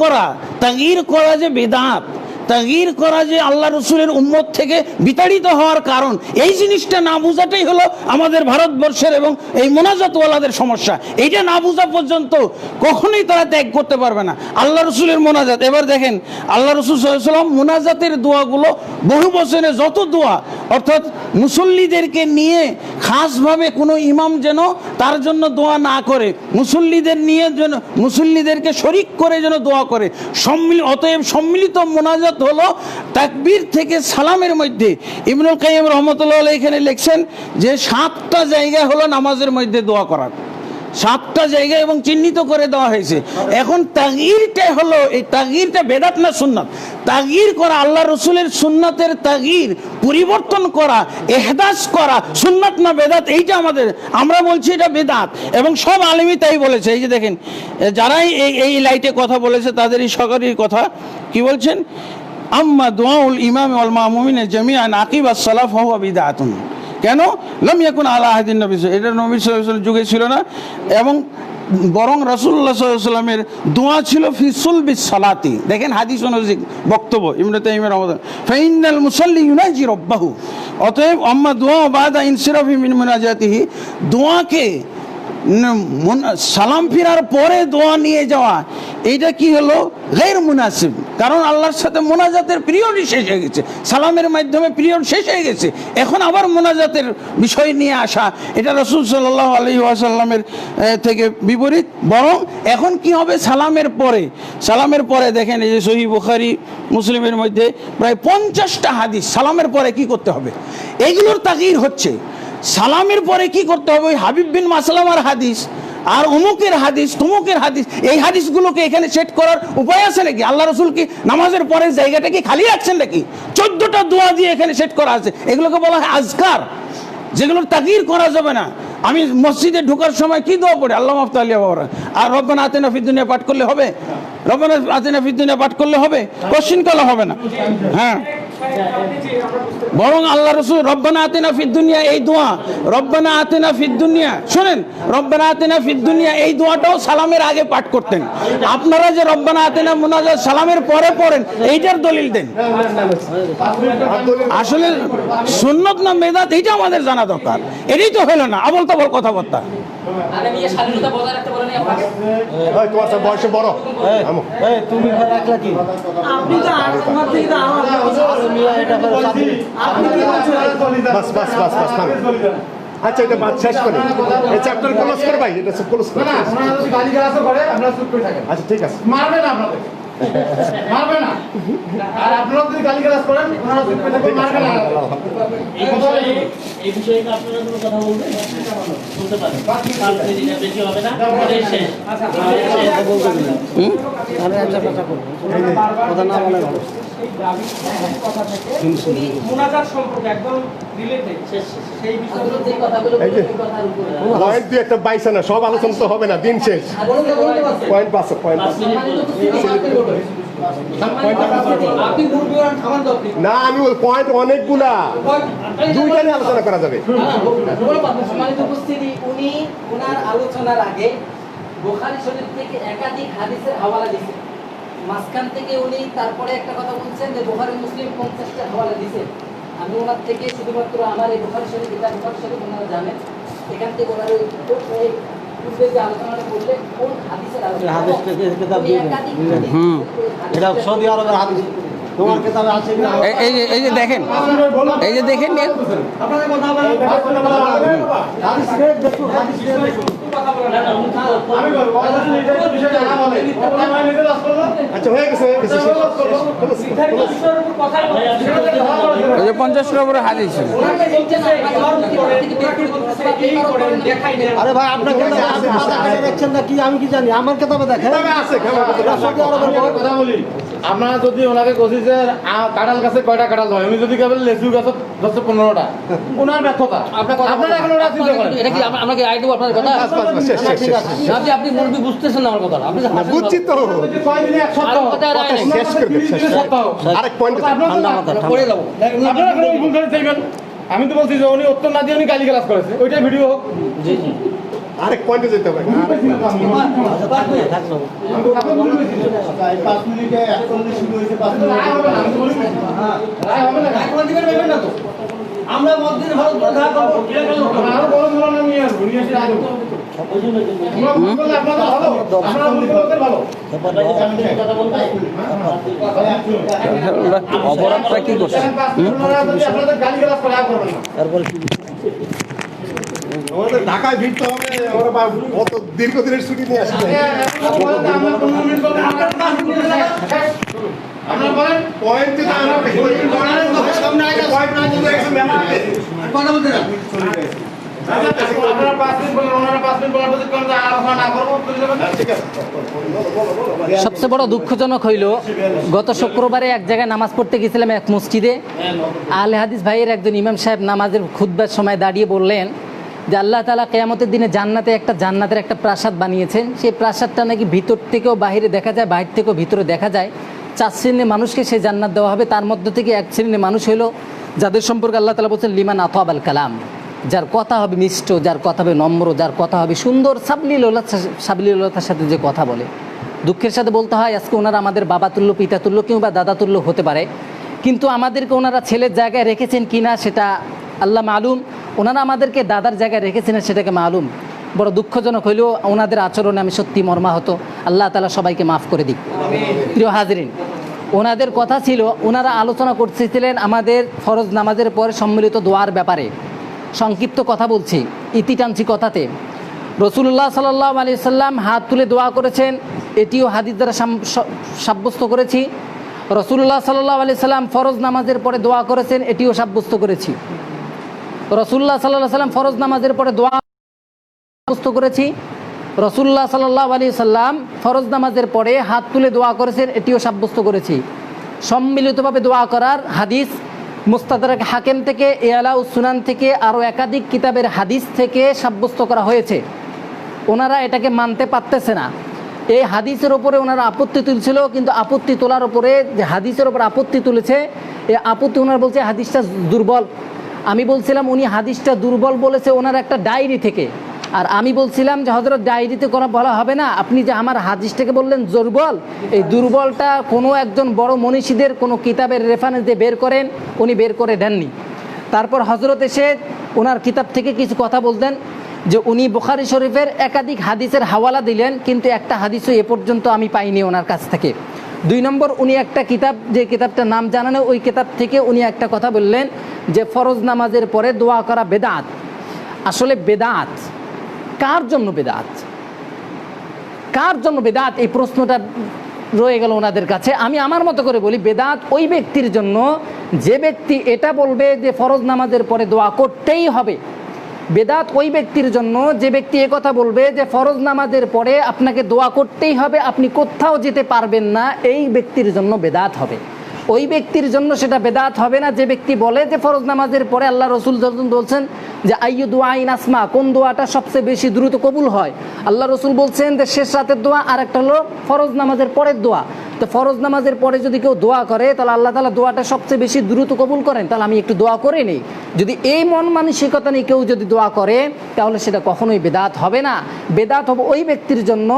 করা যে বিদআত, তাগয়ির করা যে আল্লাহ রসুলের উম্মত থেকে বিতাড়িত হওয়ার কারণ, এই জিনিসটা না বোঝাটাই হলো আমাদের ভারতবর্ষের এবং এই মোনাজাতওয়ালাদের সমস্যা। এইটা না বোঝা পর্যন্ত কখনোই তারা ত্যাগ করতে পারবে না আল্লাহ রসুলের মোনাজাত। এবার দেখেন আল্লাহ রসুল সাল্লাল্লাহু আলাইহি ওয়াসাল্লাম মোনাজাতের দোয়াগুলো বহু বছরে যত দোয়া, অর্থাৎ মুসল্লিদেরকে নিয়ে খাসভাবে কোনো ইমাম যেন তার জন্য দোয়া না করে, মুসল্লিদের নিয়ে যেন মুসল্লিদেরকে শরিক করে যেন দোয়া করে। অতএব সম্মিলিত মোনাজাত হলো তাকবীর থেকে সালামের মধ্যে। ইবনুল কাইয়্যিম রাহমাতুল্লাহ আলাইহি এখানে লিখছেন যে 7টা জায়গা হলো নামাজের মধ্যে দোয়া করার, 7টা জায়গা এবং চিহ্নিত করে দেওয়া হয়েছে। এখন তাগয়িরটা হলো, এই তাগয়িরটা বেদাত না সুন্নাত? তাগয়ির করা, আল্লাহ রসুলের সুন্নাতের তাগয়ির, পরিবর্তন করা, ইহদাস করা সুন্নাত না বেদাত? এইটা আমরা বলছি এটা বেদাত, এবং সব আলেমই তাই বলেছে। এই যে দেখেন যারাই এই লাইটে কথা বলেছে তাদের এই সকালের কথা কি বলছেন, আম্মা দুআউল ইমাম ওয়াল মামুমিন জামিআন আকিবাস সালাহ ফাহুয়া বিদআতুন। কেন? লাম ইয়াকুন আলা আহাদিন নবী, এটা নবী সাল্লাল্লাহু আলাইহি ওয়াসাল্লাম যুগে ছিল না, এবং বরং রাসূলুল্লাহ সাল্লাল্লাহু আলাইহি ওয়াসাল্লামের দোয়া ছিল ফি সুলবিস সালাতি। দেখেন হাদিস অনুযায়ী বক্তব্য ইবনে তাইমিয়া রাহমাতুল্লাহ, ফাইনাল মুসাল্লি ইউনাজি রাব্বাহু। অতএব আম্মা দুআ বাদা ইনসিরাফি মিন মুনাজাতিহি, দোয়াকে সালাম ফিরার পরে দোয়া নিয়ে যাওয়া, এইটা কি হলো? গায়র মুনাসিব। কারণ আল্লাহর সাথে মোনাজাতের পিরিয়ডই শেষ হয়ে গেছে, সালামের মাধ্যমে পিরিয়ড শেষ হয়ে গেছে, এখন আবার মোনাজাতের বিষয় নিয়ে আসা, এটা রাসূল সাল্লাল্লাহু আলাইহি ওয়াসাল্লামের থেকে বিপরীত। বরং এখন কি হবে? সালামের পরে দেখেন এই যে সহিহ বুখারী মুসলিমের মধ্যে প্রায় 50টা হাদিস সালামের পরে কি করতে হবে, এইগুলোর তাগয়ির হচ্ছে। সালামের পরে কি করতে হবে? ওই হাবিব বিন মাসলামার হাদিস আর অমুকের হাদিস, তমুকের হাদিস, এই হাদিসগুলোকে এখানে সেট করার উপায় আছে নাকি? আল্লাহ রসুল কি নামাজের পরে জায়গাটা কি খালি রাখছেন নাকি? 14টা দোয়া দিয়ে এখানে সেট করা আছে, এগুলোকে বলা হয় আজকার, যেগুলোর তাগয়ির করা যাবে না। আমি মসজিদে ঢোকার সময় কি দোয়া পড়ি? আল্লাহ মাফতালিয়া বাবা, আর রব্বানা আতিনা ফিদ দুনিয়া পাঠ করলে হবে? রব্বানা আতিনা ফিদ দুনিয়া পাঠ করলে হবে? কোশ্চিন করা হবে না। হ্যাঁ, বরং আল্লাহ রসুল রব্বানা আতিনা ফিদ দুনিয়া, এই দোয়া রব্বানা আতিনা ফিদ দুনিয়া, শুনেন, রব্বানা আতিনা ফিদ দুনিয়া এই দোয়াটাও সালামের আগে পাঠ করতেন। আপনারা যে রব্বানা আতিনা মুনাজাত সালামের পরে পড়েন, এইটার দলিল দেন। আসলে সুন্নত না বেদাত এইটা আমাদের জানা দরকার। এটাই তো হলো না, আবল তাবল কথাবার্তা। বয়সে বড় তুমি রাখলা কি? আপনি তো আর তোমার থেকে তো আমার বাস বাস বাস বাস থাম। আচ্ছা এটা বাদ শেষ করে এই চ্যাপ্টার ক্লোজ কর ভাই, এটা ক্লোজ কর। না, আপনারা যদি গালিগালাজও করে আপনারা চুপ করে থাকেন। আচ্ছা ঠিক আছে, মারবে না আপনাদের, মারবে না। আর আপনারা যদি গালিগালাজ করেন আপনারা চুপ করে থাকবেন, মারবে না। এই বিষয়ে আপনারা কোনো কথা বলবেন? বলতে পারেন, কারণ এটা বেশি হবে না, এটাই শেষ। আমি একটা কথা করবো, কথা না বলে ভালো। মোনাজাত সম্পর্কে একদম রিলেটেড সেই বিষয়গুলো যে কথাগুলো এই যে পয়েন্ট দিয়ে একটা বাইসা না, সব আলোচনা তো হবে না, দিন শেষ। পয়েন্ট পাস, পয়েন্ট পাস আপনি মুরগি খাবার দাও না, আমি ওই পয়েন্ট অনেকগুলা, দুইটা নিয়ে আলোচনা করা যাবে। সম্মানিত উপস্থিতি, উনি ওনার আলোচনার আগে বুখারী শরীফ থেকে একাধিক হাদিসের হাওয়ালা দিয়েছেন। মাঝখান থেকে উনি তারপরে একটা কথা বলছেন যে বুখারী মুসলিম 50টা হাওয়ালা দিয়েছেন। আমি ওনার থেকে শুধুমাত্র আমার এই বুখারী শরীফ, এটা বুখারী শরীফ ওনারা জানেন, এখান থেকে ওনার ওই পূর্বে যে আলোচনাটা করলে কোন হাদিসের আলোচনা, হাদিস থেকে কিতাব দিয়ে এটা সৌদি আরবের হাদিস, তোমার কিতাবে আছে কিনা? এই যে দেখেন, এই যে দেখেন আপনাদের কথা বলেন, হাদিস রেট দেখো, হাদিস রেট দেখো। আমি বলবো এটা বিষয় জানা বলে আপনারা গালিগালাজ করবেন। আচ্ছা হয়ে গেছে, হয়ে গেছে, এই যে 50টার উপরে হাদিস। আরে ভাই আপনার কিতাবে দেখছেন না কি? আমি কি জানি, আমার কিতাবে দেখেন আছে কেমন সৌদি আরবের কথা বলি, আপনারা যদি ওনাকে কষি যে কাঁঠাল গাছে কয়টা কাঁঠাল হয়, আমি যদি কেবল লেচু গাছে 10-15টা, ওনার ব্যর্থতা। আপনারা এখন ওরা চিন্তা করেন, এটা কি আমাকে আই দেবো আপনার কথা? ঠিক আছে, আপনি মুরগি বুঝতেছেন না আমার কথা, আপনি বুঝছি তো, কয়দিনে এক সপ্তাহ শেষ করবে, শেষ সপ্তাহ আরেক পয়েন্ট পড়ে যাবো। আপনারা এখন ভুল করে চাইবেন। আমি তো বলছি যে উনি উত্তর না দিয়ে উনি গালি গালাজ করেছে, ওইটাই ভিডিও হোক। জি জি আরেক পয়েন্টে যেতে হবে। 5 মিনিটে 41 শুরু হয়েছে, 5 মিনিট আমরা মধ্যে ভালো করে দেখা করব আরো বড় ধরনের নিয়ে আসবো, নিয়ে এসে আগে আমরা ভুল করলে আপনাদের ভালো, আমরা ভুল করলে ভালো। অপরাধটা কি করছে? আপনাদের গালি গালাজ করে আর করবেন না। আমাদের ঢাকায় ভিড়তে হবে, আমরা কত দীর্ঘদিনের ছুটি নিয়ে আসলে আমরা 15 মিনিট করলে আপনারা বলেন পয়েন্ট যেটা আমরা সামনে আগে পয়েন্ট না দিলে একটু মেলা কথা বলতে না। আপনারা 5 মিনিট বলেন, ওনারা 5 মিনিট বলার পর কোন আলোচনা না করবো, ঠিক আছে? সবচেয়ে বড় দুঃখজনক হইল গত শুক্রবারে এক জায়গায় নামাজ পড়তে গেছিলাম এক মসজিদে। আহলে হাদিস ভাইয়ের একজন ইমাম সাহেব নামাজের খুতবার সময় দাঁড়িয়ে বললেন যে আল্লাহ তাআলা কিয়ামতের দিনে জান্নাতের একটা প্রাসাদ বানিয়েছেন। সেই প্রাসাদটা নাকি ভিতর থেকেও বাইরে দেখা যায়, বাইরে থেকেও ভিতরে দেখা যায়। 4 শ্রেণীর মানুষকে সেই জান্নাত দেওয়া হবে। তার মধ্য থেকে এক শ্রেণীর মানুষ হলো যাদের সম্পর্কে আল্লাহ তাআলা বলছেন লিমান আতাবাল কালাম, যার কথা হবে মিষ্ট, যার কথা হবে নম্র, যার কথা হবে সুন্দর, সাবলীলতার সাথে যে কথা বলে। দুঃখের সাথে বলতে হয় আজকে ওনারা আমাদের বাবা তুল্য, পিতা তুল্য কিংবা দাদা তুল্য হতে পারে, কিন্তু আমাদেরকে ওনারা ছেলের জায়গায় রেখেছেন কিনা সেটা আল্লাহ মালুম। ওনারা আমাদেরকে দাদার জায়গায় রেখেছেন সেটাকে মালুম। বড় দুঃখজনক হইলেও ওনাদের আচরণে আমি সত্যি মর্মাহত। আল্লাহ তাআলা সবাইকে মাফ করে দিক। প্রিয় হাজরিন, ওনাদের কথা ছিল, ওনারা আলোচনা করতেছিলেন আমাদের ফরজ নামাজের পরে সম্মিলিত দোয়ার ব্যাপারে। সংক্ষিপ্ত কথা বলছি, ইতি টানছি কথাতে। রসুল্লাহ সাল্লাল্লাহু আলাইহি সাল্লাম হাত তুলে দোয়া করেছেন, এটিও হাদিস দ্বারা সাব্যস্ত করেছি। রসুল্লাহ সাল্লাল্লাহু আলাইহি সাল্লাম ফরজ নামাজের পরে দোয়া করেছেন, এটিও সাব্যস্ত করেছি। রসুল্লাহ সাল্লাল্লাহু আলাইহি সাল্লাম ফরজ নামাজের পরে দোয়া সাব্যস্ত করেছি। রসুল্লাহ সাল্লাল্লাহু আলাইহি সাল্লাম ফরজ নামাজের পরে হাত তুলে দোয়া করেছেন, এটিও সাব্যস্ত করেছি। সম্মিলিতভাবে দোয়া করার হাদিস মুস্তাদরাক হাকিম থেকে, ইআলাউস সুনান থেকে, আরও একাধিক কিতাবের হাদিস থেকে সাব্যস্ত করা হয়েছে। ওনারা এটাকে মানতে পারতেছে না। এই হাদিসের ওপরে ওনারা আপত্তি তুলছিল, কিন্তু আপত্তি তোলার ওপরে যে হাদিসের ওপর আপত্তি তুলেছে, এই আপত্তি ওনারা বলছে হাদিসটা দুর্বল। আমি বলছিলাম উনি হাদিসটা দুর্বল বলেছে ওনার একটা ডায়েরি থেকে, আর আমি বলছিলাম যে হযরত ডায়েরিতে কোনো বলা হবে না, আপনি যে আমার হাদিসটাকে বললেন দুর্বল, এই দুর্বলটা কোনো একজন বড় মনীষীদের কোনো কিতাবের রেফারেন্স দিয়ে বের করেন, উনি বের করে দেননি। তারপর হযরত এসে ওনার কিতাব থেকে কিছু কথা বলতেন যে উনি বুখারী শরীফের একাধিক হাদিসের হাওয়ালা দিলেন, কিন্তু একটা হাদিসও এ পর্যন্ত আমি পাইনি ওনার কাছ থেকে। 2 নম্বর, উনি একটা কিতাব, যে কিতাবটার নাম জানা নেই, ওই কিতাব থেকে উনি একটা কথা বললেন যে ফরজ নামাজের পরে দোয়া করা বেদাত। আসলে বেদাত কার জন্য বেদাত, কার জন্য বেদাত, এই প্রশ্নটা রয়ে গেল ওনাদের কাছে। আমি আমার মতো করে বলি, বেদাত ওই ব্যক্তির জন্য যে ব্যক্তি এটা বলবে যে ফরজ নামাজের পরে দোয়া করতেই হবে। বেদাত ওই ব্যক্তির জন্য যে ব্যক্তি কথা বলবে যে ফরজ নামাজের পরে আপনাকে দোয়া করতেই হবে, আপনি কোথাও যেতে পারবেন না, এই ব্যক্তির জন্য বেদাত হবে। ওই ব্যক্তির জন্য সেটা বেদাত হবে না যে ব্যক্তি বলে যে ফরজ নামাজের পরে আল্লাহ রসুল বলছেন যে আইয়ু দুআইন আসমা, কোন দোয়াটা সবচেয়ে বেশি দ্রুত কবুল হয়। আল্লাহ রসুল বলছেন যে শেষ রাতের দোয়া, আর একটা হলো ফরজ নামাজের পরের দোয়া। তো ফরজ নামাজের পরে যদি কেউ দোয়া করে তাহলে আল্লাহ তাআলা দোয়াটা সবচেয়ে বেশি দ্রুত কবুল করেন, তাহলে আমি একটু দোয়া করে নিই। যদি এই মন মানসিকতা নিয়ে কেউ যদি দোয়া করে তাহলে সেটা কখনোই বেদাত হবে না। বেদাত হবে ওই ব্যক্তির জন্য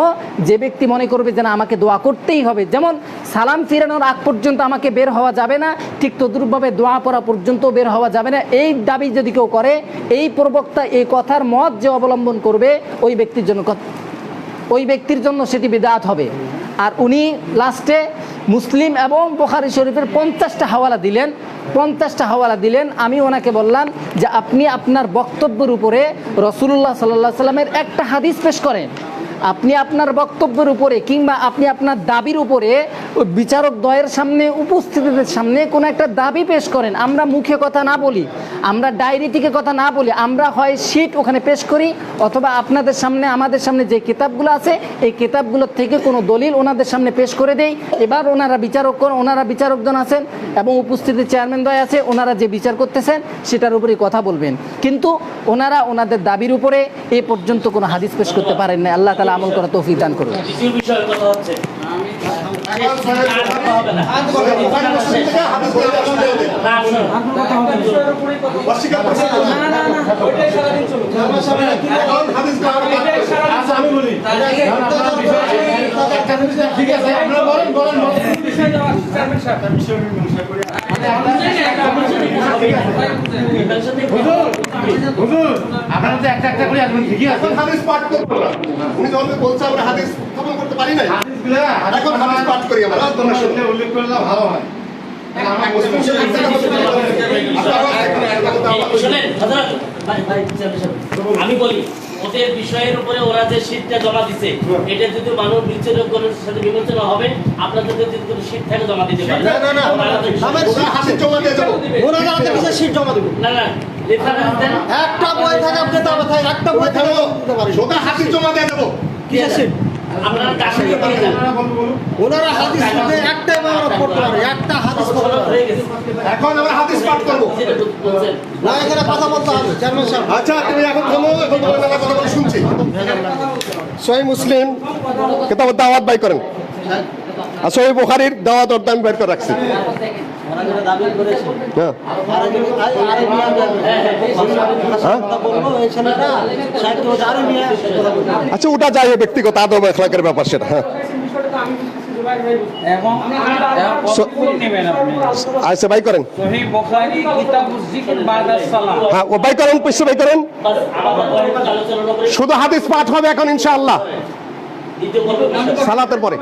যে ব্যক্তি মনে করবে যে না আমাকে দোয়া করতেই হবে, যেমন সালাম ফিরানোর আগ পর্যন্ত আমাকে বের হওয়া যাবে না, ঠিক তদ্রূপভাবে দোয়া পড়া পর্যন্ত বের হওয়া যাবে না। এই দাবি যদি কেউ করে, এই প্রবক্তা এই কথার মত যে অবলম্বন করবে, ওই ব্যক্তির জন্য সেটি বিদআত হবে। আর উনি লাস্টে মুসলিম এবং বুখারী শরীফের 50টা হাওয়ালা দিলেন। আমি ওনাকে বললাম যে আপনি আপনার বক্তব্যের উপরে রাসূলুল্লাহ সাল্লাল্লাহু আলাইহি সাল্লামের একটা হাদিস পেশ করেন। আপনি আপনার বক্তব্যের উপরে কিংবা আপনি আপনার দাবির উপরে বিচারক দ্বয়ের সামনে, উপস্থিতদের সামনে কোনো একটা দাবি পেশ করেন। আমরা মুখে কথা না বলি, আমরা ডায়েরি থেকে কথা না বলি, আমরা হয় শিট ওখানে পেশ করি, অথবা আপনাদের সামনে আমাদের সামনে যে কিতাবগুলো আছে এই কিতাবগুলোর থেকে কোনো দলিল ওনাদের সামনে পেশ করে দেই। এবার ওনারা বিচারকজন আছেন এবং উপস্থিত চেয়ারম্যান দ্বয় আছে, ওনারা যে বিচার করতেছেন সেটার উপরেই কথা বলবেন। কিন্তু ওনারা ওনাদের দাবির উপরে এ পর্যন্ত কোনো হাদিস পেশ করতে পারেন না। আল্লাহ তাআলা আমল করা তৌফিক দান করুন। দ্বিতীয় বিষয়ের কথা হচ্ছে একটা বিষয়ের উপরেই কথা বলবো। অস্বীকার করছেন তো? না না না ওইটাই সারাদিন চলবে। এখন হাদিসগুলো আমরা পাঠ করব। আচ্ছা আমি বলি ঠিক আছে আপনারা বলেন বলেন বিষয় দেওয়া আছে, চেয়ারম্যান সাহেব। হুজুর আপনারা তো একটা একটা করে আসবেন ঠিকই আছে এখন হাদিস পাঠ করবো না। উনি যখন বলছে আমরা হাদিস স্থাপন করতে পারি না, হাদিসগুলো এখন হাদিস পাঠ করি আমরা। তোমরা শোনো। উল্লেখ করলে ভালো হয় শুনেন, হযরত, আমি বলি ওদের বিষয়ের উপরে ওরা যে শীটটা জমা দিছে এটা যদি মানুষ বিচ্ছেদের সাথে বিবেচনা হবে, আপনাদের যদি কোনো শীট থাকে জমা দিতে পারেন। না, না, না, ওরা হাদিস জমা দিয়ে যাবো। মোনাজারাতে কিসের সিট জমা দেবো? না না রেফারেন্স দেন। একটা বই থাকে কেতাবে থাকে, একটা বই থাকে দিতে পারি। ওটা হাদিস জমা দিয়ে যাবো। কিসের সিট? আপনারা কাছে দিয়ে যান। ওনারা হাদিস থেকে একটাই ব্যবহার করতে পারে, একটা হাদিস করতে পারে। হয়ে গেছে। এখন আমরা হাদিস পাঠ করবো। যেটা বলছেন। না এখানে কথা বলতে হবে চেয়ারম্যান সাহেব। আচ্ছা তুমি এখন থামো, এখন তোমার মেলা কথা বলে শুনছি। সহিহ মুসলিম কিতাব দাওয়াত বাই করেন, আর সহিহ বুখারীর দাওয়াত অর্থ আমি বের করে রাখছি। ওরা যেটা দাবি করেছে হ্যাঁ বলবো এই ছেলেটা সাহিত্য আরবিয়া কথা বলবো। আচ্ছা ওটা যাই হোক, ব্যক্তিগত আদব এখলাকের ব্যাপার সেটা। হ্যাঁ বিষয়টা তো আমি বুঝতেছি, জুবাইর ভাই বুঝতেছে। এবং কতগুলো নেবেন আপনি আচ্ছা বাই করেন। সহিহ বুখারী কিতাবুজ জিকির বাদাস সালাম। হ্যাঁ ও বাই করেন, পয়সা বাই করেন। বাস আমাদের পরে আলোচনা করে শুধু হাদিস পাঠ হবে এখন ইনশাআল্লাহ দ্বিতীয় পর্ব বিষয়। সালাতের পরে।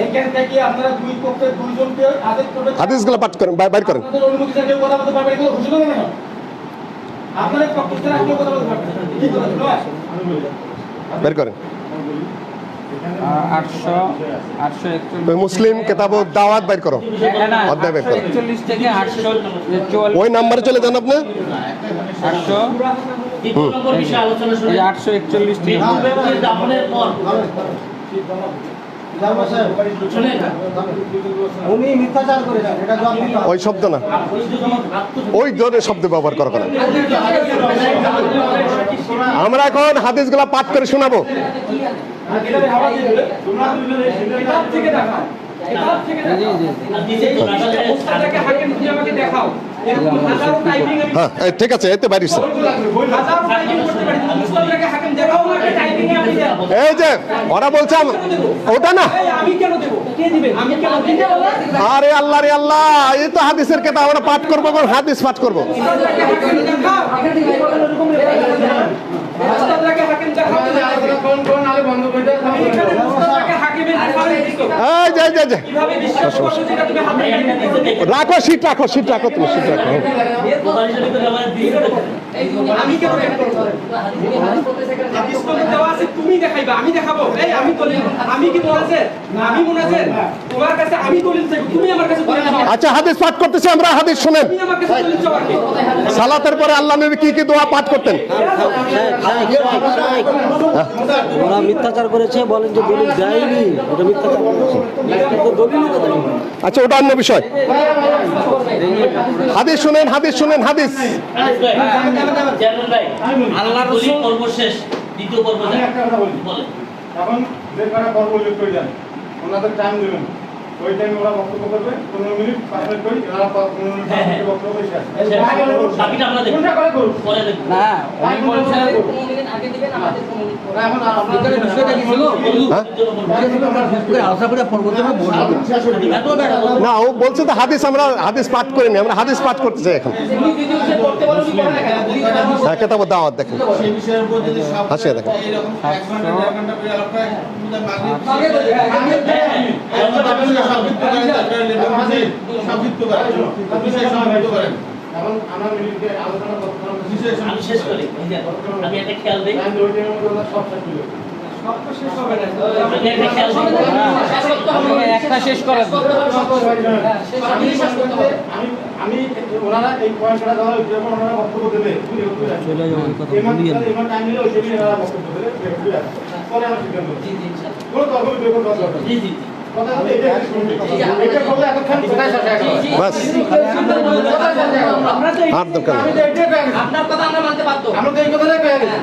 এখান থেকে আপনারা দুই পক্ষের দুইজনকে আদেশ করবেন। হাদিসগুলো পাঠ করেন, বাইর করেন। আপনাদের অনুমতি ছাড়া কেউ কথা বলতে পারবে না, এগুলো ঘোষণা করবেন না। আপনাদের পক্ষ ছাড়া কেউ কথা বলতে পারবে না। কি কথা বলবো? বের করেন। 841 ওই মুসলিম কিতাব দাওয়াত বাইর করো, অধ্যায় বের করো। 41 থেকে 844 ওই নাম্বারে চলে যান আপনি। 800 দ্বিতীয় নম্বর বিষয় আলোচনা শুরু। এই 841 থেকে বিদ্যুতের দাপনের পর শুনেন, উনি মিথ্যাচার করেছেন, এটা জবাব দিতে হবে। ওই শব্দ না, ওই ধরনের শব্দ ব্যবহার করা কেন? আমরা এখন হাদিসগুলা পাঠ করে শোনাবো। কিতাব থেকে দেখাও। কিতাব থেকে দেখাও। আর দ্বিতীয় নম্বর মুস্তাদাকে হাকিম তুমি আমাকে দেখাও। এরকম হাজারো টাইপিং আমি হ্যাঁ এই ঠিক আছে, এতে বাইরেছে। হাজারো টাইপিং করতে পারি। তুমি মুস্তাদাকে হাকিম দেখাও না, টাইপিং এ আপনি দেন। এই যে ওরা বলছে ওটা না, এই আমি কেন দেব? কে দিবেন? আমি কেন দিতে বলে? আরে আল্লাহ রে আল্লাহ, এই তো হাদিসের কেতাব আমরা পাঠ করবো, এবং হাদিস পাঠ করবো। মুস্তাদাকে হাকিম দেখাও। মুস্তাদাকে হাকিম দেখাও। কোন কোন আলে বন্ধ করে দাও এখানে মুস্তাদাকে হাকিমের রেফারেন্স দিছো। এই যে যে যে কিভাবে বিশ্বাস করছো যেটা তুমি হাতে লিখে রাখো, সিট রাখো, সিট রাখো, তুমি সিট রাখো। বোখারী শরীফের ব্যাপারে দ্বিতীয় আমি কেন দেখাবো? হাদিস তো দেওয়া আছে, তুমি দেখাইবা, আমি দেখাবো। এই আমি দলিল, আমি কি বলেছে? আমি মুনাফিক। তোমার কাছে আমি দলিল চাইবো, তুমি আমার কাছে দলিল চাও। আচ্ছা হাদিস পাঠ করতেছি আমরা, হাদিস শুনেন। তুমি আমার কাছে দলিল চাও আগে। সালাতের পরে আল্লাহ নবী কি কি দোয়া পাঠ করতেন? ওরা মিথ্যাচার করেছে, বলেন যে দলিল দেয়নি, ওটা মিথ্যাচার করেছে। কিন্তু দলিলই তো দেয়নি। আচ্ছা ওটা অন্য বিষয়। হাদিস শুনেন, হাদিস শুনেন, হাদিস। চেয়ারম্যান ভাই, আল্লাহর রাসূল পর্ব শেষ, দ্বিতীয় পর্ব আমি যান। একটা কথা বলি বলেন। এখন যে কটা পর্ব উল্লেখ করে যান ওনাদের টাইম দেবেন, ওই টাইমে ওরা বক্তব্য করবে 15 মিনিট 5 মিনিট করে ওরা 15 মিনিট বক্তব্য করে শেষ। বাকিটা আমরা দেখব। কোনটা করে করুন পরে দেখব। না উনি বলছেন ওরা এখন আপনাদের বিষয়টা কি ছিল না ও বলছে তো হাদিস, আমরা হাদিস পাঠ করিনি, আমরা হাদিস পাঠ করতে চাই এখন। হ্যাঁ কেতাব দাওয়াত দেখেন, সেই বিষয়ের উপর যদি সব হাসিয়ে দেখেন। এরকম 1 ঘন্টা 1.5 ঘন্টা করে আলাপটা এখন আমরা মিলিয়ে আলোচনা করতে আমি শেষ করি। আমি একটা খেয়াল দিই। সব শেষ হলো। সব তো শেষ হবে না। আমি একটা খেয়াল দিই। আমি একটা শেষ করে দিই। আমি ওনারা এই পয়েন্টটা দেওয়া যখন ওনারা বক্তব্য দেবে ইমান টাইম নিলে ওই সেদিন ওনারা বক্তব্য দেবে পরে আমরা সিদ্ধান্ত নেব। কোনো তর্ক বিতর্ক দরকার নেই। জি জি জি। কথা হলো এটা এটা করলে এতক্ষণ কোথায় শেষ হয়ে গেল? বাস আমরা তো আর দরকার নেই। আমি তো এটাই কয়ে গেছি। আপনার কথা আমরা মানতে বাধ্য। আমরা তো এই কথাটাই কয়ে গেছি।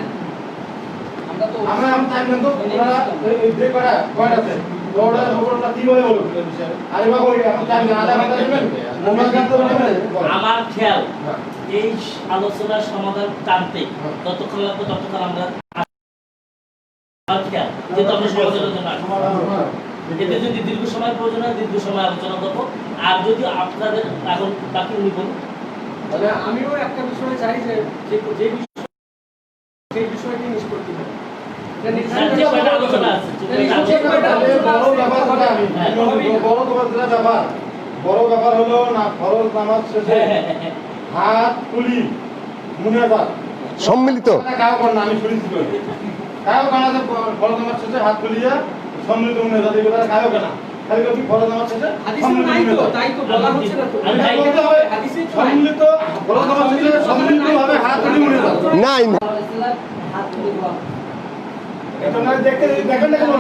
আমরা টাইম দেন তো ওনারা এই যে কয়টা আছে বড়টার খবরটা কিভাবে বলুন আরে বাবা ওই আপনি জানেন আধা ঘন্টা নেবেন মোবাইল কাটতে পারবেন আমার খেয়াল এই আলোচনার সমাধান টানতে ততক্ষণ লাগবে ততক্ষণ আমরা আমার খেয়াল যেহেতু আমরা সমাধানের জন্য আসবো। এতে যদি দীর্ঘ সময় প্রয়োজন হয় দীর্ঘ সময় আলোচনা করবো, আর যদি আপনাদের এখন বাকি উনি বলুন। মানে আমিও একটা বিষয় চাই যে সেই বিষয়টি নিষ্পত্তি হবে। যে কয়টা আলোচনা আছে বড় ব্যাপার হলো না ফরজ নামাজ শেষে হাত তুলি মুনাজাত সম্মিলিত কাউ করেন আমি শুনেছি তো কাউ কানা যে ফরজ নামাজ শেষে হাত তুলিয়া সম্মিলিত মুনাজাত এগুলো কাউ কানা খালি কি ফরজ নামাজ শেষে হাদিসে নাই তো, তাই তো বলা হচ্ছে না তো। বলতে হবে সম্মিলিত ফরজ নামাজ শেষে সম্মিলিতভাবে হাত তুলি মুনাজাত নাই এটা না দেখতে দেখেন না কেন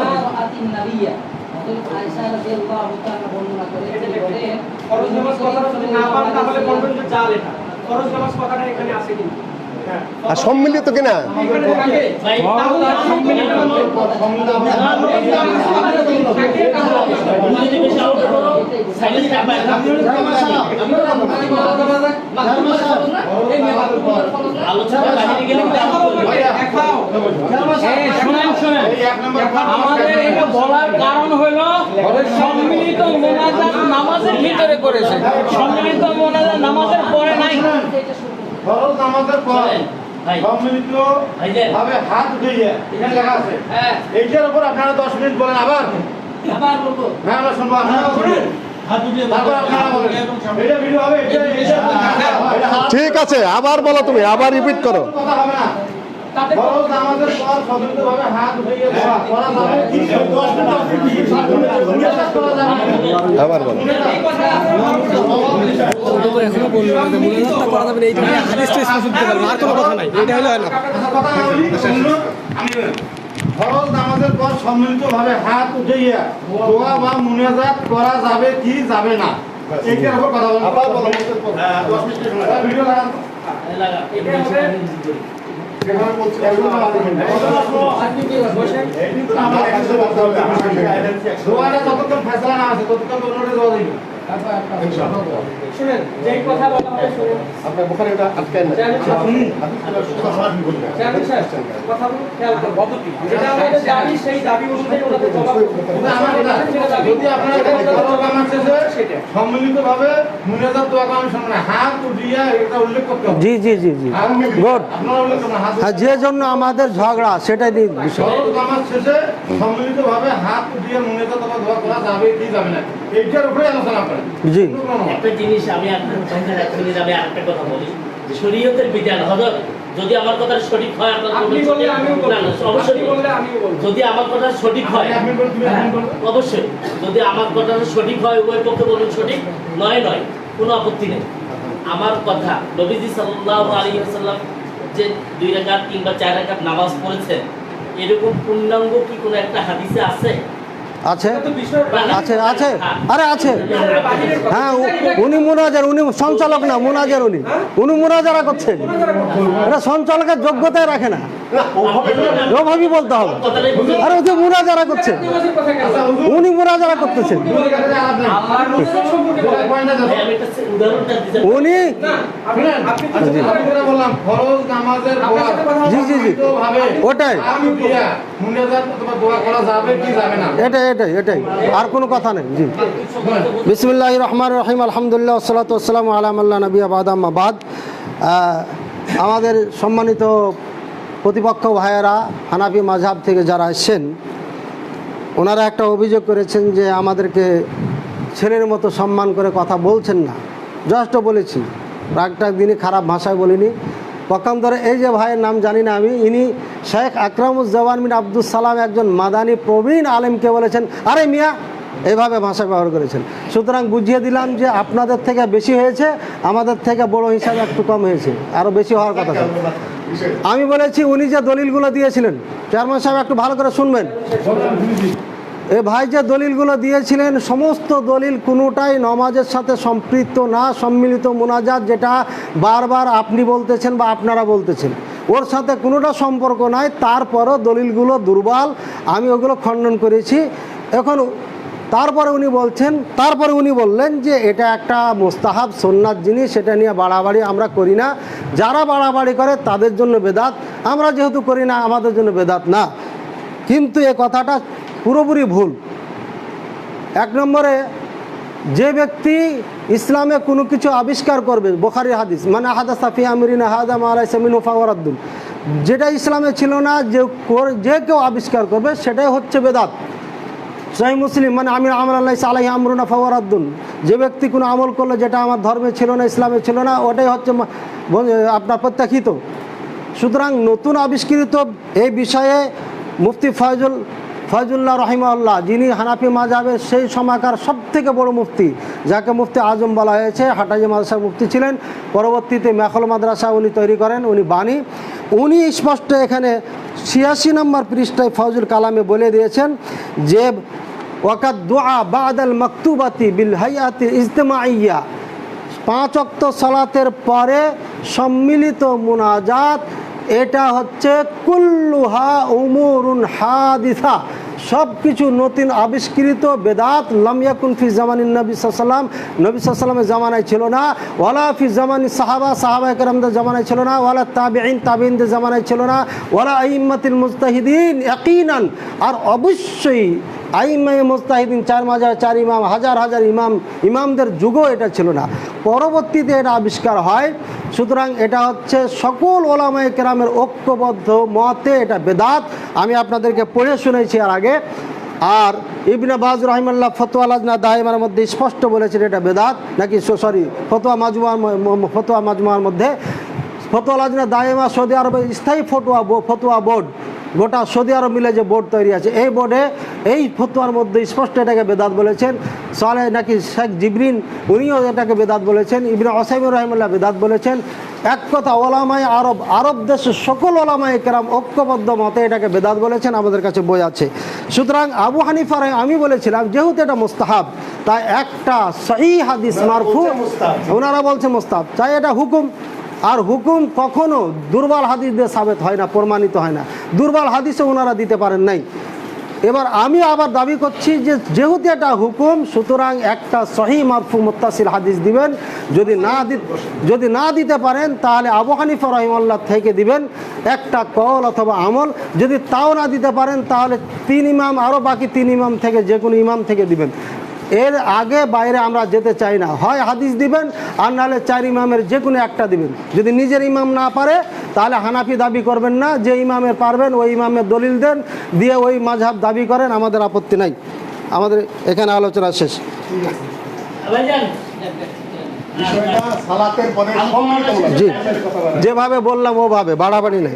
ফরজ নামাজ কথাটা যদি না পান তাহলে বলবেন যে জাল এটা। ফরজ নামাজ কথাটা এখানে আছে কিন্তু। আর সম্মিলিত কিনা এখানে থাকে। তাহলে সম্মিলিত যদি বেশি আউট করো সাইলেন্ট থাকবে। আলোচনা বাহিরে গেলে দেখাও। শুনেন এই এক নম্বর আমাদের এটা বলার কারণ হলো সম্মিলিত মোনাজাত নামাজের ভিতরে করেছে, সম্মিলিত মোনাজাত নামাজের পরে নাই। ফরজ নামাজের পর ভাই সম্মিলিত ভাই যে ভাবে হাত উঠিয়ে এখানে লেখা আছে এইটার উপর আপনারা 10 মিনিট বলেন আবার বলবো হ্যাঁ আমরা শুনবো আপনারা শুনুন হাত উঠিয়ে তারপর আপনারা বলেন এটা ভিডিও হবে এটা ঠিক আছে আবার বলো তুমি আবার রিপিট করো কথা হবে না ফরজ নামাজের পর সম্মিলিতভাবে হাত উঠিয়ে দোয়া করা যাবে কি 10 মিনিট করা যাবে আবার বলো ফরজ নামাজের পর সম্মিলিতভাবে হাত উঠাইয়া দোয়া বা মুনাজাত করা যাবে কি যাবে না এইটার উপর কথা বলুন আবার বলো 10 মিনিট ভিডিও লাগান লাগা যেখানে বলছি এগুলো দোয়াটা যতক্ষণ ফেসলা না আছে ততক্ষণ অন্যটা দোয়া দিবে শুনেন যেই কথা বলা হবে শুনেন। আপনার বুখারী এটা আটকায় না জানেন স্যার কথা বলুন খেয়াল করুন। যেটা আমাদের দাবি সেই দাবি অনুযায়ী ওনাদের জবাব করতে হবে। আমার কথা, যদি আপনারা ফরজ নামাজ শেষে সম্মিলিতভাবে মুনাজাত দোয়া করেন সামনে হাত উঠিয়ে এটা উল্লেখ করতে হবে জি জি জি জি গুড আপনারা উল্লেখ করবেন হাত হ্যাঁ যে জন্য আমাদের ঝগড়া সেটাই নিয়ে বিষয় ফরজ নামাজ শেষে সম্মিলিতভাবে হাত উঠিয়ে মুনাজাত বা দোয়া করা যাবে কি যাবে না এইটার উপরে আলোচনা করেন জি একটা জিনিস আমি আপনার সঙ্গে এক মিনিট আমি আরেকটা কথা বলি যে শরীয়তের বিধান হযরত যদি আমার কথা সঠিক হয় আপনার আপনি বললে আমিও বলবো। না না অবশ্যই আপনি বললে আমিও বলবো। যদি আমার কথা সঠিক হয় আপনি বলুন, তুমি হ্যাঁ, বলুন। অবশ্যই যদি আমার কথা সঠিক হয় উভয় পক্ষে বলুন সঠিক নয় কোনো আপত্তি নেই। আমার কথা নবীজি সাল্লাল্লাহু আলাইহি ওয়াসাল্লাম যে 2 রাকাত 3 বা 4 রাকাত নামাজ পড়েছেন এরকম পূর্ণাঙ্গ কি কোনো একটা হাদিসে আছে? আছে তো বিষয় আছে আছে আরে আছে হ্যাঁ উনি মুনাজার উনি সঞ্চালক না মুনাজার উনি মুনাজারা করছেন এটা সঞ্চালকের যোগ্যতায় রাখে না ওভাবেই বলতে হবে আরে ওই যে মুনাজারা করছে কথা কেন? উনি মুনাজারা করতেছেন আল্লাহর রাসূল সম্পর্কে বলেন। ভাই, আমি একটা উদাহরণটা দিতে উনি না আপনি আচ্ছা, আমি যেটা বললাম ফরজ নামাজের পর আপনার সাথে কথা জি জি জি ভাবে ওটাই হাত উঠিয়ে মুনাজাত অথবা দোয়া করা যাবে কি যাবে না এটাই আর কোনো কথা নেই জি বিসমিল্লাহির রহমানির রহিম আলহামদুলিল্লাহ ওয়াসসালাতু ওয়াসসালামু আলা মান লা নাবিয়্যা বা'দা আম্মা বাদ আমাদের সম্মানিত প্রতিপক্ষ ভাইয়েরা হানাফি মাযহাব থেকে যারা এসেছেন ওনারা একটা অভিযোগ করেছেন যে আমাদেরকে ছেলের মতো সম্মান করে কথা বলছেন না জাস্ট বলেছি রাগটাগ দিনই খারাপ ভাষায় বলিনি পক্ষান্তরে এই যে ভাইয়ের নাম জানি না আমি ইনি শেখ আকরামুজ্জামান বিন আব্দুস সালাম একজন মাদানী প্রবীণ আলেমকে বলেছেন আরে মিয়া এইভাবে ভাষা ব্যবহার করেছেন সুতরাং বুঝিয়ে দিলাম যে আপনাদের থেকে বেশি হয়েছে আমাদের থেকে বড় হিসাবে একটু কম হয়েছে আরও বেশি হওয়ার কথা ছিল আমি বলেছি উনি যে দলিলগুলো দিয়েছিলেন চেয়ারম্যান সাহেব একটু ভালো করে শুনবেন এ ভাই যে দলিলগুলো দিয়েছিলেন সমস্ত দলিল কোনোটাই নমাজের সাথে সম্পৃক্ত না সম্মিলিত মুনাজাত যেটা বারবার আপনি বলতেছেন বা আপনারা বলতেছেন ওর সাথে কোনোটা সম্পর্ক নাই তারপরও দলিলগুলো দুর্বল আমি ওগুলো খণ্ডন করেছি এখন তারপরে উনি বললেন যে এটা একটা মোস্তাহাব সুন্নাত জিনিস, সেটা নিয়ে বাড়াবাড়ি আমরা করি না, যারা বাড়াবাড়ি করে তাদের জন্য বেদাত, আমরা যেহেতু করি না আমাদের জন্য বেদাত না। কিন্তু এ কথাটা পুরোপুরি ভুল। এক নম্বরে, যে ব্যক্তি ইসলামে কোনো কিছু আবিষ্কার করবে, বুখারী হাদিস, মানে হাদাসা ফি আমরিনা হাযা মা লাইসা মিনহু ফাহুয়া রাদ্দুন, যেটা ইসলামে ছিল না যে কেউ আবিষ্কার করবে সেটাই হচ্ছে বেদাত। সহিহ মুসলিম, মানে আমি আমল লাইসা আলাইহি আমরুনা ফাহুয়া রাদ্দুন, যে ব্যক্তি কোনো আমল করলো যেটা আমার ধর্মে ছিল না, ইসলামে ছিল না, ওটাই হচ্ছে আপনার প্রত্যাখ্যিত। সুতরাং নতুন আবিষ্কৃত এই বিষয়ে মুফতি ফয়জুল্লাহ রহিমাহুল্লাহ, যিনি হানাফি মাযহাবের সেই সময়কার সবথেকে বড় মুফতি, যাকে মুফতি আজম বলা হয়েছে, হাটাজি মাদ্রাসার মুফতি ছিলেন, পরবর্তীতে মেখল মাদ্রাসা উনি তৈরি করেন, উনি বাণী, উনি স্পষ্ট এখানে 86 নম্বর পৃষ্ঠায় ফয়জুল কালামে বলে দিয়েছেন যে ওয়াকাদ দুআ বাদাল মাকতুবাতি বিল হাইয়াতি ইজতিমাইয়া, 5 ওয়াক্ত সালাতের পরে সম্মিলিত মুনাজাত, এটা হচ্ছে কুল্লুহা উমুরুন হাদিসা, সব কিছু নতুন আবিষ্কৃত বেদাত, লাম ইয়াকুন ফি জামানিন নবী সাল্লাল্লাহু আলাইহি ওয়াসাল্লাম, নবী সাল্লাল্লাহু আলাইহি ওয়াসাল্লামের জামানায় ছিল না, ওয়ালা ফি জামানি সাহাবায়ে কেরামদের জামানায় ছিল না, ওয়ালা তাবিঈনদের জামানায় ছিল না, ওয়ালা আইম্মাতিল মুজতাহিদিন ইয়াকিনান, আর অবশ্যই আইম্মায়ে মুজতাহিদিন, 4 মাযহাব 4 ইমাম, হাজার হাজার ইমামদের যুগও এটা ছিল না, পরবর্তীতে এটা আবিষ্কার হয়। সুতরাং এটা হচ্ছে সকল ওলামায়ে কেরামের ঐক্যবদ্ধ মতে এটা বেদাত। আমি আপনাদেরকে পড়ে শুনেছি আর আগে। আর ইবনে বাজ রাহিমাহুল্লাহ ফতোয়া লাজনা দায়েমার মধ্যে স্পষ্ট বলেছেন এটা বেদাত, নাকি ফতোয়া মাজমুয়ার মধ্যে, ফতোয়া লাজনা দায়েমা সৌদি আরবের স্থায়ী ফতোয়া বোর্ড, গোটা সৌদি আরব মিলে যে বোর্ড তৈরি আছে, এই বোর্ডে এই ফতোয়ার মধ্যে স্পষ্ট এটাকে বেদাত বলেছেন। সালেহ নাকি শেখ জিবরিন উনিও এটাকে বেদাত বলেছেন, ইবনে উসাইমিন রাহিমাহুল্লাহ বেদাত বলেছেন। এক কথা, ওলামায়ে আরব দেশের সকল ওলামায়ে কেরাম ঐক্যবদ্ধ মতে এটাকে বেদাত বলেছেন, আমাদের কাছে বই আছে। সুতরাং আবু হানিফা আমি বলেছিলাম যেহেতু এটা মুস্তাহাব, তাই একটা সহিহ হাদিস মারফু, ওনারা বলছে মুস্তাহাব, তাই এটা হুকুম। আর হুকুম কখনো দুর্বল হাদিস দিয়ে সাবেত হয় না, প্রমাণিত হয় না, দুর্বল হাদিসে ওনারা দিতে পারেন নাই। এবার আমি আবার দাবি করছি যে যেহেতু এটা হুকুম, সুতরাং একটা সহিহ মারফু মুত্তাসিল হাদিস দিবেন, যদি না দিতে পারেন তাহলে আবু হানিফা রাহিমাহুল্লাহ থেকে দিবেন একটা কওল অথবা আমল, যদি তাও না দিতে পারেন তাহলে 3 ইমাম, আরও বাকি 3 ইমাম থেকে যে কোনো ইমাম থেকে দিবেন। এর আগে বাইরে আমরা যেতে চাই না, হয় হাদিস দিবেন আর নাহলে 4 ইমামের যে কোনো একটা দিবেন। যদি নিজের ইমাম না পারে তাহলে হানাফি দাবি করবেন না, যে ইমামের পারবেন ওই ইমামের দলিল দেন, দিয়ে ওই মাযহাব দাবি করেন, আমাদের আপত্তি নাই। আমাদের এখানে আলোচনা শেষ। জি, যেভাবে বললাম ওভাবে, বাড়াবাড়ি নেই।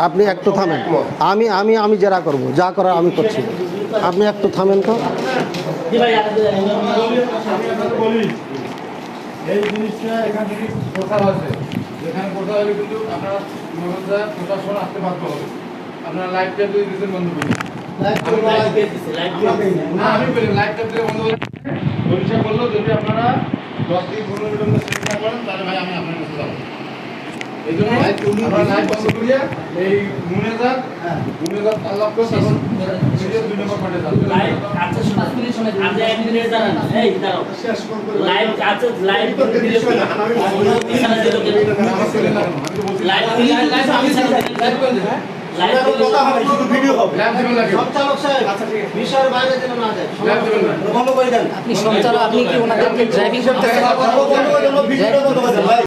আপনি একটু থামেন, আমি জেরা করব, যা করার আমি করছি, আপনি একটু থামেন তো। এই জিনিসটা এখান থেকে প্রচার আছে, যেখানে প্রচার হলে কিন্তু আপনারা প্রশাসন আসতে বাধ্য হবে। আপনারা লাইভটা যদি দিতেন বন্ধ করে, আমি বলি লাইভটা দিয়ে বন্ধ করে, পরিষ্কার বললো যদি আপনারা 10 থেকে 15 মিনিটের মধ্যে চেষ্টা করেন তাহলে ভাই আমি আপনার কাছে যাবো। এই জন্য আমরা লাইভ বন্ধ করিয়া এই মুনেজাত আল্লাহ করে তখন 2 নম্বর পাঠে যাবে। আচ্ছা শুনুন, আপনি একদিনের জানেন না, এই দাঁড়াও, লাইভ আছে, লাইভ ভিডিও করে আমি কথা হবে, শুধু ভিডিও হবে, সঞ্চালক সাহেব বিষয়ের বাইরে যেন না যায়, বন্ধ করে দেন। আপনি সঞ্চালক, আপনি কি ওনাদেরকে ড্রাইভিং করতে